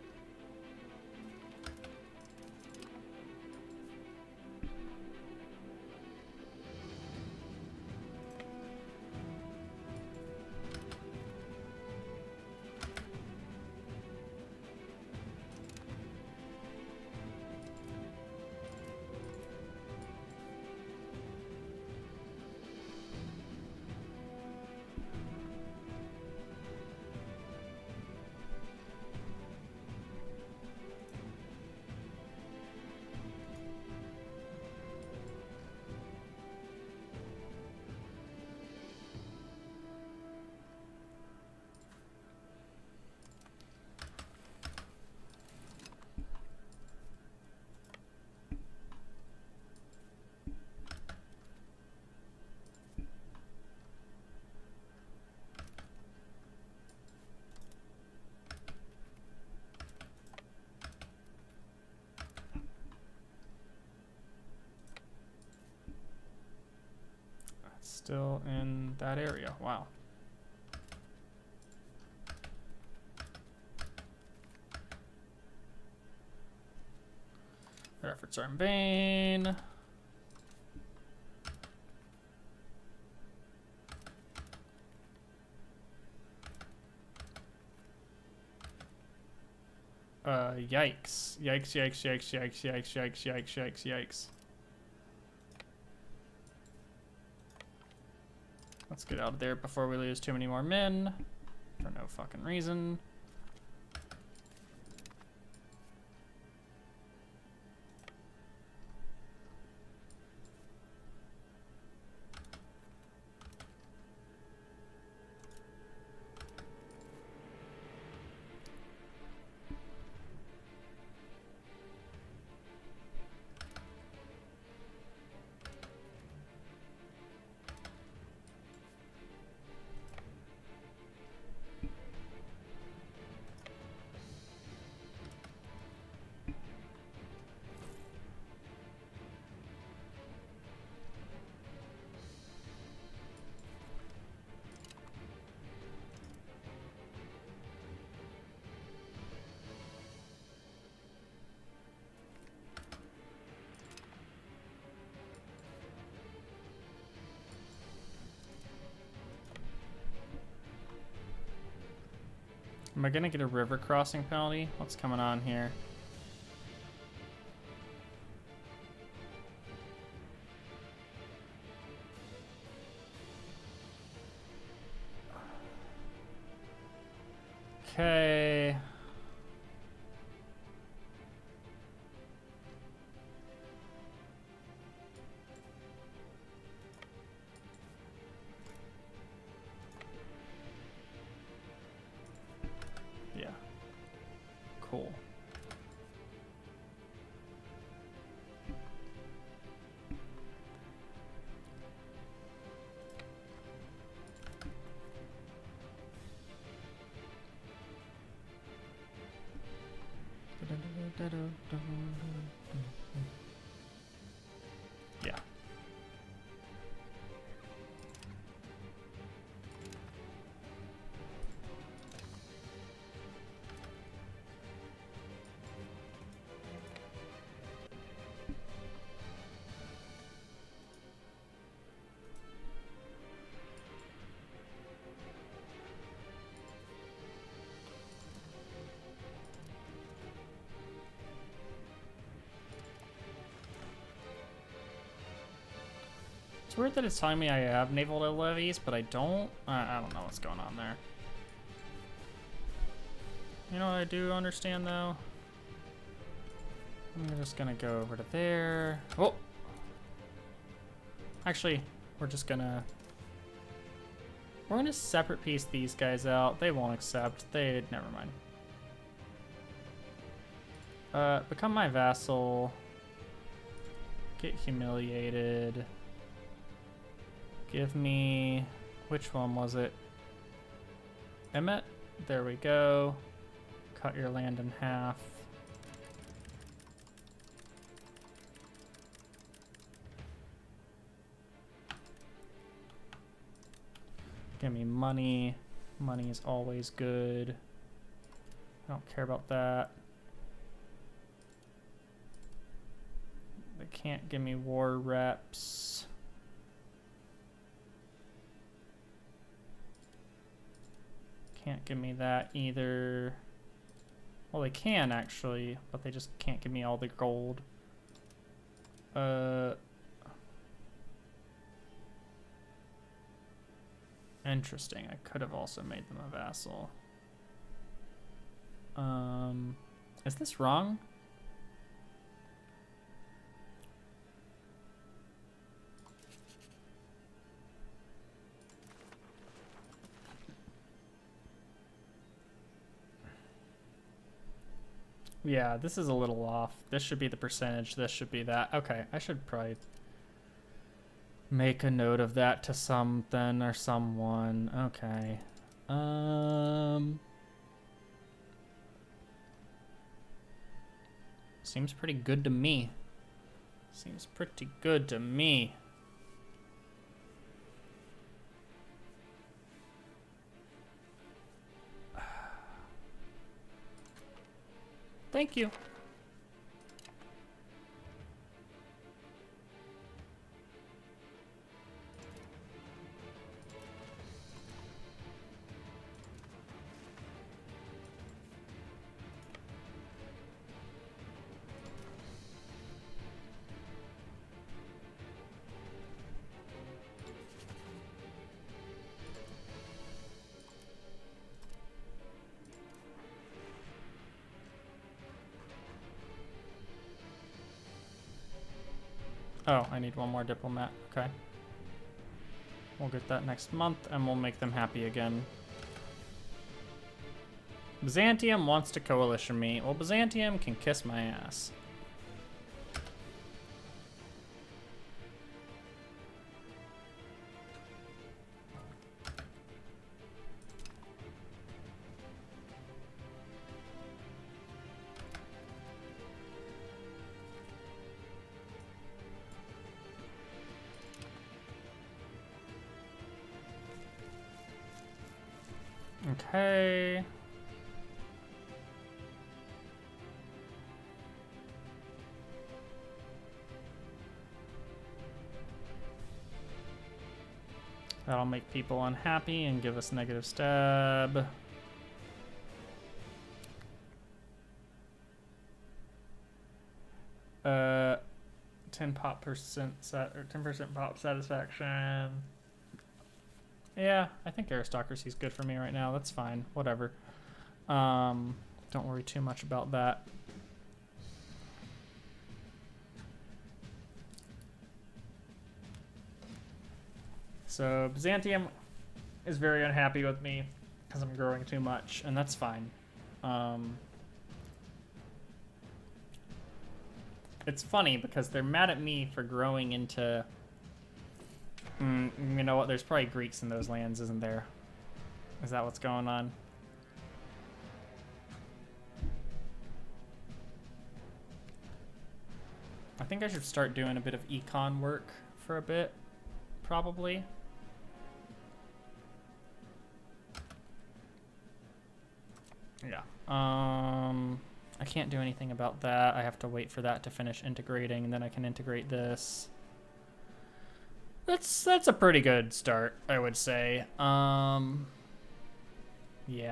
Still in that area. Wow. Their efforts are in vain. Yikes. Yikes, yikes, yikes, yikes, yikes, yikes, yikes, yikes, yikes. Let's get out of there before we lose too many more men. For no fucking reason. Am I gonna get a river crossing penalty? What's coming on here? Okay. Yeah. Cool. Yeah. It's weird that it's telling me I have naval levies, but I don't. I don't know what's going on there. You know what I do understand though? I'm just gonna go over to there. Oh! Actually, we're gonna separate piece these guys out. They won't accept. Never mind. Become my vassal. Get humiliated. Give me, which one was it? Emmet? There we go. Cut your land in half. Give me money. Money is always good. I don't care about that. They can't give me war reps. Can't give me that either. Well, they can actually, but they just can't give me all the gold. Interesting. I could have also made them a vassal. Is this wrong? Yeah, this is a little off. This should be the percentage. This should be that. Okay, I should probably make a note of that to something or someone. Okay. Seems pretty good to me. Seems pretty good to me. Thank you. Oh, I need one more diplomat. Okay. We'll get that next month, and we'll make them happy again. Byzantium wants to coalition me. Well, Byzantium can kiss my ass. Okay. That'll make people unhappy and give us negative stab. 10% pop satisfaction. Yeah, I think aristocracy is good for me right now. That's fine. Whatever. Don't worry too much about that. So Byzantium is very unhappy with me because I'm growing too much, and that's fine. It's funny because they're mad at me for growing into... you know what? There's probably Greeks in those lands, isn't there? Is that what's going on? I think I should start doing a bit of econ work for a bit, probably. Yeah. I can't do anything about that. I have to wait for that to finish integrating, and then I can integrate this. That's a pretty good start, I would say. Yeah,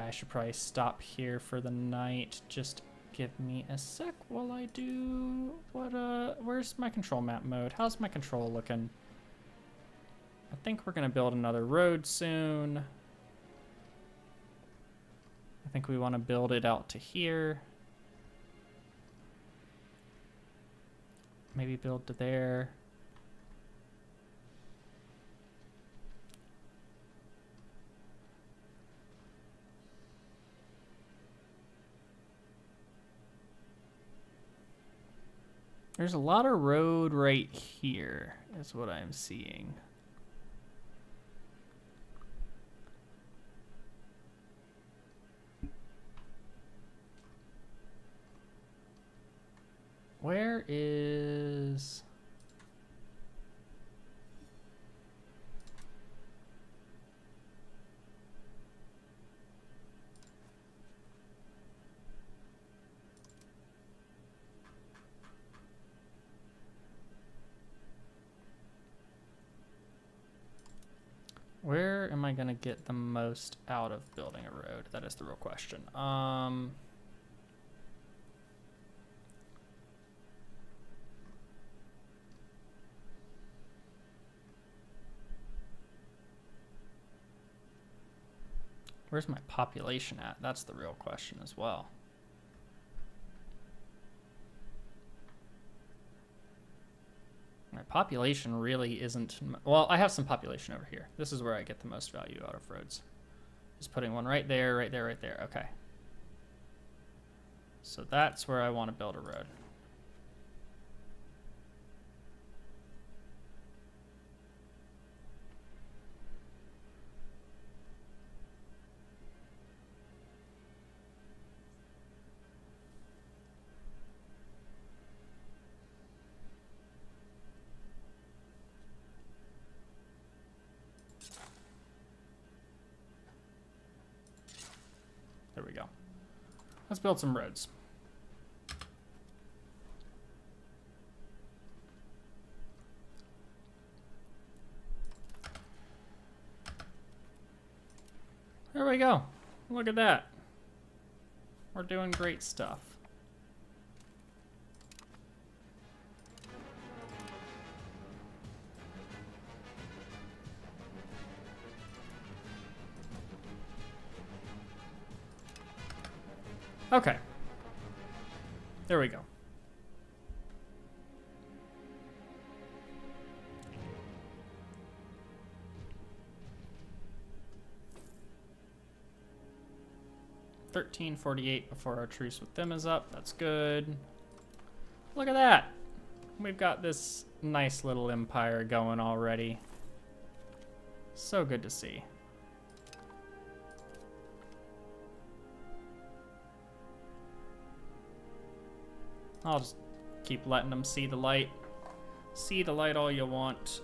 I should probably stop here for the night. Just give me a sec while I do where's my control map mode? How's my control looking? I think we're gonna build another road soon. I think we want to build it out to here. Maybe build to there. There's a lot of road right here, is what I'm seeing. Where is... I gonna get the most out of building a road? That is the real question. Where's my population at? That's the real question as well. My population really isn't... Well, I have some population over here. This is where I get the most value out of roads. Just putting one right there, right there, right there. Okay. So that's where I want to build a road. There we go. Let's build some roads. There we go. Look at that. We're doing great stuff. Okay. There we go. $13.48 before our truce with them is up. That's good. Look at that. We've got this nice little empire going already. So good to see. I'll just keep letting them see the light. See the light all you want.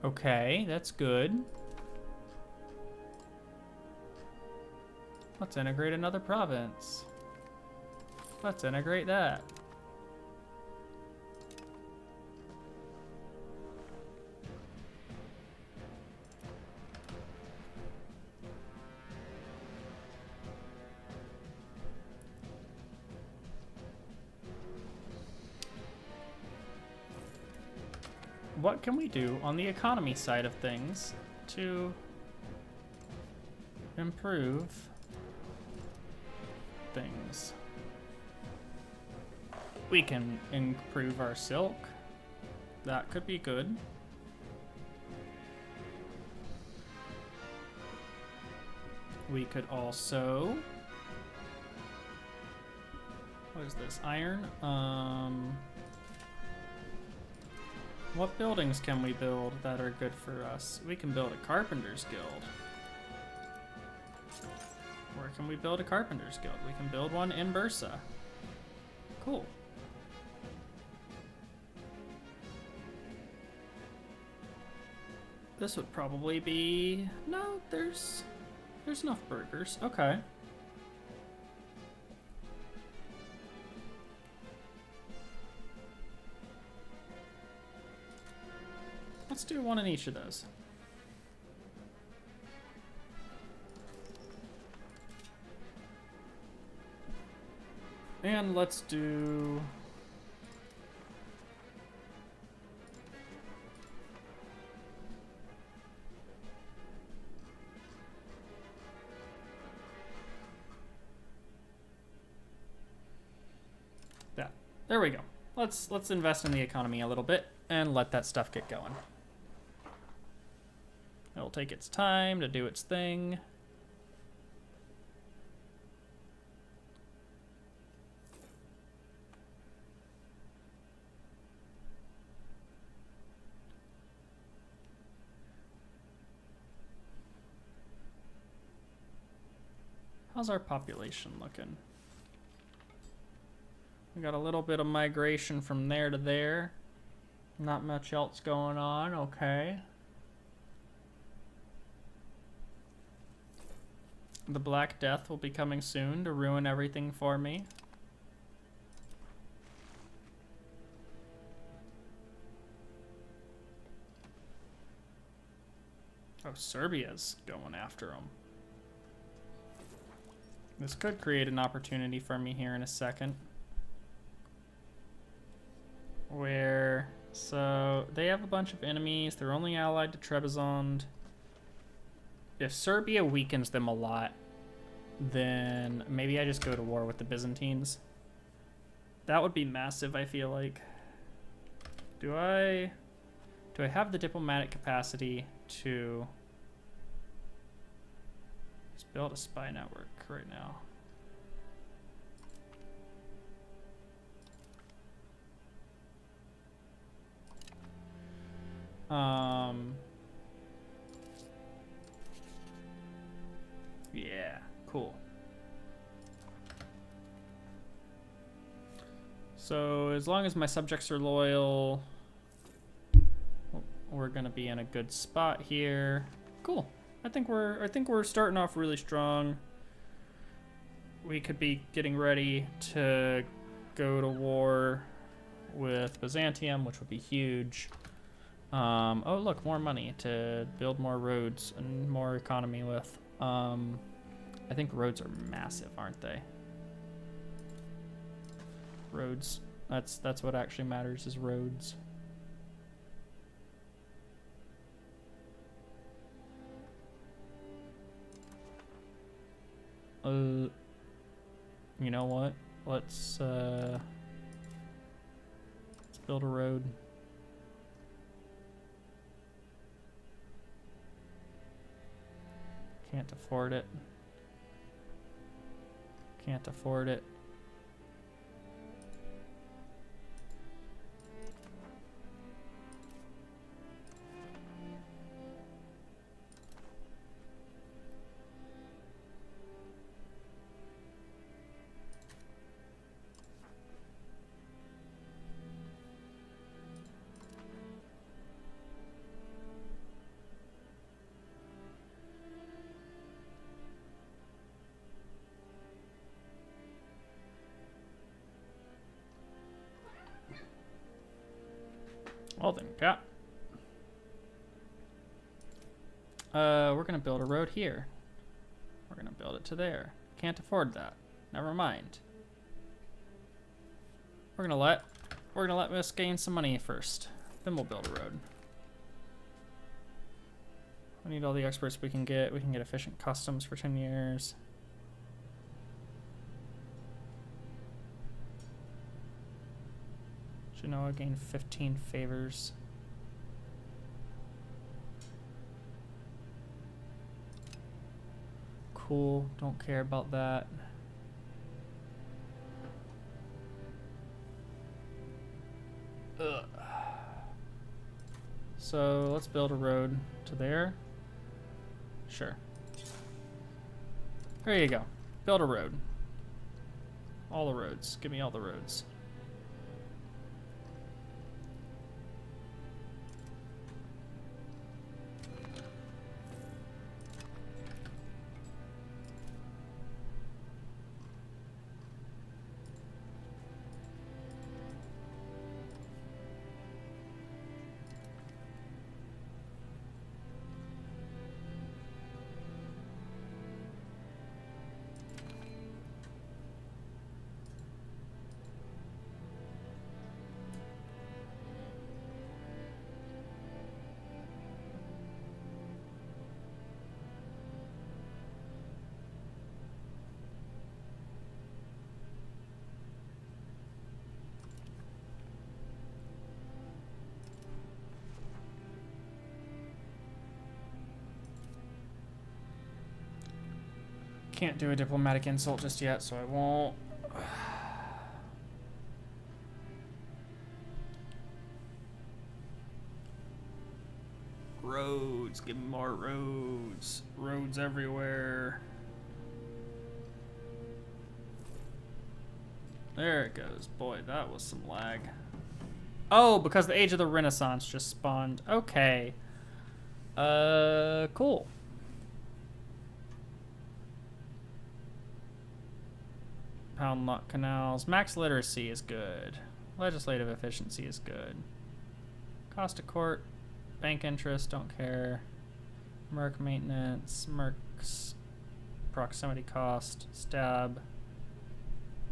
Okay, that's good. Let's integrate another province. Let's integrate that. What can we do on the economy side of things to improve things? We can improve our silk. That could be good. We could also... What is this? Iron? What buildings can we build that are good for us? We can build a carpenter's guild. Where can we build a carpenter's guild? We can build one in Bursa. Cool. This would probably be... No, there's enough burgers. Okay. Let's do one in each of those. And let's do... that. There we go. Let's invest in the economy a little bit and let that stuff get going. It'll take its time to do its thing. How's our population looking? We got a little bit of migration from there to there. Not much else going on, okay. The Black Death will be coming soon to ruin everything for me. Oh, Serbia's going after them. This could create an opportunity for me here in a second. So they have a bunch of enemies. They're only allied to Trebizond. If Serbia weakens them a lot, then maybe I just go to war with the Byzantines. That would be massive, I feel like. Do I have the diplomatic capacity to just build a spy network right now? Yeah, cool. So as long as my subjects are loyal, we're gonna be in a good spot here. Cool. I think we're starting off really strong. We could be getting ready to go to war with Byzantium, which would be huge. Oh look, more money to build more roads and more economy with. I think roads are massive, aren't they? Roads. That's what actually matters, is roads. You know what? Let's build a road. Can't afford it. Can't afford it. Well then, yeah. We're gonna build a road here. We're gonna build it to there. Can't afford that. Never mind. We're gonna let us gain some money first. Then we'll build a road. We need all the experts we can get. We can get efficient customs for 10 years. Genoa gained 15 favors. Cool, don't care about that. Ugh. So let's build a road to there. Sure. There you go. Build a road. All the roads. Give me all the roads. Can't do a diplomatic insult just yet, so I won't. Roads, give me more roads. Roads everywhere. There it goes. Boy, that was some lag. Oh, because the Age of the Renaissance just spawned. Okay. Cool. Pound lock canals. Max literacy is good. Legislative efficiency is good. Cost of court. Bank interest, don't care. Merc maintenance, mercs, proximity cost, stab.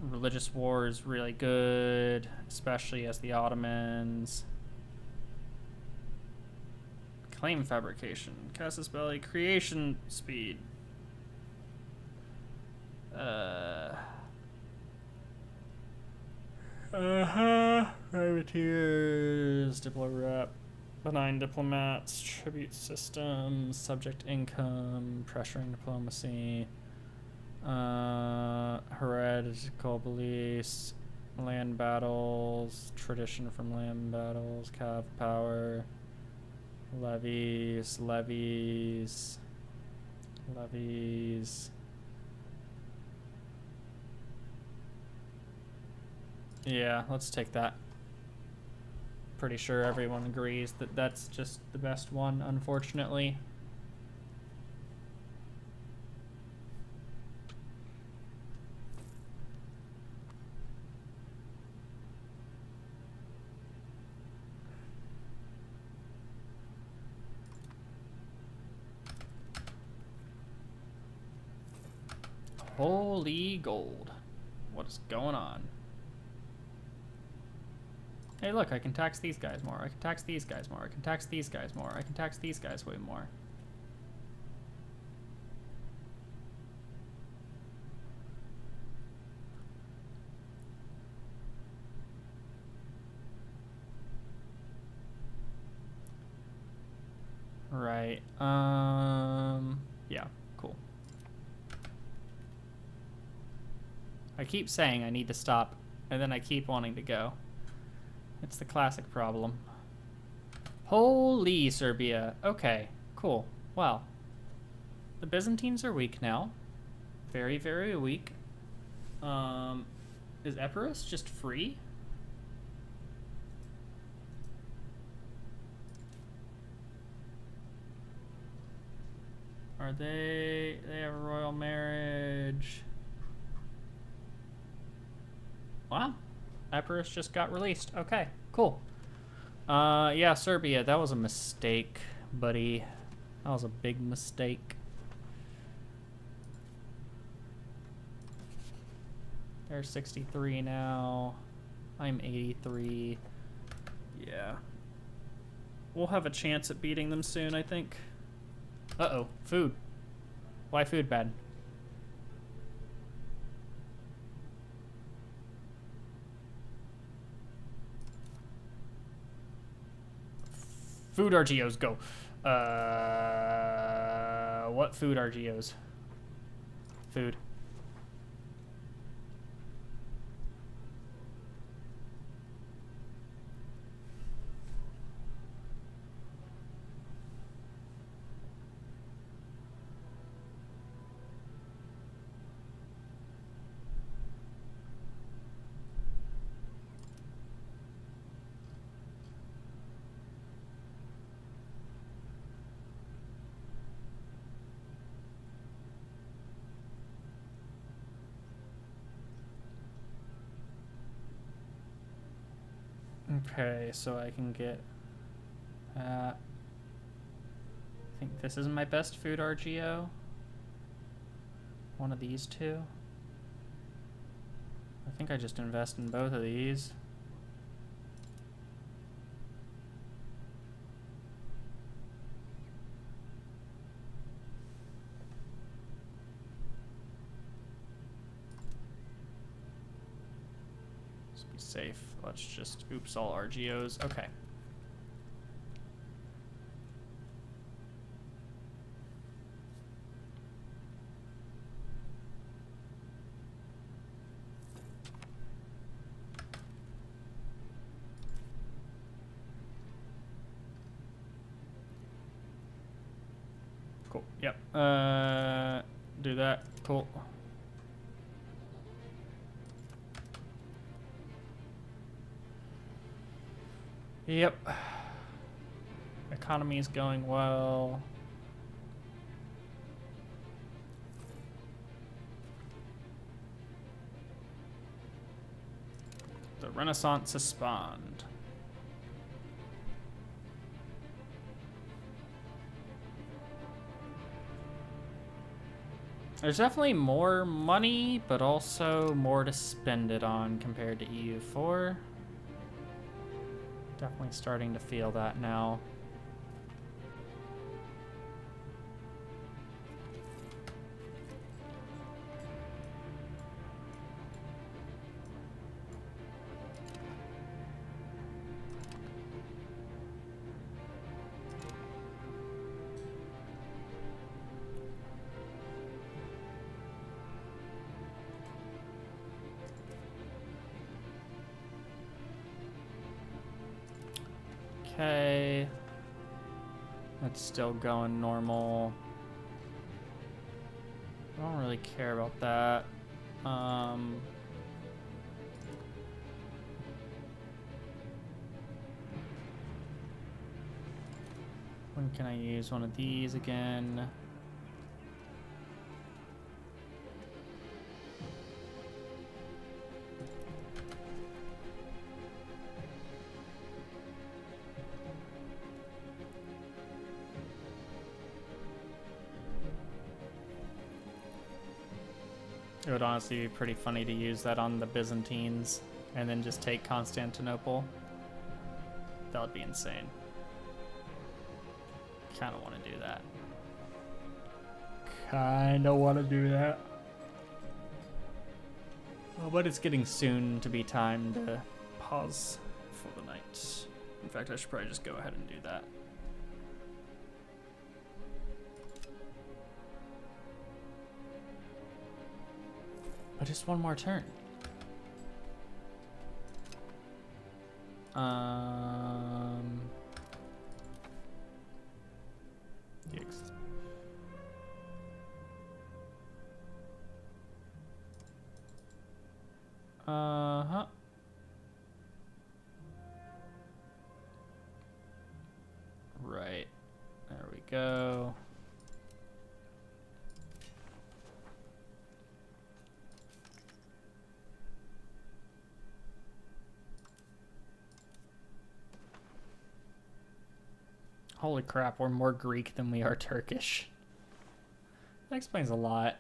Religious war is really good, especially as the Ottomans. Claim fabrication, casus belli, creation speed. Privateers, diplorep, benign diplomats, tribute systems, subject income, pressuring diplomacy, heretical beliefs, land battles, tradition from land battles, cav power, levies. Yeah, let's take that. Pretty sure everyone agrees that that's just the best one, unfortunately. Holy gold. What is going on? Hey, look, I can tax these guys more. I can tax these guys more. I can tax these guys more. I can tax these guys way more. Right. Yeah, cool. I keep saying I need to stop, and then I keep wanting to go. It's the classic problem. Holy Serbia. Okay, cool. Wow. The Byzantines are weak now. Very, very weak. Is Epirus just free? Are they have a royal marriage. Wow. Epirus just got released. Okay, cool. Yeah, Serbia, that was a mistake, buddy. That was a big mistake. They're 63 now. I'm 83. Yeah. We'll have a chance at beating them soon, I think. Uh-oh, food. Why food bad? Food RGOs, go. What food RGOs? Food. Okay, so I can get I think this is my best food RGO. One of these two. I think I just invest in both of these. Let's be safe. Let's just oops all RGOs. Okay. Cool. Yep. Do that. Cool. Yep. Economy is going well. The Renaissance has spawned. There's definitely more money, but also more to spend it on compared to EU4. Definitely starting to feel that now. Okay. That's still going normal. I don't really care about that. When can I use one of these again? It would honestly be pretty funny to use that on the Byzantines and then just take Constantinople. That would be insane. Kind of want to do that. Oh, but it's getting soon to be time to pause for the night. In fact, I should probably just go ahead and do that. But just one more turn. Dicks. Uh-huh. Right. There we go. Holy crap, we're more Greek than we are Turkish. That explains a lot.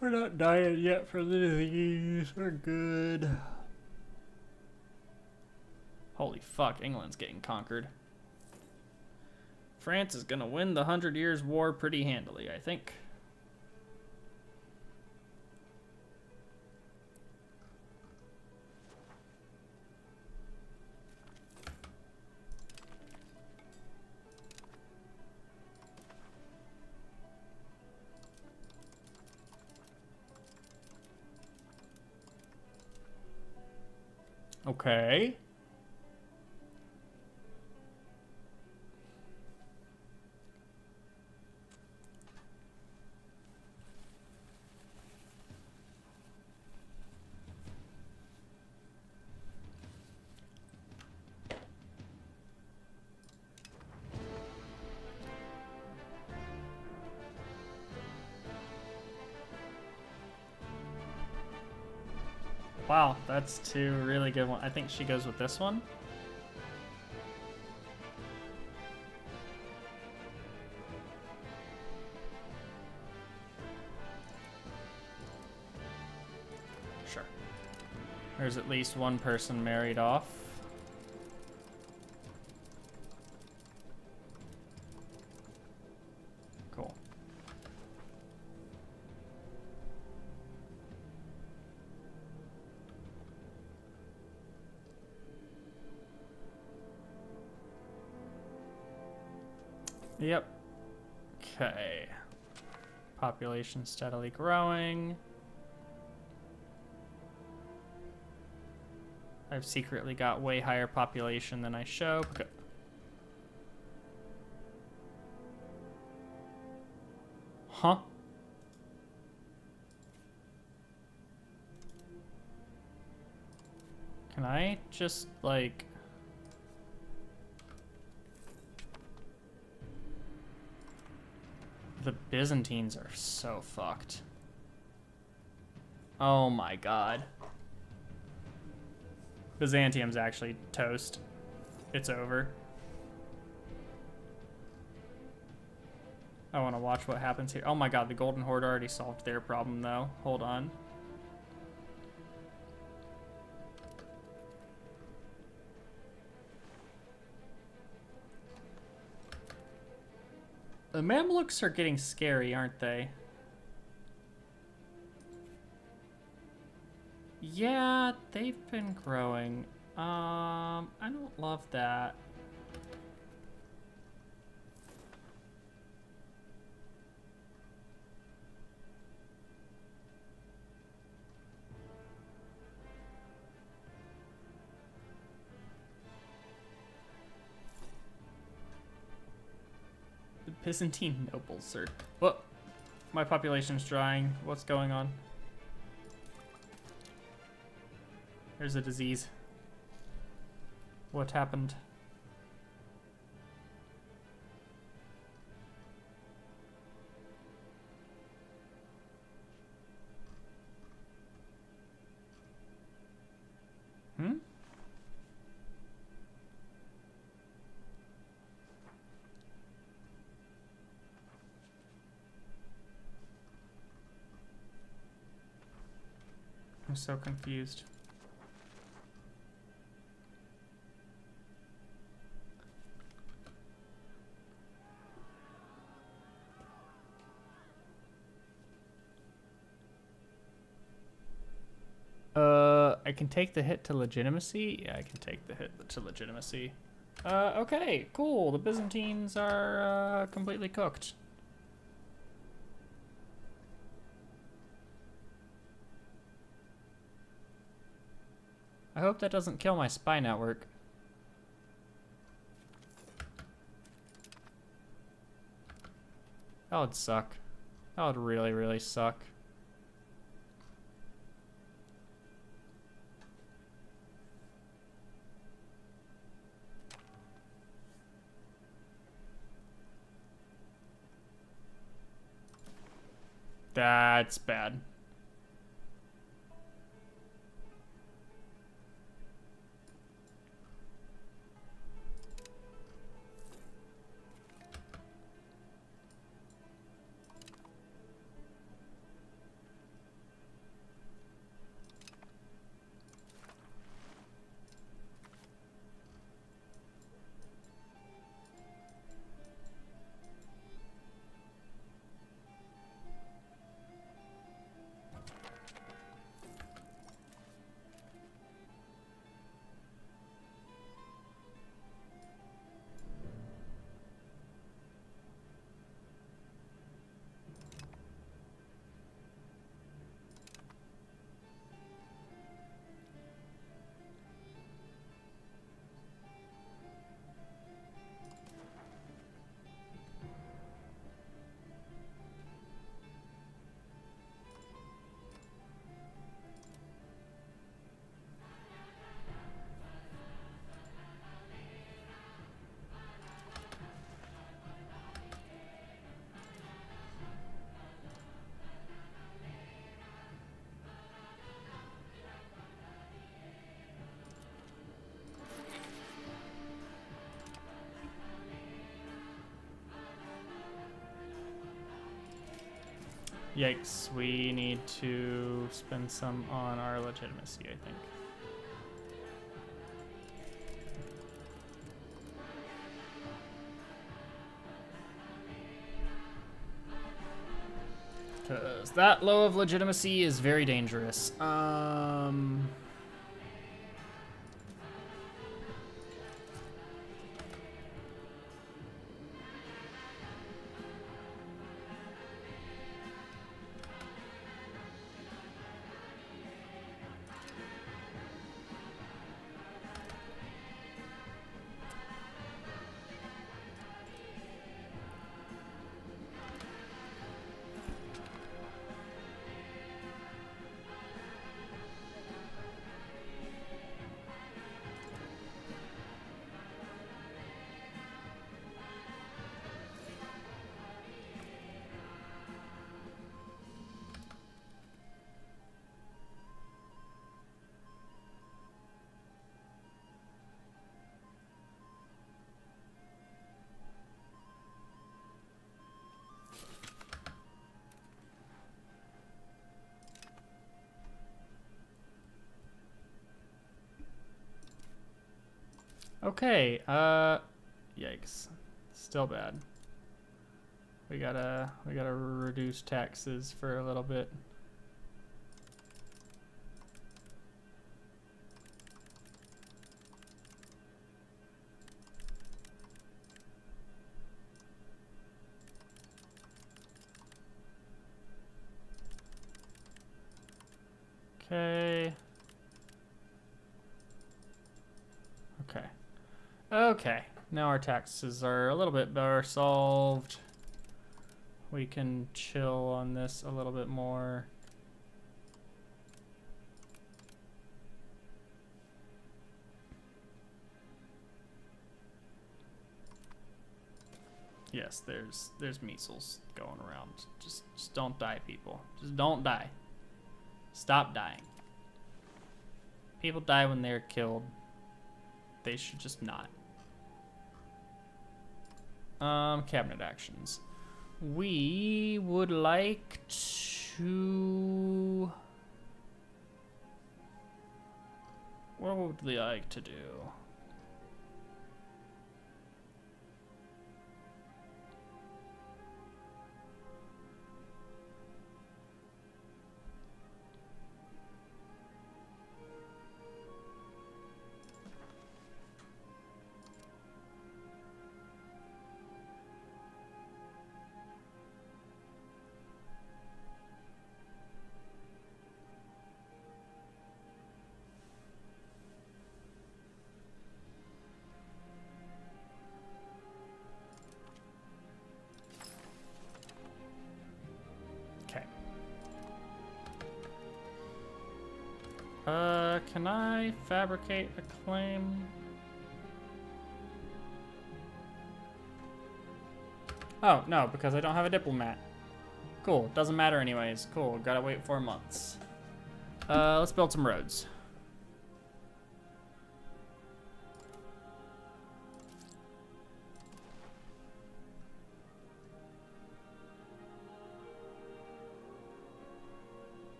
We're not dying yet for these. We're good. Holy fuck, England's getting conquered. France is gonna win the 100 Years' War pretty handily, I think. Okay. Wow, that's two really good ones. I think she goes with this one. Sure. There's at least one person married off. Cool. Yep. Okay. Population steadily growing. I've secretly got way higher population than I show. Huh? Can I just, like... The Byzantines are so fucked. Oh my god. Byzantium's actually toast. It's over. I want to watch what happens here. Oh my god, the Golden Horde already solved their problem, though. Hold on. The Mamluks are getting scary, aren't they? Yeah, they've been growing. I don't love that. The Byzantine nobles are... Whoa! My population's drying. What's going on? There's a disease. What happened? Hmm? I'm so confused. I can take the hit to legitimacy? Yeah, I can take the hit to legitimacy. Okay, cool. The Byzantines are, completely cooked. I hope that doesn't kill my spy network. That would suck. That would really, really suck. That's bad. Yikes, we need to spend some on our legitimacy, I think. Because that low of legitimacy is very dangerous. Okay, yikes. Still bad. We gotta reduce taxes for a little bit. Okay. Okay. Okay. Now our taxes are a little bit better solved. We can chill on this a little bit more. Yes, there's measles going around. Just don't die, people. Just don't die. Stop dying. People die when they're killed. They should just not. Cabinet actions. We would like to... What would we like to do? Okay. Can I fabricate a claim? Oh, no, because I don't have a diplomat. Cool, doesn't matter anyways. Cool, gotta wait 4 months. Let's build some roads.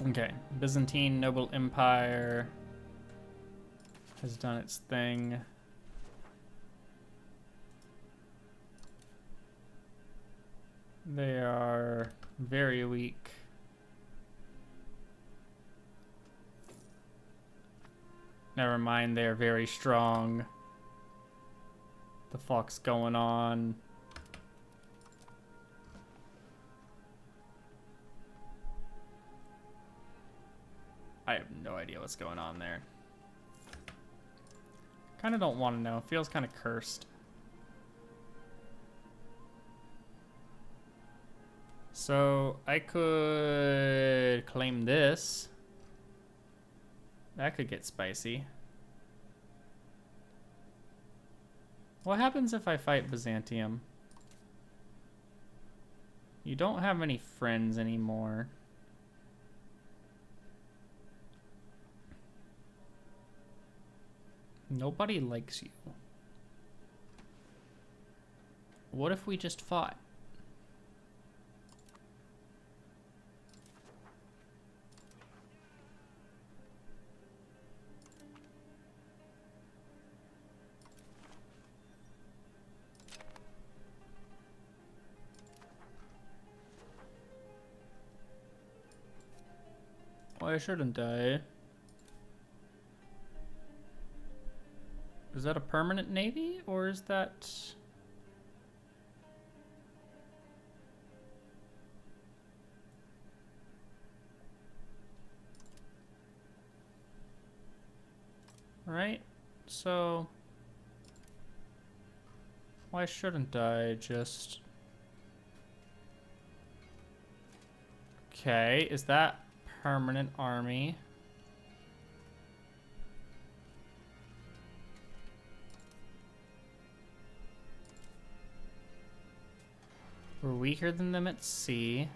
Okay, Byzantine Noble Empire has done its thing. They are very weak. Never mind, they are very strong. The fuck's going on? I have no idea what's going on there. Kind of don't want to know. Feels kind of cursed. So I could claim this. That could get spicy. What happens if I fight Byzantium? You don't have any friends anymore. Nobody likes you. What if we just fought? Why shouldn't I? Is that a permanent navy, or is that... Right? So... Why shouldn't I just... Okay, is that permanent army? We're weaker than them at sea.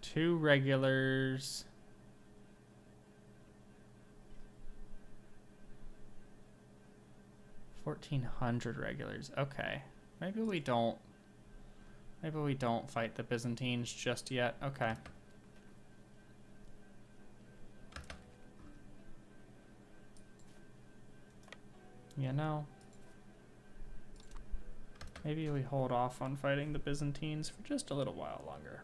Two regulars. 1,400 regulars. Okay. Maybe we don't fight the Byzantines just yet. Okay. You know, maybe we hold off on fighting the Byzantines for just a little while longer.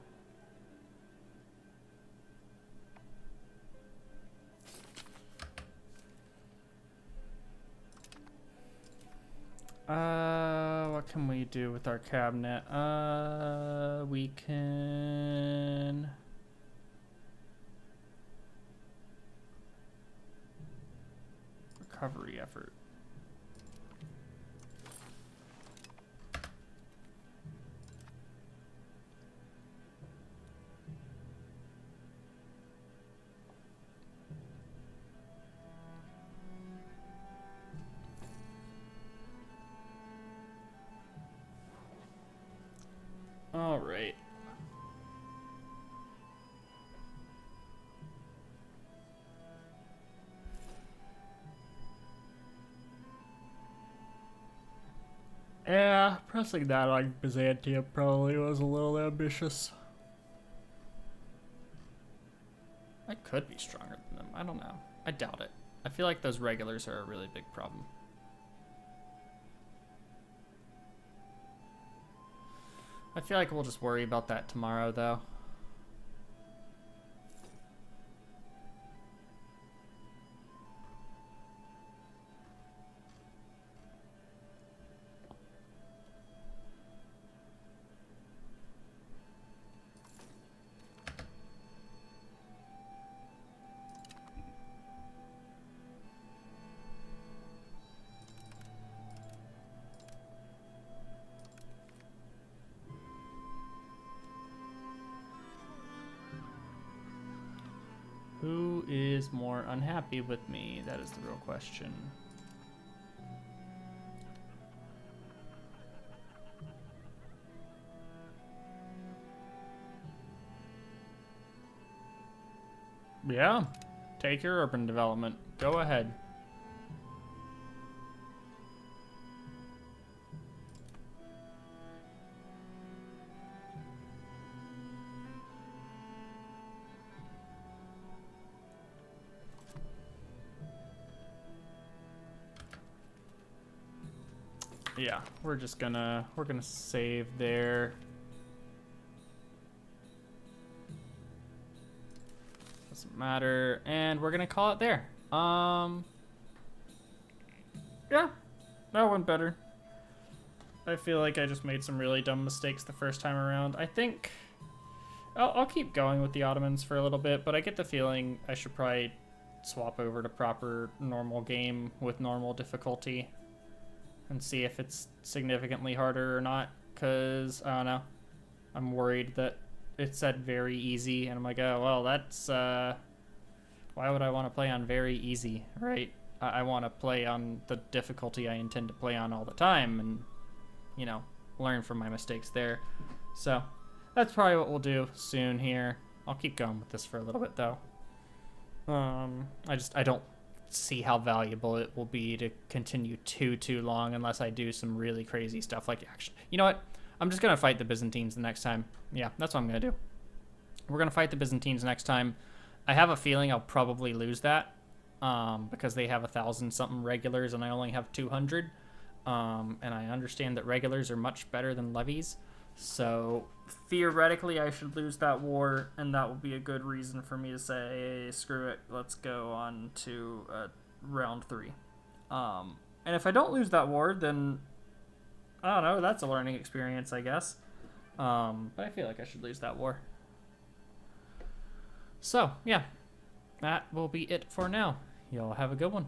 What can we do with our cabinet? We can... Recovery effort. All right. Yeah, pressing that on Byzantium probably was a little ambitious. I could be stronger than them. I don't know. I doubt it. I feel like those regulars are a really big problem. I feel like we'll just worry about that tomorrow, though. Who is more unhappy with me? That is the real question. Yeah, take your urban development. Go ahead. Yeah, we're gonna save there. Doesn't matter, and we're gonna call it there. Yeah, that went better. I feel like I just made some really dumb mistakes the first time around. I think I'll keep going with the Ottomans for a little bit, but I get the feeling I should probably swap over to proper normal game with normal difficulty and see if it's significantly harder or not, because, I don't know, I'm worried that it said very easy, and I'm like, oh, well, that's, why would I want to play on very easy, right? I want to play on the difficulty I intend to play on all the time, and, you know, learn from my mistakes there. So, that's probably what we'll do soon here. I'll keep going with this for a little bit, though. I don't see how valuable it will be to continue too long unless I do some really crazy stuff. Like, actually, you know what? I'm just gonna fight the Byzantines the next time. Yeah, that's what I'm gonna do. We're gonna fight the Byzantines next time. I have a feeling I'll probably lose that because they have 1,000-something regulars and I only have 200. And I understand that regulars are much better than levies. So theoretically, I should lose that war, and that will be a good reason for me to say, screw it, let's go on to round 3. And if I don't lose that war, then, I don't know, that's a learning experience, I guess. But I feel like I should lose that war. So, yeah, that will be it for now. Y'all have a good one.